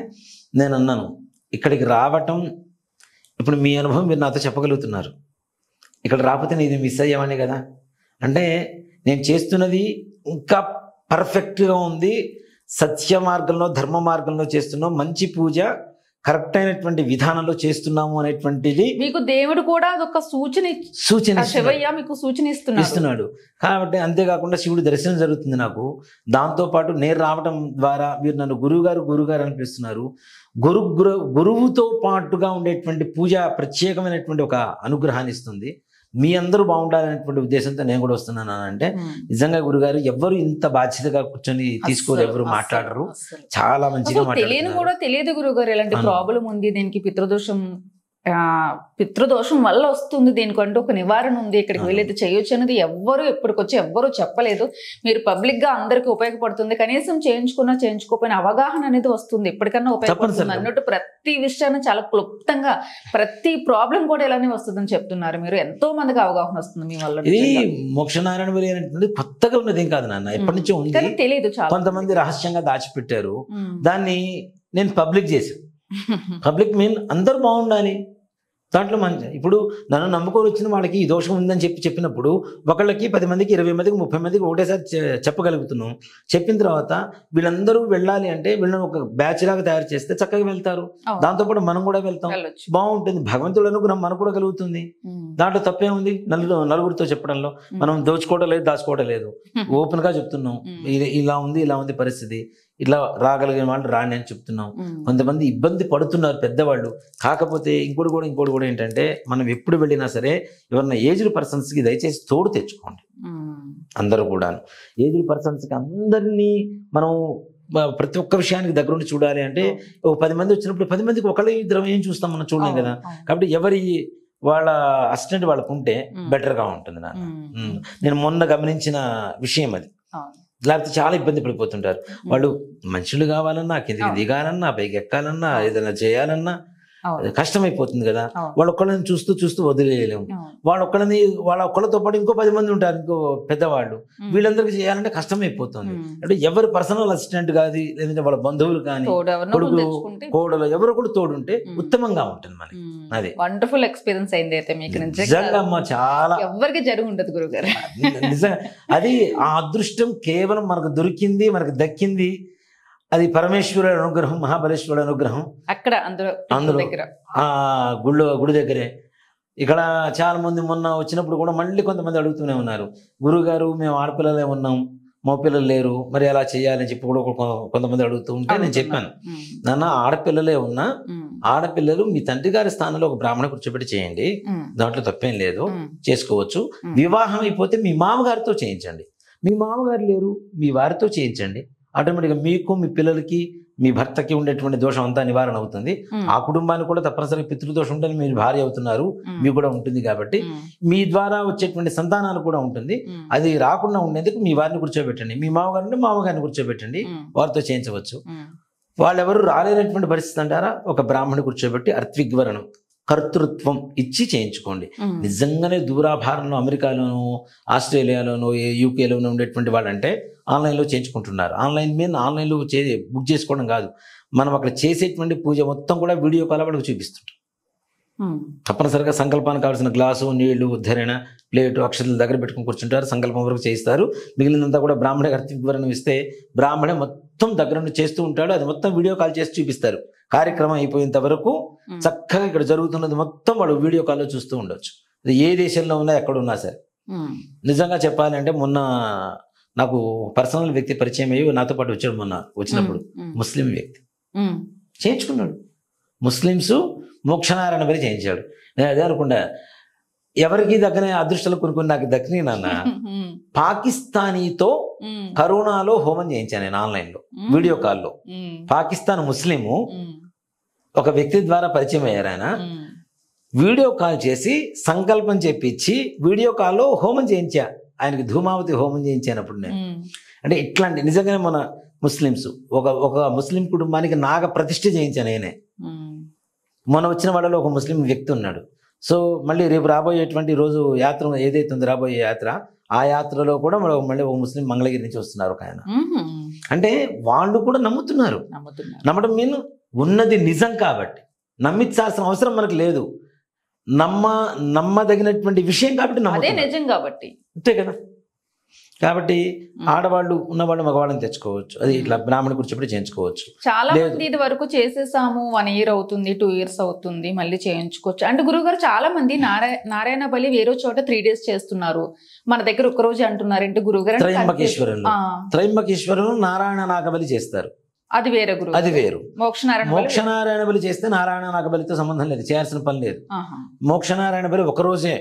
[SPEAKER 2] నేను అన్నాను, ఇక్కడికి రావటం ఇప్పుడు మీ అనుభవం మీరు నాతో చెప్పగలుగుతున్నారు, ఇక్కడ రాకపోతే నేను ఇది మిస్ అయ్యామని కదా. అంటే నేను చేస్తున్నది ఇంకా పర్ఫెక్ట్గా ఉంది, సత్య మార్గంలో, ధర్మ మార్గంలో చేస్తున్నాం, మంచి పూజ కరెక్ట్ అయినటువంటి విధానంలో చేస్తున్నాము అనేటువంటిది
[SPEAKER 1] మీకు దేవుడు కూడా అదొక సూచన శివయ్య మీకు సూచన ఇస్తున్నాడు.
[SPEAKER 2] కాబట్టి అంతేకాకుండా శివుడు దర్శనం జరుగుతుంది నాకు. దాంతోపాటు నేను రావడం ద్వారా మీరు నన్ను గురువుగారు అనిపిస్తున్నారు. గురువుతో పాటుగా ఉండేటువంటి పూజ ప్రత్యేకమైనటువంటి ఒక అనుగ్రహాన్ని ఇస్తుంది. మీ అందరూ బాగుండాలనేటువంటి ఉద్దేశంతో నేను కూడా వస్తున్నాను అంటే నిజంగా గురుగారు ఎవ్వరు ఇంత బాధ్యతగా కూర్చొని తీసుకోరు, ఎవరు మాట్లాడరు, చాలా మంచిగా
[SPEAKER 1] తెలియని కూడా తెలియదు గురుగారు ఎలాంటి ప్రాబ్లం ఉంది, దీనికి పితృదోషం వల్ల వస్తుంది, దీనికంటూ ఒక నివారణ ఉంది, ఇక్కడికి వెళ్ళేది చేయొచ్చు అనేది ఎవ్వరు ఎప్పటికొచ్చి ఎవ్వరూ చెప్పలేదు. మీరు పబ్లిక్ గా అందరికి ఉపయోగపడుతుంది, కనీసం చేయించుకోపోయిన అవగాహన అనేది వస్తుంది, ఎప్పటికన్నా ఉపయోగపడుతుంది అన్నట్టు ప్రతి విషయాన్ని చాలా క్లుప్తంగా ప్రతి ప్రాబ్లం కూడా ఇలానే వస్తుందని చెప్తున్నారు మీరు. ఎంతో మందికి అవగాహన వస్తుంది మీ వల్ల.
[SPEAKER 2] ఇది మోక్షనారాయణ బలి అనేటువంటి కొత్తగా ఉన్నది ఏం కాదు నాన్న, ఎప్పటి నుంచో ఉంది,
[SPEAKER 1] తెలియదు.
[SPEAKER 2] కొంతమంది రహస్యంగా దాచిపెట్టారు, దాన్ని నేను పబ్లిక్ చేశాను. పబ్లిక్ మీన్ అందరూ బాగుండాలి, దాంట్లో మంచి. ఇప్పుడు నన్ను నమ్ముకొని వచ్చిన వాళ్ళకి ఈ దోషం ఉందని చెప్పినప్పుడు ఒకళ్ళకి 10 మందికి 20 మందికి 30 మందికి ఒకటేసారి చెప్పగలుగుతున్నాం. చెప్పిన తర్వాత వీళ్ళందరూ వెళ్ళాలి అంటే వీళ్ళని ఒక బ్యాచ్ లాగా తయారు చేస్తే చక్కగా వెళ్తారు, దాంతోపాటు మనం కూడా వెళ్తాం, బాగుంటుంది, భగవంతుడు అనుగ్రహం మనకు కూడా కలుగుతుంది. దాంట్లో తప్పే ఉంది నలుగురితో చెప్పడంలో. మనం దోచుకోవడం లేదు, దాచుకోవడం లేదు, ఓపెన్ గా చెప్తున్నాం, ఇలా ఉంది పరిస్థితి, ఇట్లా రాగలిగిన వాళ్ళు రాండి అని చెప్తున్నాం. కొంతమంది ఇబ్బంది పడుతున్నారు పెద్దవాళ్ళు. కాకపోతే ఇంకోటి కూడా ఏంటంటే మనం ఎప్పుడు వెళ్ళినా సరే ఎవరన్నా ఏజ్డ్ పర్సన్స్కి దయచేసి తోడు తెచ్చుకోండి. అందరూ కూడా ఏజ్డ్ పర్సన్స్కి అందరినీ మనం ప్రతి ఒక్క విషయానికి దగ్గరుండి చూడాలి అంటే ఒక 10 మంది వచ్చినప్పుడు 10 మందికి ఒకళ్ళ ఇద్దరం ఏం చూస్తాం, మనం చూడలేం కదా. కాబట్టి ఎవరి వాళ్ళ అసిస్టెంట్ వాళ్ళకు ఉంటే బెటర్గా ఉంటుంది నాన్న. నేను మొన్న గమనించిన విషయం అది. లేకపోతే చాలా ఇబ్బంది పడిపోతుంటారు వాళ్ళు. మనుషులు కావాలన్నా, కిందికి దిగాలన్నా, పైకి ఎక్కాలన్నా, ఏదైనా చేయాలన్నా
[SPEAKER 1] అవును.
[SPEAKER 2] కష్టమైపోతుంది కదా.
[SPEAKER 1] అవును.
[SPEAKER 2] వాళ్ళొక్కళ్ళని చూస్తూ చూస్తూ వదిలేయలేము.
[SPEAKER 1] అవును.
[SPEAKER 2] వాళ్ళ ఒక్కళ్ళతో పాటు ఇంకో 10 మంది ఉంటారు, ఇంకో పెద్దవాళ్ళు.
[SPEAKER 1] ఉమ్.
[SPEAKER 2] వీళ్ళందరికీ చేయాలంటే కష్టమైపోతుంది.
[SPEAKER 1] ఉమ్.
[SPEAKER 2] అంటే ఎవరు పర్సనల్ అసిస్టెంట్ కాదు, లేదంటే వాళ్ళ బంధువులు కానీ,
[SPEAKER 1] తోడు ఎవరినో ఒకరు
[SPEAKER 2] కొడుకు
[SPEAKER 1] తెచ్చుకుంటే
[SPEAKER 2] కోడలు ఎవరో కూడా తోడుంటే ఉత్తమంగా ఉంటుంది మనకి. అది
[SPEAKER 1] వండర్ఫుల్ ఎక్స్పీరియన్స్ అయింది అయితే మీకు.
[SPEAKER 2] నిజంగా అమ్మ చాలా
[SPEAKER 1] ఎవరికి జరిగి ఉండదు గురుగారు.
[SPEAKER 2] నిజంగా అది ఆ అదృష్టం కేవలం మనకు దొరికింది, మనకు దక్కింది. అది పరమేశ్వరుడు అనుగ్రహం, మహాబలేశ్వరుడు అనుగ్రహం.
[SPEAKER 1] అక్కడ అందులో దగ్గర
[SPEAKER 2] ఆ గుడి దగ్గరే. ఇక్కడ చాలా మంది మొన్న వచ్చినప్పుడు కూడా మళ్ళీ కొంతమంది అడుగుతూనే ఉన్నారు, గురుగారు మేము ఆడపిల్లలే ఉన్నాం, మగ పిల్లలు లేరు, మరి ఎలా చేయాలని చెప్పి కూడా కొంతమంది అడుగుతూ ఉంటే నేను చెప్పాను, నాన్న ఆడపిల్లలే ఉన్నా ఆడపిల్లలు మీ తండ్రి గారి స్థానంలో ఒక బ్రాహ్మణ కూర్చోబెట్టి చేయండి, దాంట్లో తప్పేం లేదు, చేసుకోవచ్చు. వివాహం అయిపోతే మీ మామగారితో చేయించండి, మీ మామగారు లేరు మీ వారితో చేయించండి. ఆటోమేటిక్గా మీకు, మీ పిల్లలకి, మీ భర్తకి ఉండేటువంటి దోషం అంతా నివారణ అవుతుంది. ఆ కుటుంబానికి కూడా తప్పనిసరిగా పితృదోషం ఉంటుంది, మీరు భార్య అవుతున్నారు, మీకు కూడా ఉంటుంది కాబట్టి మీ ద్వారా వచ్చేటువంటి సంతానాలు కూడా ఉంటుంది. అది రాకుండా ఉండేందుకు మీ వారిని కూర్చోబెట్టండి, మీ మామగారిని కూర్చోబెట్టండి, వారితో చేయించవచ్చు. వాళ్ళెవరు రాలేనటువంటి పరిస్థితి అంటారా, ఒక బ్రాహ్మణి కూర్చోబెట్టి అర్త్విగ్వరణం కర్తృత్వం ఇచ్చి చేయించుకోండి. నిజంగానే దూరాభారంలో అమెరికాలోనూ, ఆస్ట్రేలియాలోనూ, యూకేలోనూ ఉండేటువంటి వాళ్ళంటే ఆన్లైన్లో చేయించుకుంటున్నారు. ఆన్లైన్లో బుక్ చేసుకోవడం కాదు, మనం అక్కడ చేసేటువంటి పూజ మొత్తం కూడా వీడియో కాల్ వాళ్ళకి చూపిస్తుంటాం. తప్పనిసరిగా సంకల్పానికి కావాల్సిన గ్లాసు, నీళ్లు, ఉద్ధరణ, ప్లేటు, అక్షతలు దగ్గర పెట్టుకుని కూర్చుంటారు, సంకల్పం వరకు చేయిస్తారు. మిగిలినంతా కూడా బ్రాహ్మణ అర్తివివరణం ఇస్తే బ్రాహ్మణే మొత్తం దగ్గర నుండి చేస్తూ ఉంటాడు, అది మొత్తం వీడియో కాల్ చేసి చూపిస్తారు. కార్యక్రమం అయిపోయేంత వరకు చక్కగా ఇక్కడ జరుగుతున్నది మొత్తం వాడు వీడియో కాల్లో చూస్తూ ఉండొచ్చు. అది ఏ దేశంలో ఉన్నా ఎక్కడున్నా సరే. నిజంగా చెప్పాలంటే మొన్న నాకు పర్సనల్ వ్యక్తి పరిచయం అయ్యి నాతో పాటు వచ్చాడు, మొన్న వచ్చినప్పుడు ముస్లిం వ్యక్తి చేయించుకున్నాడు. ముస్లిమ్స్ మోక్షనారాయణ బలి చేయించాడు. నేను అదే అనుకుండా ఎవరికి దక్కనే అదృష్టాలు కొన్ని నాకు దక్కినాయి నాన్న. పాకిస్తానీతో కరోనాలో హోమం చేయించాను నేను ఆన్లైన్లో వీడియో కాల్లో. పాకిస్తాన్ ముస్లిము ఒక వ్యక్తి ద్వారా పరిచయం అయ్యారు. ఆయన వీడియో కాల్ చేసి సంకల్పం చెప్పించి వీడియో కాల్లో హోమం చేయించా, ఆయనకి ధూమావతి హోమం చేయించానప్పుడు నేను. అంటే ఇట్లాంటి నిజంగానే మన ముస్లిమ్స్ ఒక ముస్లిం కుటుంబానికి నాగ ప్రతిష్ఠ చేయించాను నేనే. మొన్న వచ్చిన వాళ్ళలో ఒక ముస్లిం వ్యక్తి ఉన్నాడు. సో మళ్ళీ రేపు రాబోయేటువంటి రోజు యాత్ర ఏదైతే ఉందో, రాబోయే యాత్ర, ఆ యాత్రలో కూడా మళ్ళీ ఒక ముస్లిం మంగళగిరి నుంచి వస్తున్నారు ఒక ఆయన. అంటే వాళ్ళు కూడా నమ్ముతున్నారు. నమ్మడం మీన్ ఉన్నది నిజం కాబట్టి నమ్మించాల్సిన అవసరం మనకు లేదు, నమ్మదగినటువంటి విషయం కాబట్టి
[SPEAKER 1] నిజం కాబట్టి
[SPEAKER 2] అంతే కదా. కాబట్టి ఆడవాళ్ళు ఉన్నవాళ్ళు మగవాళ్ళని తెచ్చుకోవచ్చు, అది ఇట్లా బ్రాహ్మణ కూర్చోబెట్టి చేయించుకోవచ్చు.
[SPEAKER 1] చాలా మంది ఇది వరకు చేసేసాము, 1 year అవుతుంది, 2 years అవుతుంది, మళ్ళీ చేయించుకోవచ్చు. అంటే గురుగారు చాలా మంది నారాయణ బలి వేరే చోట 3 days చేస్తున్నారు, మన దగ్గర ఒక రోజు అంటున్నారు. అంటే గురుగారు
[SPEAKER 2] త్రయంబకేశ్వరంలో నారాయణ నాగబలి చేస్తారు,
[SPEAKER 1] అది వేరే గురు,
[SPEAKER 2] అది వేరు. మోక్షనారాయణ బలి చేస్తే నారాయణ నాగబలితో సంబంధం లేదు, చేయాల్సిన పని లేదు. మోక్షనారాయణ బలి ఒక రోజే,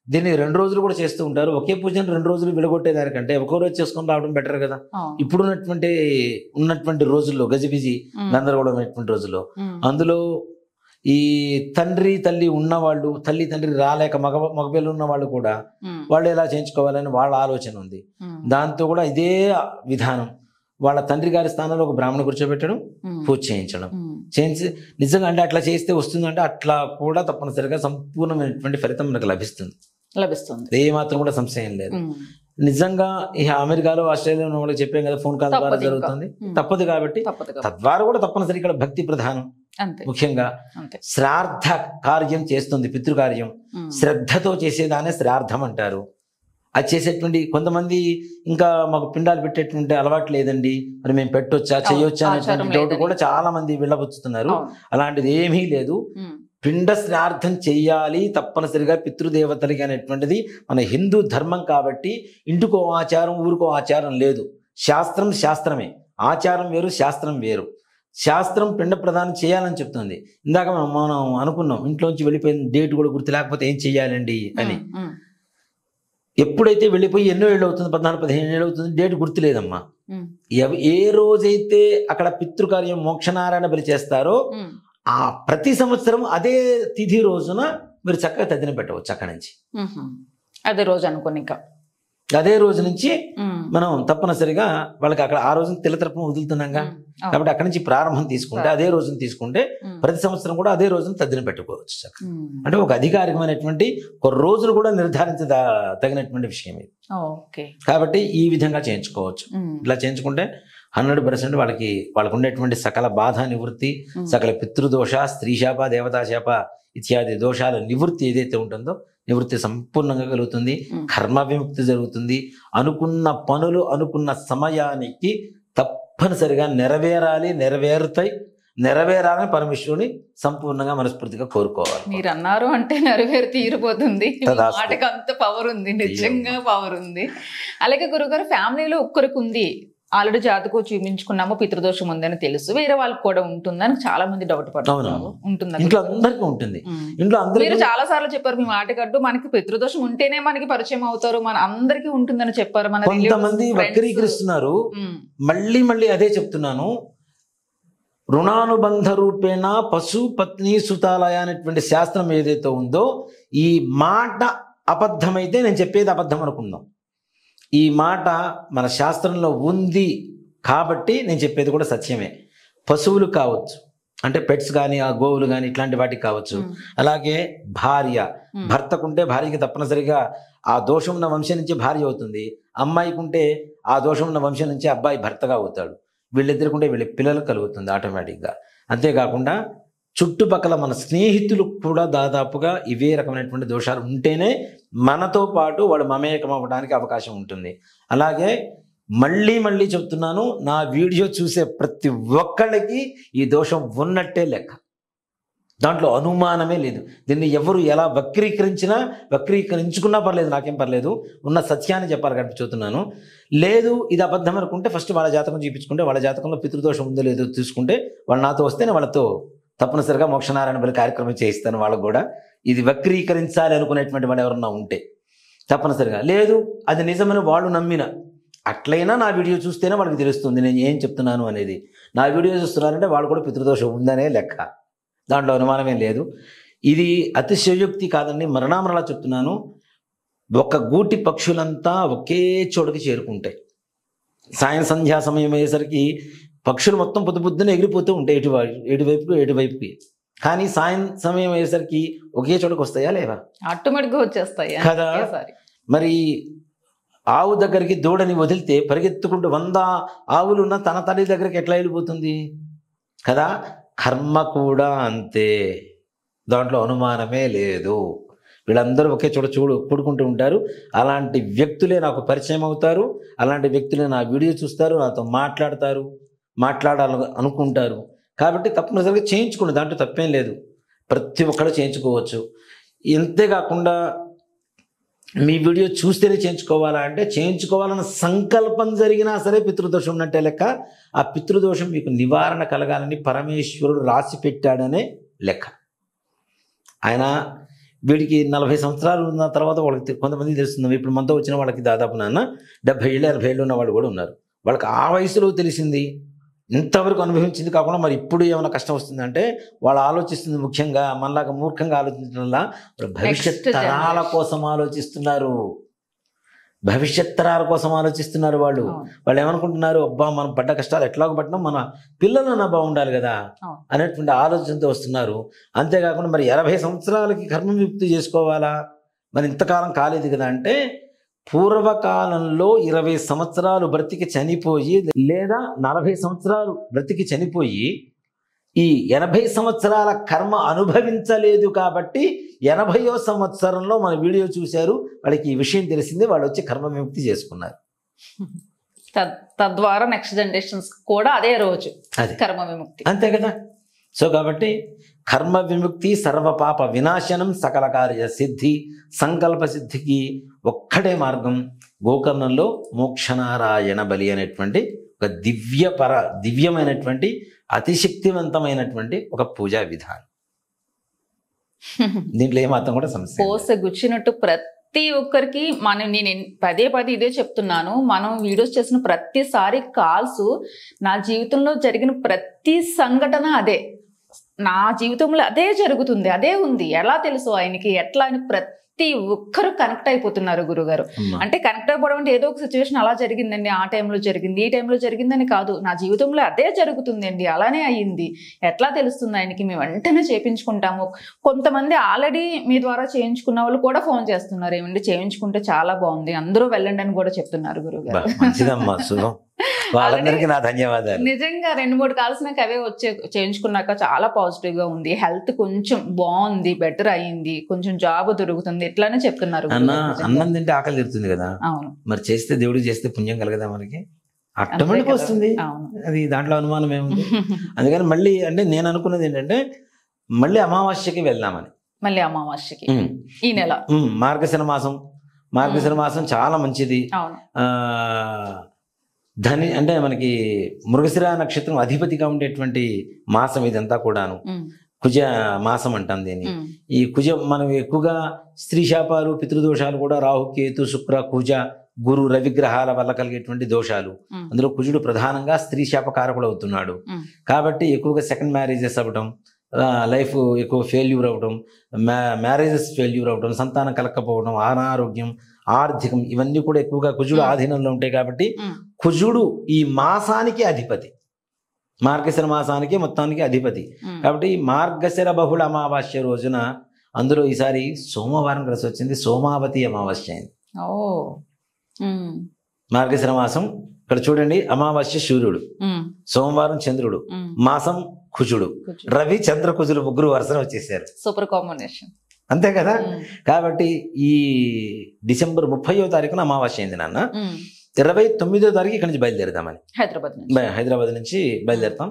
[SPEAKER 2] దీన్ని 2 రోజులు కూడా చేస్తూ ఉంటారు. ఒకే పూజను 2 రోజులు విడగొట్టేదానికంటే ఒక రోజు చేసుకొని రావడం బెటర్ కదా. ఇప్పుడు ఉన్నటువంటి రోజుల్లో గజిబిజి గందరగోళమైనటువంటి రోజుల్లో, అందులో ఈ తండ్రి తల్లి ఉన్నవాళ్ళు, తల్లి తండ్రి రాలేక మగపిల్లలు ఉన్న వాళ్ళు కూడా వాళ్ళు ఎలా చేయించుకోవాలని వాళ్ళ ఆలోచన ఉంది. దాంతో కూడా ఇదే విధానం, వాళ్ళ తండ్రి గారి స్థానంలో ఒక బ్రాహ్మణ కూర్చోబెట్టడం, పూజ చేయించడం. చేయించి నిజంగా అంటే అట్లా చేస్తే వస్తుందంటే అట్లా కూడా తప్పనిసరిగా సంపూర్ణమైనటువంటి ఫలితం మనకు లభిస్తుంది. ఏ మాత్రం కూడా సంశయం లేదు. నిజంగా ఈ అమెరికాలో, ఆస్ట్రేలియాలో వాళ్ళకి చెప్పాం కదా, ఫోన్ కాల్ ద్వారా జరుగుతుంది, తప్పదు కాబట్టి తద్వారా కూడా తప్పనిసరి ఇక్కడ భక్తి ప్రధానం. ముఖ్యంగా శ్రాద్ధ కార్యం చేస్తుంది, పితృకార్యం శ్రద్ధతో చేసేదానే శ్రాద్ధం అంటారు. అది చేసేటువంటి కొంతమంది ఇంకా మాకు పిండాలు పెట్టేటువంటి అలవాటు లేదండి, మరి మేము పెట్టొచ్చా చేయొచ్చా అనేటువంటి డౌట్ కూడా చాలా మంది వెళ్ళబుచ్చుతున్నారు. అలాంటిది ఏమీ లేదు. పిండ శ్రార్థం చెయ్యాలి తప్పనిసరిగా పితృదేవతలకి అనేటువంటిది మన హిందూ ధర్మం కాబట్టి ఇంటికో ఆచారం ఊరికో ఆచారం లేదు. శాస్త్రం శాస్త్రమే, ఆచారం వేరు, శాస్త్రం వేరు. శాస్త్రం పిండ ప్రదానం చేయాలని చెప్తుంది. ఇందాక మనం అనుకున్నాం ఇంట్లోంచి వెళ్ళిపోయిన డేట్ కూడా గుర్తు లేకపోతే ఏం చెయ్యాలండి అని. ఎప్పుడైతే వెళ్ళిపోయి ఎన్నో ఏళ్ళు అవుతుంది, 14-15 ఏళ్ళు అవుతుంది, డేట్ గుర్తులేదమ్మా. ఏ రోజైతే అక్కడ పితృకార్యం మోక్షనారాయణ బలి చేస్తారో ఆ ప్రతి సంవత్సరం అదే తిథి రోజున మీరు చక్కగా తదిన పెట్టవచ్చు. అక్కడి నుంచి
[SPEAKER 1] అదే రోజు అనుకోని ఇంకా
[SPEAKER 2] అదే రోజు నుంచి మనం తప్పనిసరిగా వాళ్ళకి అక్కడ ఆ రోజున తిలతర్పం వదులుతున్నాగా, కాబట్టి అక్కడి నుంచి ప్రారంభం తీసుకుంటే అదే రోజున తీసుకుంటే ప్రతి సంవత్సరం కూడా అదే రోజున తద్దిన పెట్టుకోవచ్చు. అంటే ఒక అధికారికమైనటువంటి ఒక రోజులు కూడా తగినటువంటి విషయం ఇది. కాబట్టి ఈ విధంగా చేయించుకోవచ్చు. ఇట్లా చేయించుకుంటే 100% వాళ్ళకు ఉండేటువంటి సకల బాధ నివృత్తి, సకల పితృదోష, స్త్రీశాప, దేవతాశాప ఇత్యాది దోషాల నివృత్తి ఏదైతే ఉంటుందో నివృత్తి సంపూర్ణంగా కలుగుతుంది. కర్మ విముక్తి జరుగుతుంది. అనుకున్న పనులు అనుకున్న సమయానికి తప్పనిసరిగా నెరవేరాలని పరమేశ్వరుని సంపూర్ణంగా మనస్ఫూర్తిగా కోరుకోవాలి.
[SPEAKER 1] మీరు అన్నారు అంటే నెరవేరు తీరిపోతుంది. మాటకు అంత పవర్ ఉంది, నిజంగా పవర్ ఉంది. అలాగే గురుగారు, ఫ్యామిలీలో ఒక్కరికి ఉంది, ఆల్రెడీ జాతకం చూపించుకున్నాము, పితృదోషం ఉందని తెలుసు, వేరే వాళ్ళకి కూడా ఉంటుందని చాలా మంది డౌట్ పడుతున్నారు. ఉంటుంది,
[SPEAKER 2] ఇంట్లో అందరికీ ఉంటుంది. ఇంట్లో అందరూ
[SPEAKER 1] మీరు చాలా సార్లు చెప్పారు మీ మాటకడ్డు, మనకి పితృదోషం ఉంటేనే మనకి పరిచయం అవుతారు, మన అందరికీ ఉంటుందని చెప్పారు. మన
[SPEAKER 2] కొంతమంది వక్రీకరిస్తున్నారు. మళ్ళీ అదే చెప్తున్నాను. రుణానుబంధ రూపేణ పశు పత్ని సుతాలయ అనేటువంటి శాస్త్రం ఏదైతే ఉందో, ఈ మాట అబద్ధమైతే నేను చెప్పేది అబద్ధం అనుకుందాం. ఈ మాట మన శాస్త్రంలో ఉంది కాబట్టి నేను చెప్పేది కూడా సత్యమే. పశువులు కావచ్చు, అంటే పెట్స్ కానీ, ఆ గోవులు కానీ, ఇట్లాంటి వాటికి కావచ్చు. అలాగే భర్తకుంటే భార్యకి తప్పనిసరిగా ఆ దోషం ఉన్న వంశం నుంచి భార్య అవుతుంది. అమ్మాయికి ఉంటే ఆ దోషం ఉన్న వంశం నుంచి అబ్బాయి భర్తగా అవుతాడు. వీళ్ళిద్దరికుంటే వీళ్ళ పిల్లలు కలుగుతుంది ఆటోమేటిక్గా. అంతేకాకుండా చుట్టుపక్కల మన స్నేహితులు కూడా దాదాపుగా ఇవే రకమైనటువంటి దోషాలు ఉంటేనే మనతో పాటు వాడు మమేకం అవ్వడానికి అవకాశం ఉంటుంది. అలాగే మళ్ళీ చెప్తున్నాను, నా వీడియో చూసే ప్రతి ఒక్కళ్ళకి ఈ దోషం ఉన్నట్టే లెక్క, దాంట్లో అనుమానమే లేదు. దీన్ని ఎవరు ఎలా వక్రీకరించుకున్నా పర్లేదు, నాకేం పర్లేదు, ఉన్న సత్యాన్ని చెప్పాలి కాబట్టి చెప్తున్నాను. లేదు ఇది అబద్ధం అనుకుంటే ఫస్ట్ వాళ్ళ జాతకం చూపించుకుంటే, వాళ్ళ జాతకంలో పితృదోషం ఉందో లేదో చూసుకుంటే, వాళ్ళు నాతో వస్తేనే వాళ్ళతో తప్పనిసరిగా మోక్షనారాయణ బలి కార్యక్రమం చేయిస్తాను. వాళ్ళకు కూడా ఇది వక్రీకరించాలి అనుకునేటువంటి వాళ్ళు ఎవరన్నా ఉంటే తప్పనిసరిగా, లేదు అది నిజమని వాళ్ళు నమ్మిన అట్లయినా నా వీడియో చూస్తేనే వాళ్ళకి తెలుస్తుంది నేను ఏం చెప్తున్నాను అనేది. నా వీడియో చూస్తున్నారంటే వాళ్ళు కూడా పితృదోషం ఉందనే లెక్క, దాంట్లో అనుమానమేం లేదు. ఇది అతిశయోక్తి కాదండి, మరణామరలా చెప్తున్నాను. ఒక గూటి పక్షులంతా ఒకే చోటుకి చేరుకుంటాయి. సాయం సంధ్యా సమయం అయ్యేసరికి పక్షులు మొత్తం పొద్దున ఎగిరిపోతూ ఉంటాయి ఎటువైపుకి. కానీ సాయం సమయం అయ్యేసరికి ఒకే చోటుకు వస్తాయా లేవా?
[SPEAKER 1] ఆటోమేటిక్గా వచ్చేస్తాయి
[SPEAKER 2] కదా. మరి ఆవు దగ్గరికి దూడని వదిలితే పరిగెత్తుకుంటూ 100 ఆవులు ఉన్న తన తల్లి దగ్గరికి ఎట్లా వెళ్ళిపోతుంది కదా. కర్మ కూడా అంతే, దాంట్లో అనుమానమే లేదు. వీళ్ళందరూ ఒకే చోట కూడుకుంటూ ఉంటారు. అలాంటి వ్యక్తులే నాకు పరిచయం అవుతారు, అలాంటి వ్యక్తులే నా వీడియో చూస్తారు, నాతో మాట్లాడాలని అనుకుంటారు. కాబట్టి తప్పనిసరిగా చేయించుకోండి, దాంట్లో తప్పేం లేదు, ప్రతి ఒక్కరు చేయించుకోవచ్చు. ఇంతేకాకుండా మీ వీడియో చూస్తేనే చేయించుకోవాలా అంటే, చేయించుకోవాలన్న సంకల్పం జరిగినా సరే పితృదోషం ఉన్నట్టే లెక్క. ఆ పితృదోషం మీకు నివారణ కలగాలని పరమేశ్వరుడు రాసి పెట్టాడనే లెక్క. ఆయన వీడికి 40 సంవత్సరాలు ఉన్న తర్వాత వాళ్ళకి కొంతమంది తెలుస్తుంది. ఇప్పుడు మనతో వచ్చిన వాళ్ళకి దాదాపు 70 ఏళ్ళు 80 ఏళ్ళు ఉన్న వాళ్ళు కూడా ఉన్నారు. వాళ్ళకి ఆ వయసులో తెలిసింది, ఇంతవరకు అనుభవించింది కాకుండా మరి ఇప్పుడు ఏమైనా కష్టం వస్తుందంటే వాళ్ళు ఆలోచిస్తుంది ముఖ్యంగా మనలాగా మూర్ఖంగా ఆలోచించడం వల్ల భవిష్యత్ తరాల కోసం ఆలోచిస్తున్నారు. వాళ్ళు ఏమనుకుంటున్నారు, అబ్బా మనం పడ్డ కష్టాలు ఎట్లాగో పట్టినా మన పిల్లలన్నా బాగుండాలి కదా అనేటువంటి ఆలోచనతో వస్తున్నారు. అంతేకాకుండా మరి 80 సంవత్సరాలకి కర్మ విముక్తి చేసుకోవాలా, మరి ఇంతకాలం కాలేదు కదా అంటే, పూర్వకాలంలో 20 సంవత్సరాలు బ్రతికి చనిపోయి లేదా 40 సంవత్సరాలు బ్రతికి చనిపోయి ఈ 80 సంవత్సరాల కర్మ అనుభవించలేదు కాబట్టి 80వ సంవత్సరంలో మన వీడియో చూశారు, వాళ్ళకి ఈ విషయం తెలిసిందే, వాళ్ళు వచ్చి కర్మ విముక్తి చేసుకున్నారు.
[SPEAKER 1] తద్వారా నెక్స్ట్ జనరేషన్స్ కూడా అదే రోజు కర్మ విముక్తి,
[SPEAKER 2] అంతే కదా. సో కాబట్టి కర్మ విముక్తి, సర్వపాప వినాశనం, సకల కార్య సిద్ధి, సంకల్ప సిద్ధికి ఒక్కటే మార్గం. గోకర్ణంలో మోక్షనారాయణ బలి అనేటువంటి ఒక దివ్యమైనటువంటి అతిశక్తివంతమైనటువంటి ఒక పూజా విధానం. దీంట్లో ఏమాత్రం కూడా సమస్య
[SPEAKER 1] పోస గుచ్చినట్టు ప్రతి ఒక్కరికి నేను పదే ఇదే చెప్తున్నాను. మనం వీడియోస్ చేసిన ప్రతిసారి కాల్స్, నా జీవితంలో జరిగిన ప్రతి సంఘటన అదే, నా జీవితంలో అదే జరుగుతుంది, అదే ఉంది, ఎలా తెలుసు ఆయనకి, ఎట్లా అని ప్రతి ఒక్కరు కనెక్ట్ అయిపోతున్నారు గురుగారు. అంటే కనెక్ట్ అయిపోవడం అంటే ఏదో ఒక సిచ్యువేషన్ అలా జరిగిందండి, ఆ టైంలో జరిగింది, ఈ టైంలో జరిగిందని కాదు, నా జీవితంలో అదే జరుగుతుందండి, అలానే అయ్యింది, ఎట్లా తెలుస్తుంది ఆయనకి, మేము వెంటనే చేయించుకుంటాము. కొంతమంది ఆల్రెడీ మీ ద్వారా చేయించుకున్న వాళ్ళు కూడా ఫోన్ చేస్తున్నారు, ఏమండి చేయించుకుంటే చాలా బాగుంది, అందరూ వెళ్ళండి అని కూడా చెప్తున్నారు గురుగారు.
[SPEAKER 2] మంచిదమ్మా, శుభం. వాళ్ళందరికీ నా ధన్యవాదాలు.
[SPEAKER 1] నిజంగా 2-3 కాల్స్ నాకు అవే చేయించుకున్నాక చాలా పాజిటివ్ గా ఉంది, హెల్త్ కొంచెం బాగుంది, బెటర్ అయ్యింది, కొంచెం జాబ్ దొరుకుతుంది, ఇట్లానే చెప్తున్నారు.
[SPEAKER 2] అన్నం తింటే ఆకలి తీరుతుంది కదా,
[SPEAKER 1] అవును,
[SPEAKER 2] మరి చేస్తే దేవుడికి చేస్తే పుణ్యం కలగదా మనకి, ఆటోమేటిక్ వస్తుంది, అది దాంట్లో అనుమానం ఏముంది. అందుకని మళ్ళీ అంటే నేను అనుకున్నది ఏంటంటే మళ్ళీ అమావాస్యకి వెళ్దామని.
[SPEAKER 1] మళ్ళీ అమావాస్యకి ఈ నెల
[SPEAKER 2] మార్గశిర మాసం చాలా మంచిది. ధని అంటే మనకి మృగశిర నక్షత్రం అధిపతిగా ఉండేటువంటి మాసం ఇదంతా కూడాను. కుజ మాసం అంటాం దీన్ని. ఈ కుజ మనం ఎక్కువగా స్త్రీ శాపాలు, పితృదోషాలు కూడా రాహు, కేతు, శుక్ర, కుజ, గురు, రవిగ్రహాల వల్ల కలిగేటువంటి దోషాలు. అందులో కుజుడు ప్రధానంగా స్త్రీ శాపకారకుడు అవుతున్నాడు. కాబట్టి ఎక్కువగా సెకండ్ మ్యారేజెస్ అవ్వడం, లైఫ్ ఎక్కువ ఫెయిల్యూర్ అవ్వడం, మ్యారేజెస్ ఫెయిల్యూర్ అవ్వడం, సంతానం కలగకపోవడం, అనారోగ్యం, ఆర్థికం, ఇవన్నీ కూడా ఎక్కువగా కుజుడు ఆధీనంలో ఉంటాయి. కాబట్టి కుజుడు ఈ మాసానికి అధిపతి, మార్గశిర మాసానికి మొత్తానికి అధిపతి. కాబట్టి మార్గశిర బహుళ అమావాస్య రోజున, అందులో ఈసారి సోమవారం కలిసి వచ్చింది, సోమావతి అమావాస్య అయింది. మార్గశిర మాసం ఇక్కడ చూడండి, అమావాస్య సూర్యుడు, సోమవారం చంద్రుడు, మాసం కుజుడు, రవి చంద్ర కుజులు ముగ్గురు వరుసన వచ్చేసారు.
[SPEAKER 1] సూపర్ కాంబినేషన్,
[SPEAKER 2] అంతే కదా. కాబట్టి ఈ డిసెంబర్ 30వ తారీఖున అమావాస్య అయింది నాన్న. 29వ తారీఖు ఇక్కడ నుంచి బయలుదేరుదామని, హైదరాబాద్ నుంచి బయలుదేరుతాం.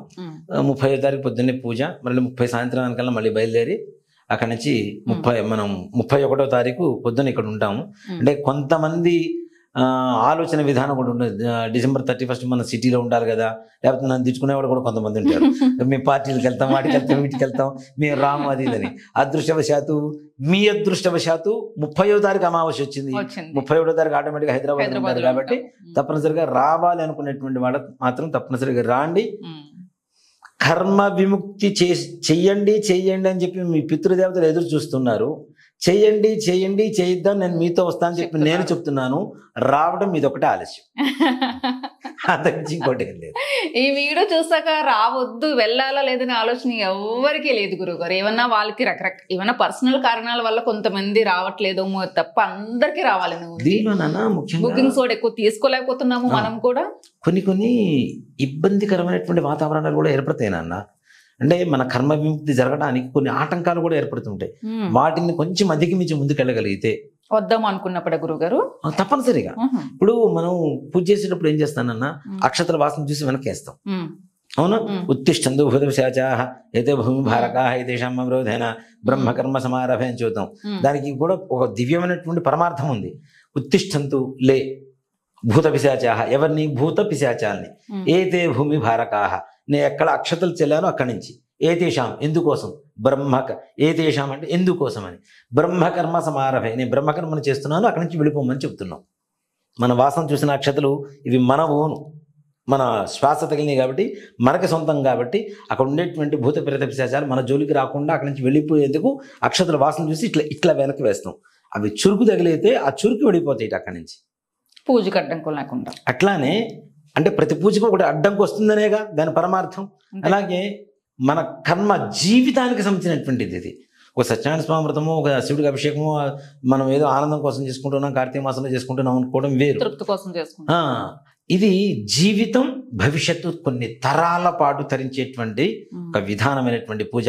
[SPEAKER 2] 30వ తారీఖు పొద్దున్నే పూజ, మళ్ళీ 30 సాయంత్రానికల్లా మళ్ళీ బయలుదేరి అక్కడ నుంచి 31వ తారీఖు పొద్దున్న ఇక్కడ ఉంటాము. అంటే కొంతమంది ఆలోచన విధానం కూడా ఉండదు, డిసెంబర్ 31 మన సిటీలో ఉండాలి కదా, లేకపోతే నన్ను తెచ్చుకునేవాడు కూడా కొంతమంది ఉంటారు, మేము పార్టీలకు వెళ్తాం, వాటికి వెళ్తాం, వీటికి వెళ్తాం, మేము రాము, అది ఇదని. మీ అదృష్టవశాత్తు 30వ తారీఖు అమావాస్య వచ్చింది. 31వ తారీఖు ఆటోమేటిక్గా హైదరాబాద్ ఉంటారు. కాబట్టి తప్పనిసరిగా రావాలి అనుకునేటువంటి వాళ్ళ మాత్రం తప్పనిసరిగా రాండి. కర్మ విముక్తి చెయ్యండి అని చెప్పి మీ పితృదేవతలు ఎదురు చూస్తున్నారు. చెయ్యండి చేయిద్దాం, నేను మీతో వస్తానని చెప్పి నేను చెప్తున్నాను. రావడం మీది ఒకటే ఆలస్యం, అంతకుమించి ఇంకోటి ఏం లేదు.
[SPEAKER 1] ఈ వీడియో చూసాక రావద్దు, వెళ్ళాలా లేదని ఆలోచన ఎవరికీ లేదు గురుగారు. ఏమన్నా వాళ్ళకి ఏమన్నా పర్సనల్ కారణాల వల్ల కొంతమంది రావట్లేదు తప్ప అందరికీ రావాలని
[SPEAKER 2] ముఖ్యంగా
[SPEAKER 1] బుకింగ్స్ కూడా ఎక్కువ తీసుకోలేకపోతున్నాము. మనం కూడా
[SPEAKER 2] కొన్ని ఇబ్బందికరమైనటువంటి వాతావరణాలు కూడా ఏర్పడతాయి నాన్న. అంటే మన కర్మ విముక్తి జరగడానికి కొన్ని ఆటంకాలు కూడా ఏర్పడుతుంటాయి. వాటిని కొంచెం అధిగమించి ముందుకెళ్ళగలిగితే
[SPEAKER 1] వద్దాం అనుకున్నప్పుడే గురుగారు
[SPEAKER 2] తప్పనిసరిగా. ఇప్పుడు మనం పూజ చేసేటప్పుడు ఏం చేస్తానన్నా, అక్షతల వాసన చూసి వెనకేస్తాం, అవునా? ఉత్తిష్టందు భూతశాచాః ఏతే భూమి భారకాః ఏతేషాం అవరోధేన బ్రహ్మకర్మ సమారభే అని చూద్దాం. దానికి కూడా ఒక దివ్యమైనటువంటి పరమార్థం ఉంది. ఉత్తిష్టంతు లే భూత పిశాచాః, ఎవరిని? భూత పిశాచాల్ని. ఏతే భూమి భారకాః, నేను ఎక్కడ అక్షతలు చెల్లానో అక్కడి నుంచి. ఏతేషాం, ఎందుకోసం? ఏతేషాం అంటే ఎందుకోసం అని. బ్రహ్మకర్మ సమారభే, నేను బ్రహ్మకర్మను చేస్తున్నాను, అక్కడి నుంచి వెళ్ళిపోమని చెప్తున్నాం. మన వాసన చూసిన అక్షతలు ఇవి మన ఓను, మన శ్వాస తగిలినాయి కాబట్టి, మనకి సొంతం కాబట్టి, అక్కడ ఉండేటువంటి భూత ప్రేత పిశాచాలు మన జోలికి రాకుండా అక్కడి నుంచి వెళ్ళిపోయేందుకు అక్షతల వాసన చూసి ఇట్లా వెనక్కి వేస్తాం. అవి చురుకు తగిలితే ఆ చురుకు వెళ్ళిపోతాయి అక్కడి నుంచి,
[SPEAKER 1] పూజకు అడ్డంకు లేకుండా.
[SPEAKER 2] అట్లానే అంటే ప్రతి పూజకు ఒకటి అడ్డంకు వస్తుందనేగా దాని పరమార్థం. అలాగే మన కర్మ జీవితానికి సంబంధించినటువంటిది ఇది. ఒక సత్యనారాయణ స్వామి వ్రతము, ఒక శివుడికి అభిషేకము మనం ఏదో ఆనందం కోసం చేసుకుంటున్నాం, కార్తీక మాసంలో చేసుకుంటున్నాం అనుకోవడం వేరు.
[SPEAKER 1] తృప్తి కోసం చేసుకుంటాం.
[SPEAKER 2] ఇది జీవితం, భవిష్యత్తు కొన్ని తరాల పాటు తరించేటువంటి ఒక విధానమైనటువంటి పూజ.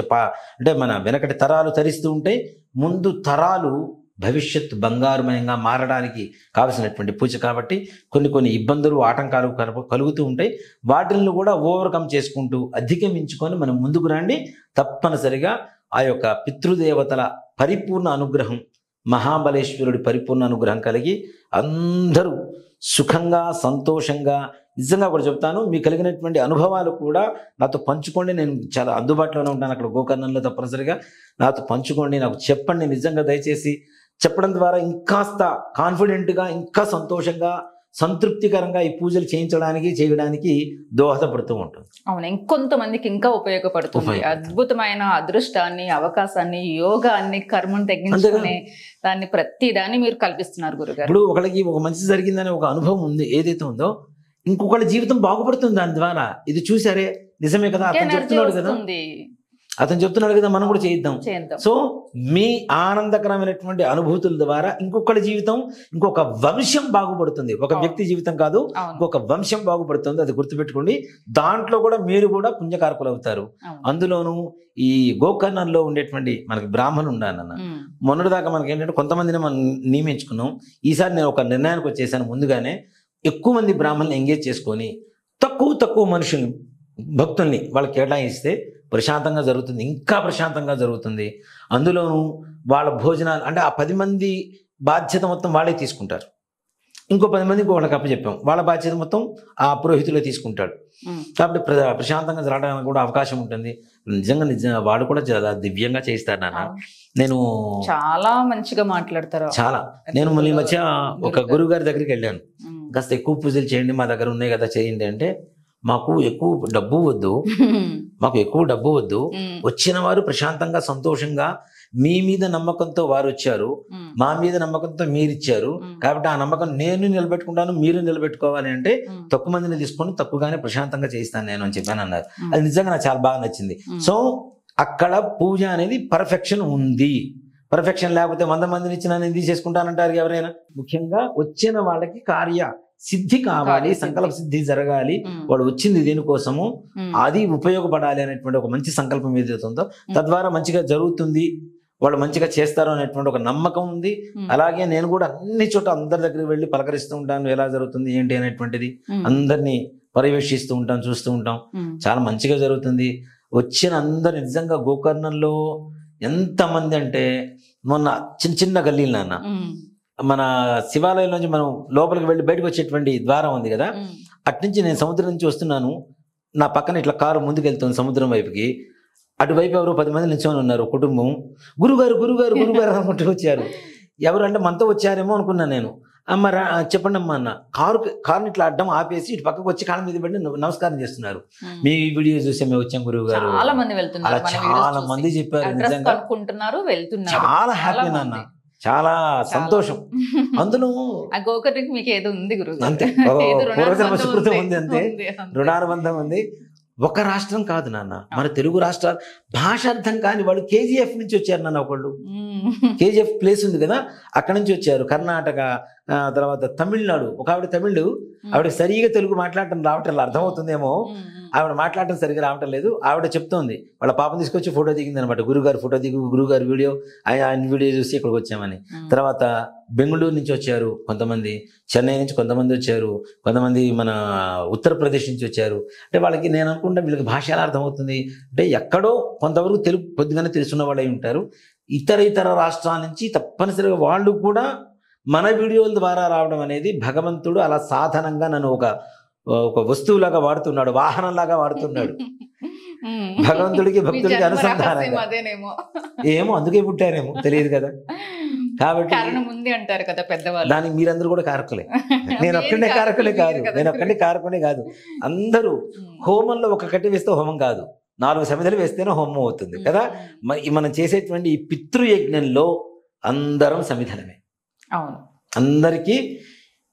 [SPEAKER 2] అంటే మన వెనకటి తరాలు తరిస్తూ ఉంటే ముందు తరాలు భవిష్యత్తు బంగారుమయంగా మారడానికి కావలసినటువంటి పూజ. కాబట్టి కొన్ని ఇబ్బందులు, ఆటంకాలు కలుగుతూ ఉంటాయి. వాటిని కూడా ఓవర్కమ్ చేసుకుంటూ అధిగమించుకొని మనం ముందుకు రండి. తప్పనిసరిగా ఆ యొక్క పితృదేవతల పరిపూర్ణ అనుగ్రహం, మహాబలేశ్వరుడి పరిపూర్ణ అనుగ్రహం కలిగి అందరూ సుఖంగా, సంతోషంగా, నిజంగా కూడా చెప్తాను, మీకు కలిగినటువంటి అనుభవాలు కూడా నాతో పంచుకోండి. నేను చాలా అందుబాటులోనే ఉంటాను అక్కడ గోకర్ణంలో. తప్పనిసరిగా నాతో పంచుకోండి, నాకు చెప్పండి. నిజంగా దయచేసి చెప్పడం ద్వారా ఇంకాస్త కాన్ఫిడెంట్గా, ఇంకా సంతోషంగా సంతృప్తికరంగా ఈ పూజలు చేయడానికి దోహదపడుతూ ఉంటుంది.
[SPEAKER 1] అవును, ఇంకొంతమందికి ఇంకా ఉపయోగపడుతుంది. అద్భుతమైన అదృష్టాన్ని, అవకాశాన్ని, యోగాన్ని, కర్మను తగ్గించుకునే దాన్ని, ప్రతి దాన్ని మీరు కల్పిస్తున్నారు గురుగారు.
[SPEAKER 2] ఇప్పుడు ఒకళ్ళకి ఒక మంచి జరిగిందనే ఒక అనుభవం ఉంది ఏదైతే ఉందో, ఇంకొకళ్ళ జీవితం బాగుపడుతుంది దాని ద్వారా. ఇది చూసారే, నిజమే కదా, అతను చెప్తున్నాడు కదా, మనం కూడా చేద్దాం. సో మీ ఆనందకరమైనటువంటి అనుభూతుల ద్వారా ఇంకొకళ్ళ జీవితం, ఇంకొక వంశం బాగుపడుతుంది. ఒక వ్యక్తి జీవితం కాదు, ఇంకొక వంశం బాగుపడుతుంది. అది గుర్తుపెట్టుకోండి. దాంట్లో కూడా మీరు కూడా పుణ్యకారకులు అవుతారు. అందులోనూ ఈ గోకర్ణంలో ఉండేటువంటి మనకి బ్రాహ్మణులు ఉండాలన్న, మొన్నటిదాకా మనకి ఏంటంటే కొంతమందిని మనం నియమించుకున్నాం. ఈసారి నేను ఒక నిర్ణయానికి వచ్చేసాను. ముందుగానే ఎక్కువ మంది బ్రాహ్మణులు ఎంగేజ్ చేసుకొని తక్కువ మనుషుల్ని, భక్తుల్ని వాళ్ళకి కేటాయిస్తే ప్రశాంతంగా జరుగుతుంది, ఇంకా ప్రశాంతంగా జరుగుతుంది. అందులోనూ వాళ్ళ భోజనాలు అంటే ఆ 10 మంది బాధ్యత మొత్తం వాళ్ళే తీసుకుంటారు. ఇంకో 10 మందికి వాళ్ళకి అప్పచెప్పాం, వాళ్ళ బాధ్యత మొత్తం ఆ పురోహితులే తీసుకుంటాడు. కాబట్టి ప్రశాంతంగా జరగడానికి కూడా అవకాశం ఉంటుంది. నిజంగా వాడు కూడా చాలా దివ్యంగా చేయిస్తాడు నాన్న. నేను
[SPEAKER 1] చాలా మంచిగా మాట్లాడతారు.
[SPEAKER 2] చాలా నేను మళ్ళీ మధ్య ఒక గురువు గారి దగ్గరికి వెళ్ళాను. కాస్త ఎక్కువ పూజలు చేయండి, మా దగ్గర ఉన్నాయి కదా, చేయండి అంటే, మాకు ఎక్కువ డబ్బు వద్దు, వచ్చిన వారు ప్రశాంతంగా సంతోషంగా మీ మీద నమ్మకంతో వారు వచ్చారు, మా మీద నమ్మకంతో మీరు ఇచ్చారు, కాబట్టి ఆ నమ్మకం నేను నిలబెట్టుకుంటాను, మీరు నిలబెట్టుకోవాలి అంటే తక్కువ మందిని తీసుకొని తక్కువగానే ప్రశాంతంగా చేయిస్తాను నేను అని చెప్పాను అన్నారు. అది నిజంగా నాకు చాలా బాగా నచ్చింది. సో అక్కడ పూజ అనేది పర్ఫెక్షన్ ఉంది. పర్ఫెక్షన్ లేకపోతే 100 మందిని ఇచ్చిన నేను తీసేసుకుంటానంటారు ఎవరైనా. ముఖ్యంగా వచ్చిన వాళ్ళకి కార్య సిద్ధి కావాలి, సంకల్ప సిద్ధి జరగాలి, వాడు వచ్చింది దేనికోసము, అది ఉపయోగపడాలి అనేటువంటి ఒక మంచి సంకల్పం ఏదైతే ఉందో తద్వారా మంచిగా జరుగుతుంది, వాళ్ళు మంచిగా చేస్తారు అనేటువంటి ఒక నమ్మకం ఉంది. అలాగే నేను కూడా అన్ని చోట అందరి దగ్గరికి వెళ్ళి పలకరిస్తూ ఉంటాను, ఎలా జరుగుతుంది ఏంటి అనేటువంటిది అందరినీ పర్యవేక్షిస్తూ ఉంటాం, చూస్తూ ఉంటాం. చాలా మంచిగా జరుగుతుంది. వచ్చిన అందరు నిజంగా గోకర్ణంలో ఎంతమంది అంటే, మొన్న చిన్న గల్లీలు నాన్న, మన శివాలయం నుంచి మనం లోపలికి వెళ్ళి బయటకు వచ్చేటువంటి ద్వారం ఉంది కదా, అట్నుంచి నేను సముద్రం నుంచి వస్తున్నాను, నా పక్కన ఇట్లా కారు ముందుకు వెళ్తుంది సముద్రం వైపుకి. అటువైపు ఎవరో 10 మంది నిల్చొని ఉన్నారు, కుటుంబం. గురుగారు అనుకుంటూ వచ్చారు. ఎవరు అంటే మనతో వచ్చారేమో అనుకున్నాను నేను. అమ్మ చెప్పండి అమ్మా అన్న. కారుని ఇట్లా అడ్డం ఆపేసి ఇటు పక్కకు వచ్చి కాళ్ళ మీద పెట్టి నమస్కారం చేస్తున్నారు. మీ వీడియో చూసే మేము వచ్చాం గురువు గారు.
[SPEAKER 1] చాలా మంది వెళ్తున్నారు,
[SPEAKER 2] చాలా మంది చెప్పారు. నిజంగా చాలా హ్యాపీ నాన్న, చాలా సంతోషం. అందులో
[SPEAKER 1] గోకర్ణకి మీకు ఏదో ఉంది గురువు,
[SPEAKER 2] అంతే పూర్వజన్మ సుకృతం ఉంది, అంతే రుణానుబంధం ఉంది. ఒక రాష్ట్రం కాదు నాన్న, మన తెలుగు రాష్ట్రాలు. భాష అర్థం కాని వాళ్ళు KGF నుంచి వచ్చారు నాన్న. ఒకళ్ళు KGF ప్లేస్ ఉంది కదా, అక్కడ నుంచి వచ్చారు. కర్ణాటక, తర్వాత తమిళనాడు. ఒక ఆవిడ తమిళ్, ఆవిడ సరిగా తెలుగు మాట్లాడటం రావటం, అర్థమవుతుందేమో, ఆవిడ మాట్లాడటం సరిగ్గా రావటం లేదు. ఆవిడ చెప్తోంది వాళ్ళ పాపం తీసుకొచ్చి ఫోటో దిగింది అనమాట. గురుగారు ఫోటో దిగు, గురుగారు వీడియో, ఆయన వీడియో చూసి ఇక్కడికి వచ్చామని. తర్వాత బెంగళూరు నుంచి వచ్చారు కొంతమంది, చెన్నై నుంచి కొంతమంది వచ్చారు, కొంతమంది మన ఉత్తరప్రదేశ్ నుంచి వచ్చారు. అంటే వాళ్ళకి నేను అనుకుంటా వీళ్ళకి భాష ఎలా అర్థమవుతుంది అంటే, ఎక్కడో కొంతవరకు తెలుగు కొద్దిగానే తెలుసున్న వాళ్ళు అయి ఉంటారు. ఇతర రాష్ట్రాల నుంచి తప్పనిసరిగా వాళ్ళు కూడా మన వీడియోల ద్వారా రావడం అనేది భగవంతుడు అలా సాధనంగా నన్ను ఒక వస్తువులాగా వాడుతున్నాడు, వాహనంలాగా వాడుతున్నాడు. భగవంతుడికి భక్తుడికి అనుసంధానంగా. ఏమో అందుకే పుట్టారేమో తెలియదు కదా. కాబట్టి
[SPEAKER 1] అంటారు కదా పెద్దవాళ్ళు,
[SPEAKER 2] దానికి మీరందరూ కూడా కారకులే. నేను ఒక్కడే కారకునే కాదు, అందరూ. హోమంలో ఒక కట్టి వేస్తే హోమం కాదు, 4 సమిధలు వేస్తేనే హోమం అవుతుంది కదా. మనం చేసేటువంటి ఈ పితృయజ్ఞంలో అందరం సమిధలమే.
[SPEAKER 1] అవును,
[SPEAKER 2] అందరికీ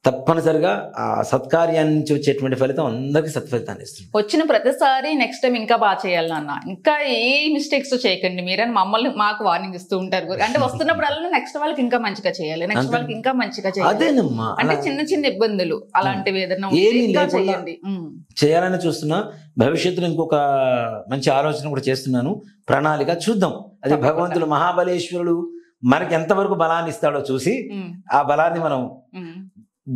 [SPEAKER 2] తప్పనిసరిగా ఆ సత్కార్యాన్ని నుంచి వచ్చేటువంటి ఫలితం అందరికీ సత్ఫలితాన్ని ఇస్తుంది.
[SPEAKER 1] వచ్చిన ప్రతిసారి నెక్స్ట్ టైం ఇంకా బాగా చేయాలి నాన్న, ఇంకా ఏ మిస్టేక్స్ చేయకండి మీరని మాకు వార్నింగ్ ఇస్తూ ఉంటారు. అంటే వస్తున్నప్పుడల్లా నెక్స్ట్ వాళ్ళకి ఇంకా మంచిగా చేయాలి, నెక్స్ట్ వాళ్ళకి ఇంకా మంచిగా చేయాలి.
[SPEAKER 2] అదేనమ్మా,
[SPEAKER 1] అంటే చిన్న ఇబ్బందులు అలాంటివి ఏదైనా చేయండి,
[SPEAKER 2] చేయాలని చూస్తున్నా. భవిష్యత్తులో ఇంకొక మంచి ఆలోచన కూడా చేస్తున్నాను, ప్రణాళిక చూద్దాం. అది భగవంతుడు మహాబలేశ్వరుడు మనకి ఎంతవరకు బలాన్ని ఇస్తాడో చూసి, ఆ బలాన్ని మనం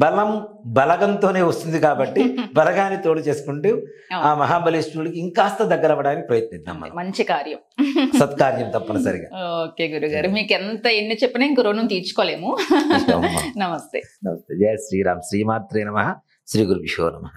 [SPEAKER 2] బలం బలగంతోనే వస్తుంది కాబట్టి బలగాన్ని తోడు చేసుకుంటూ ఆ మహాబలేశ్వరుడికి ఇంకాస్త దగ్గర అవ్వడానికి ప్రయత్నిద్దాం.
[SPEAKER 1] మంచి కార్యం,
[SPEAKER 2] సత్కార్యం తప్పనిసరిగా.
[SPEAKER 1] ఓకే గురుగారు, మీకు ఎన్ని చెప్పినా ఇంక రుణం తీర్చుకోలేము. నమస్తే.
[SPEAKER 2] జయ శ్రీరామ్. శ్రీమాత్రే నమః. శ్రీ గురుభ్యో నమః.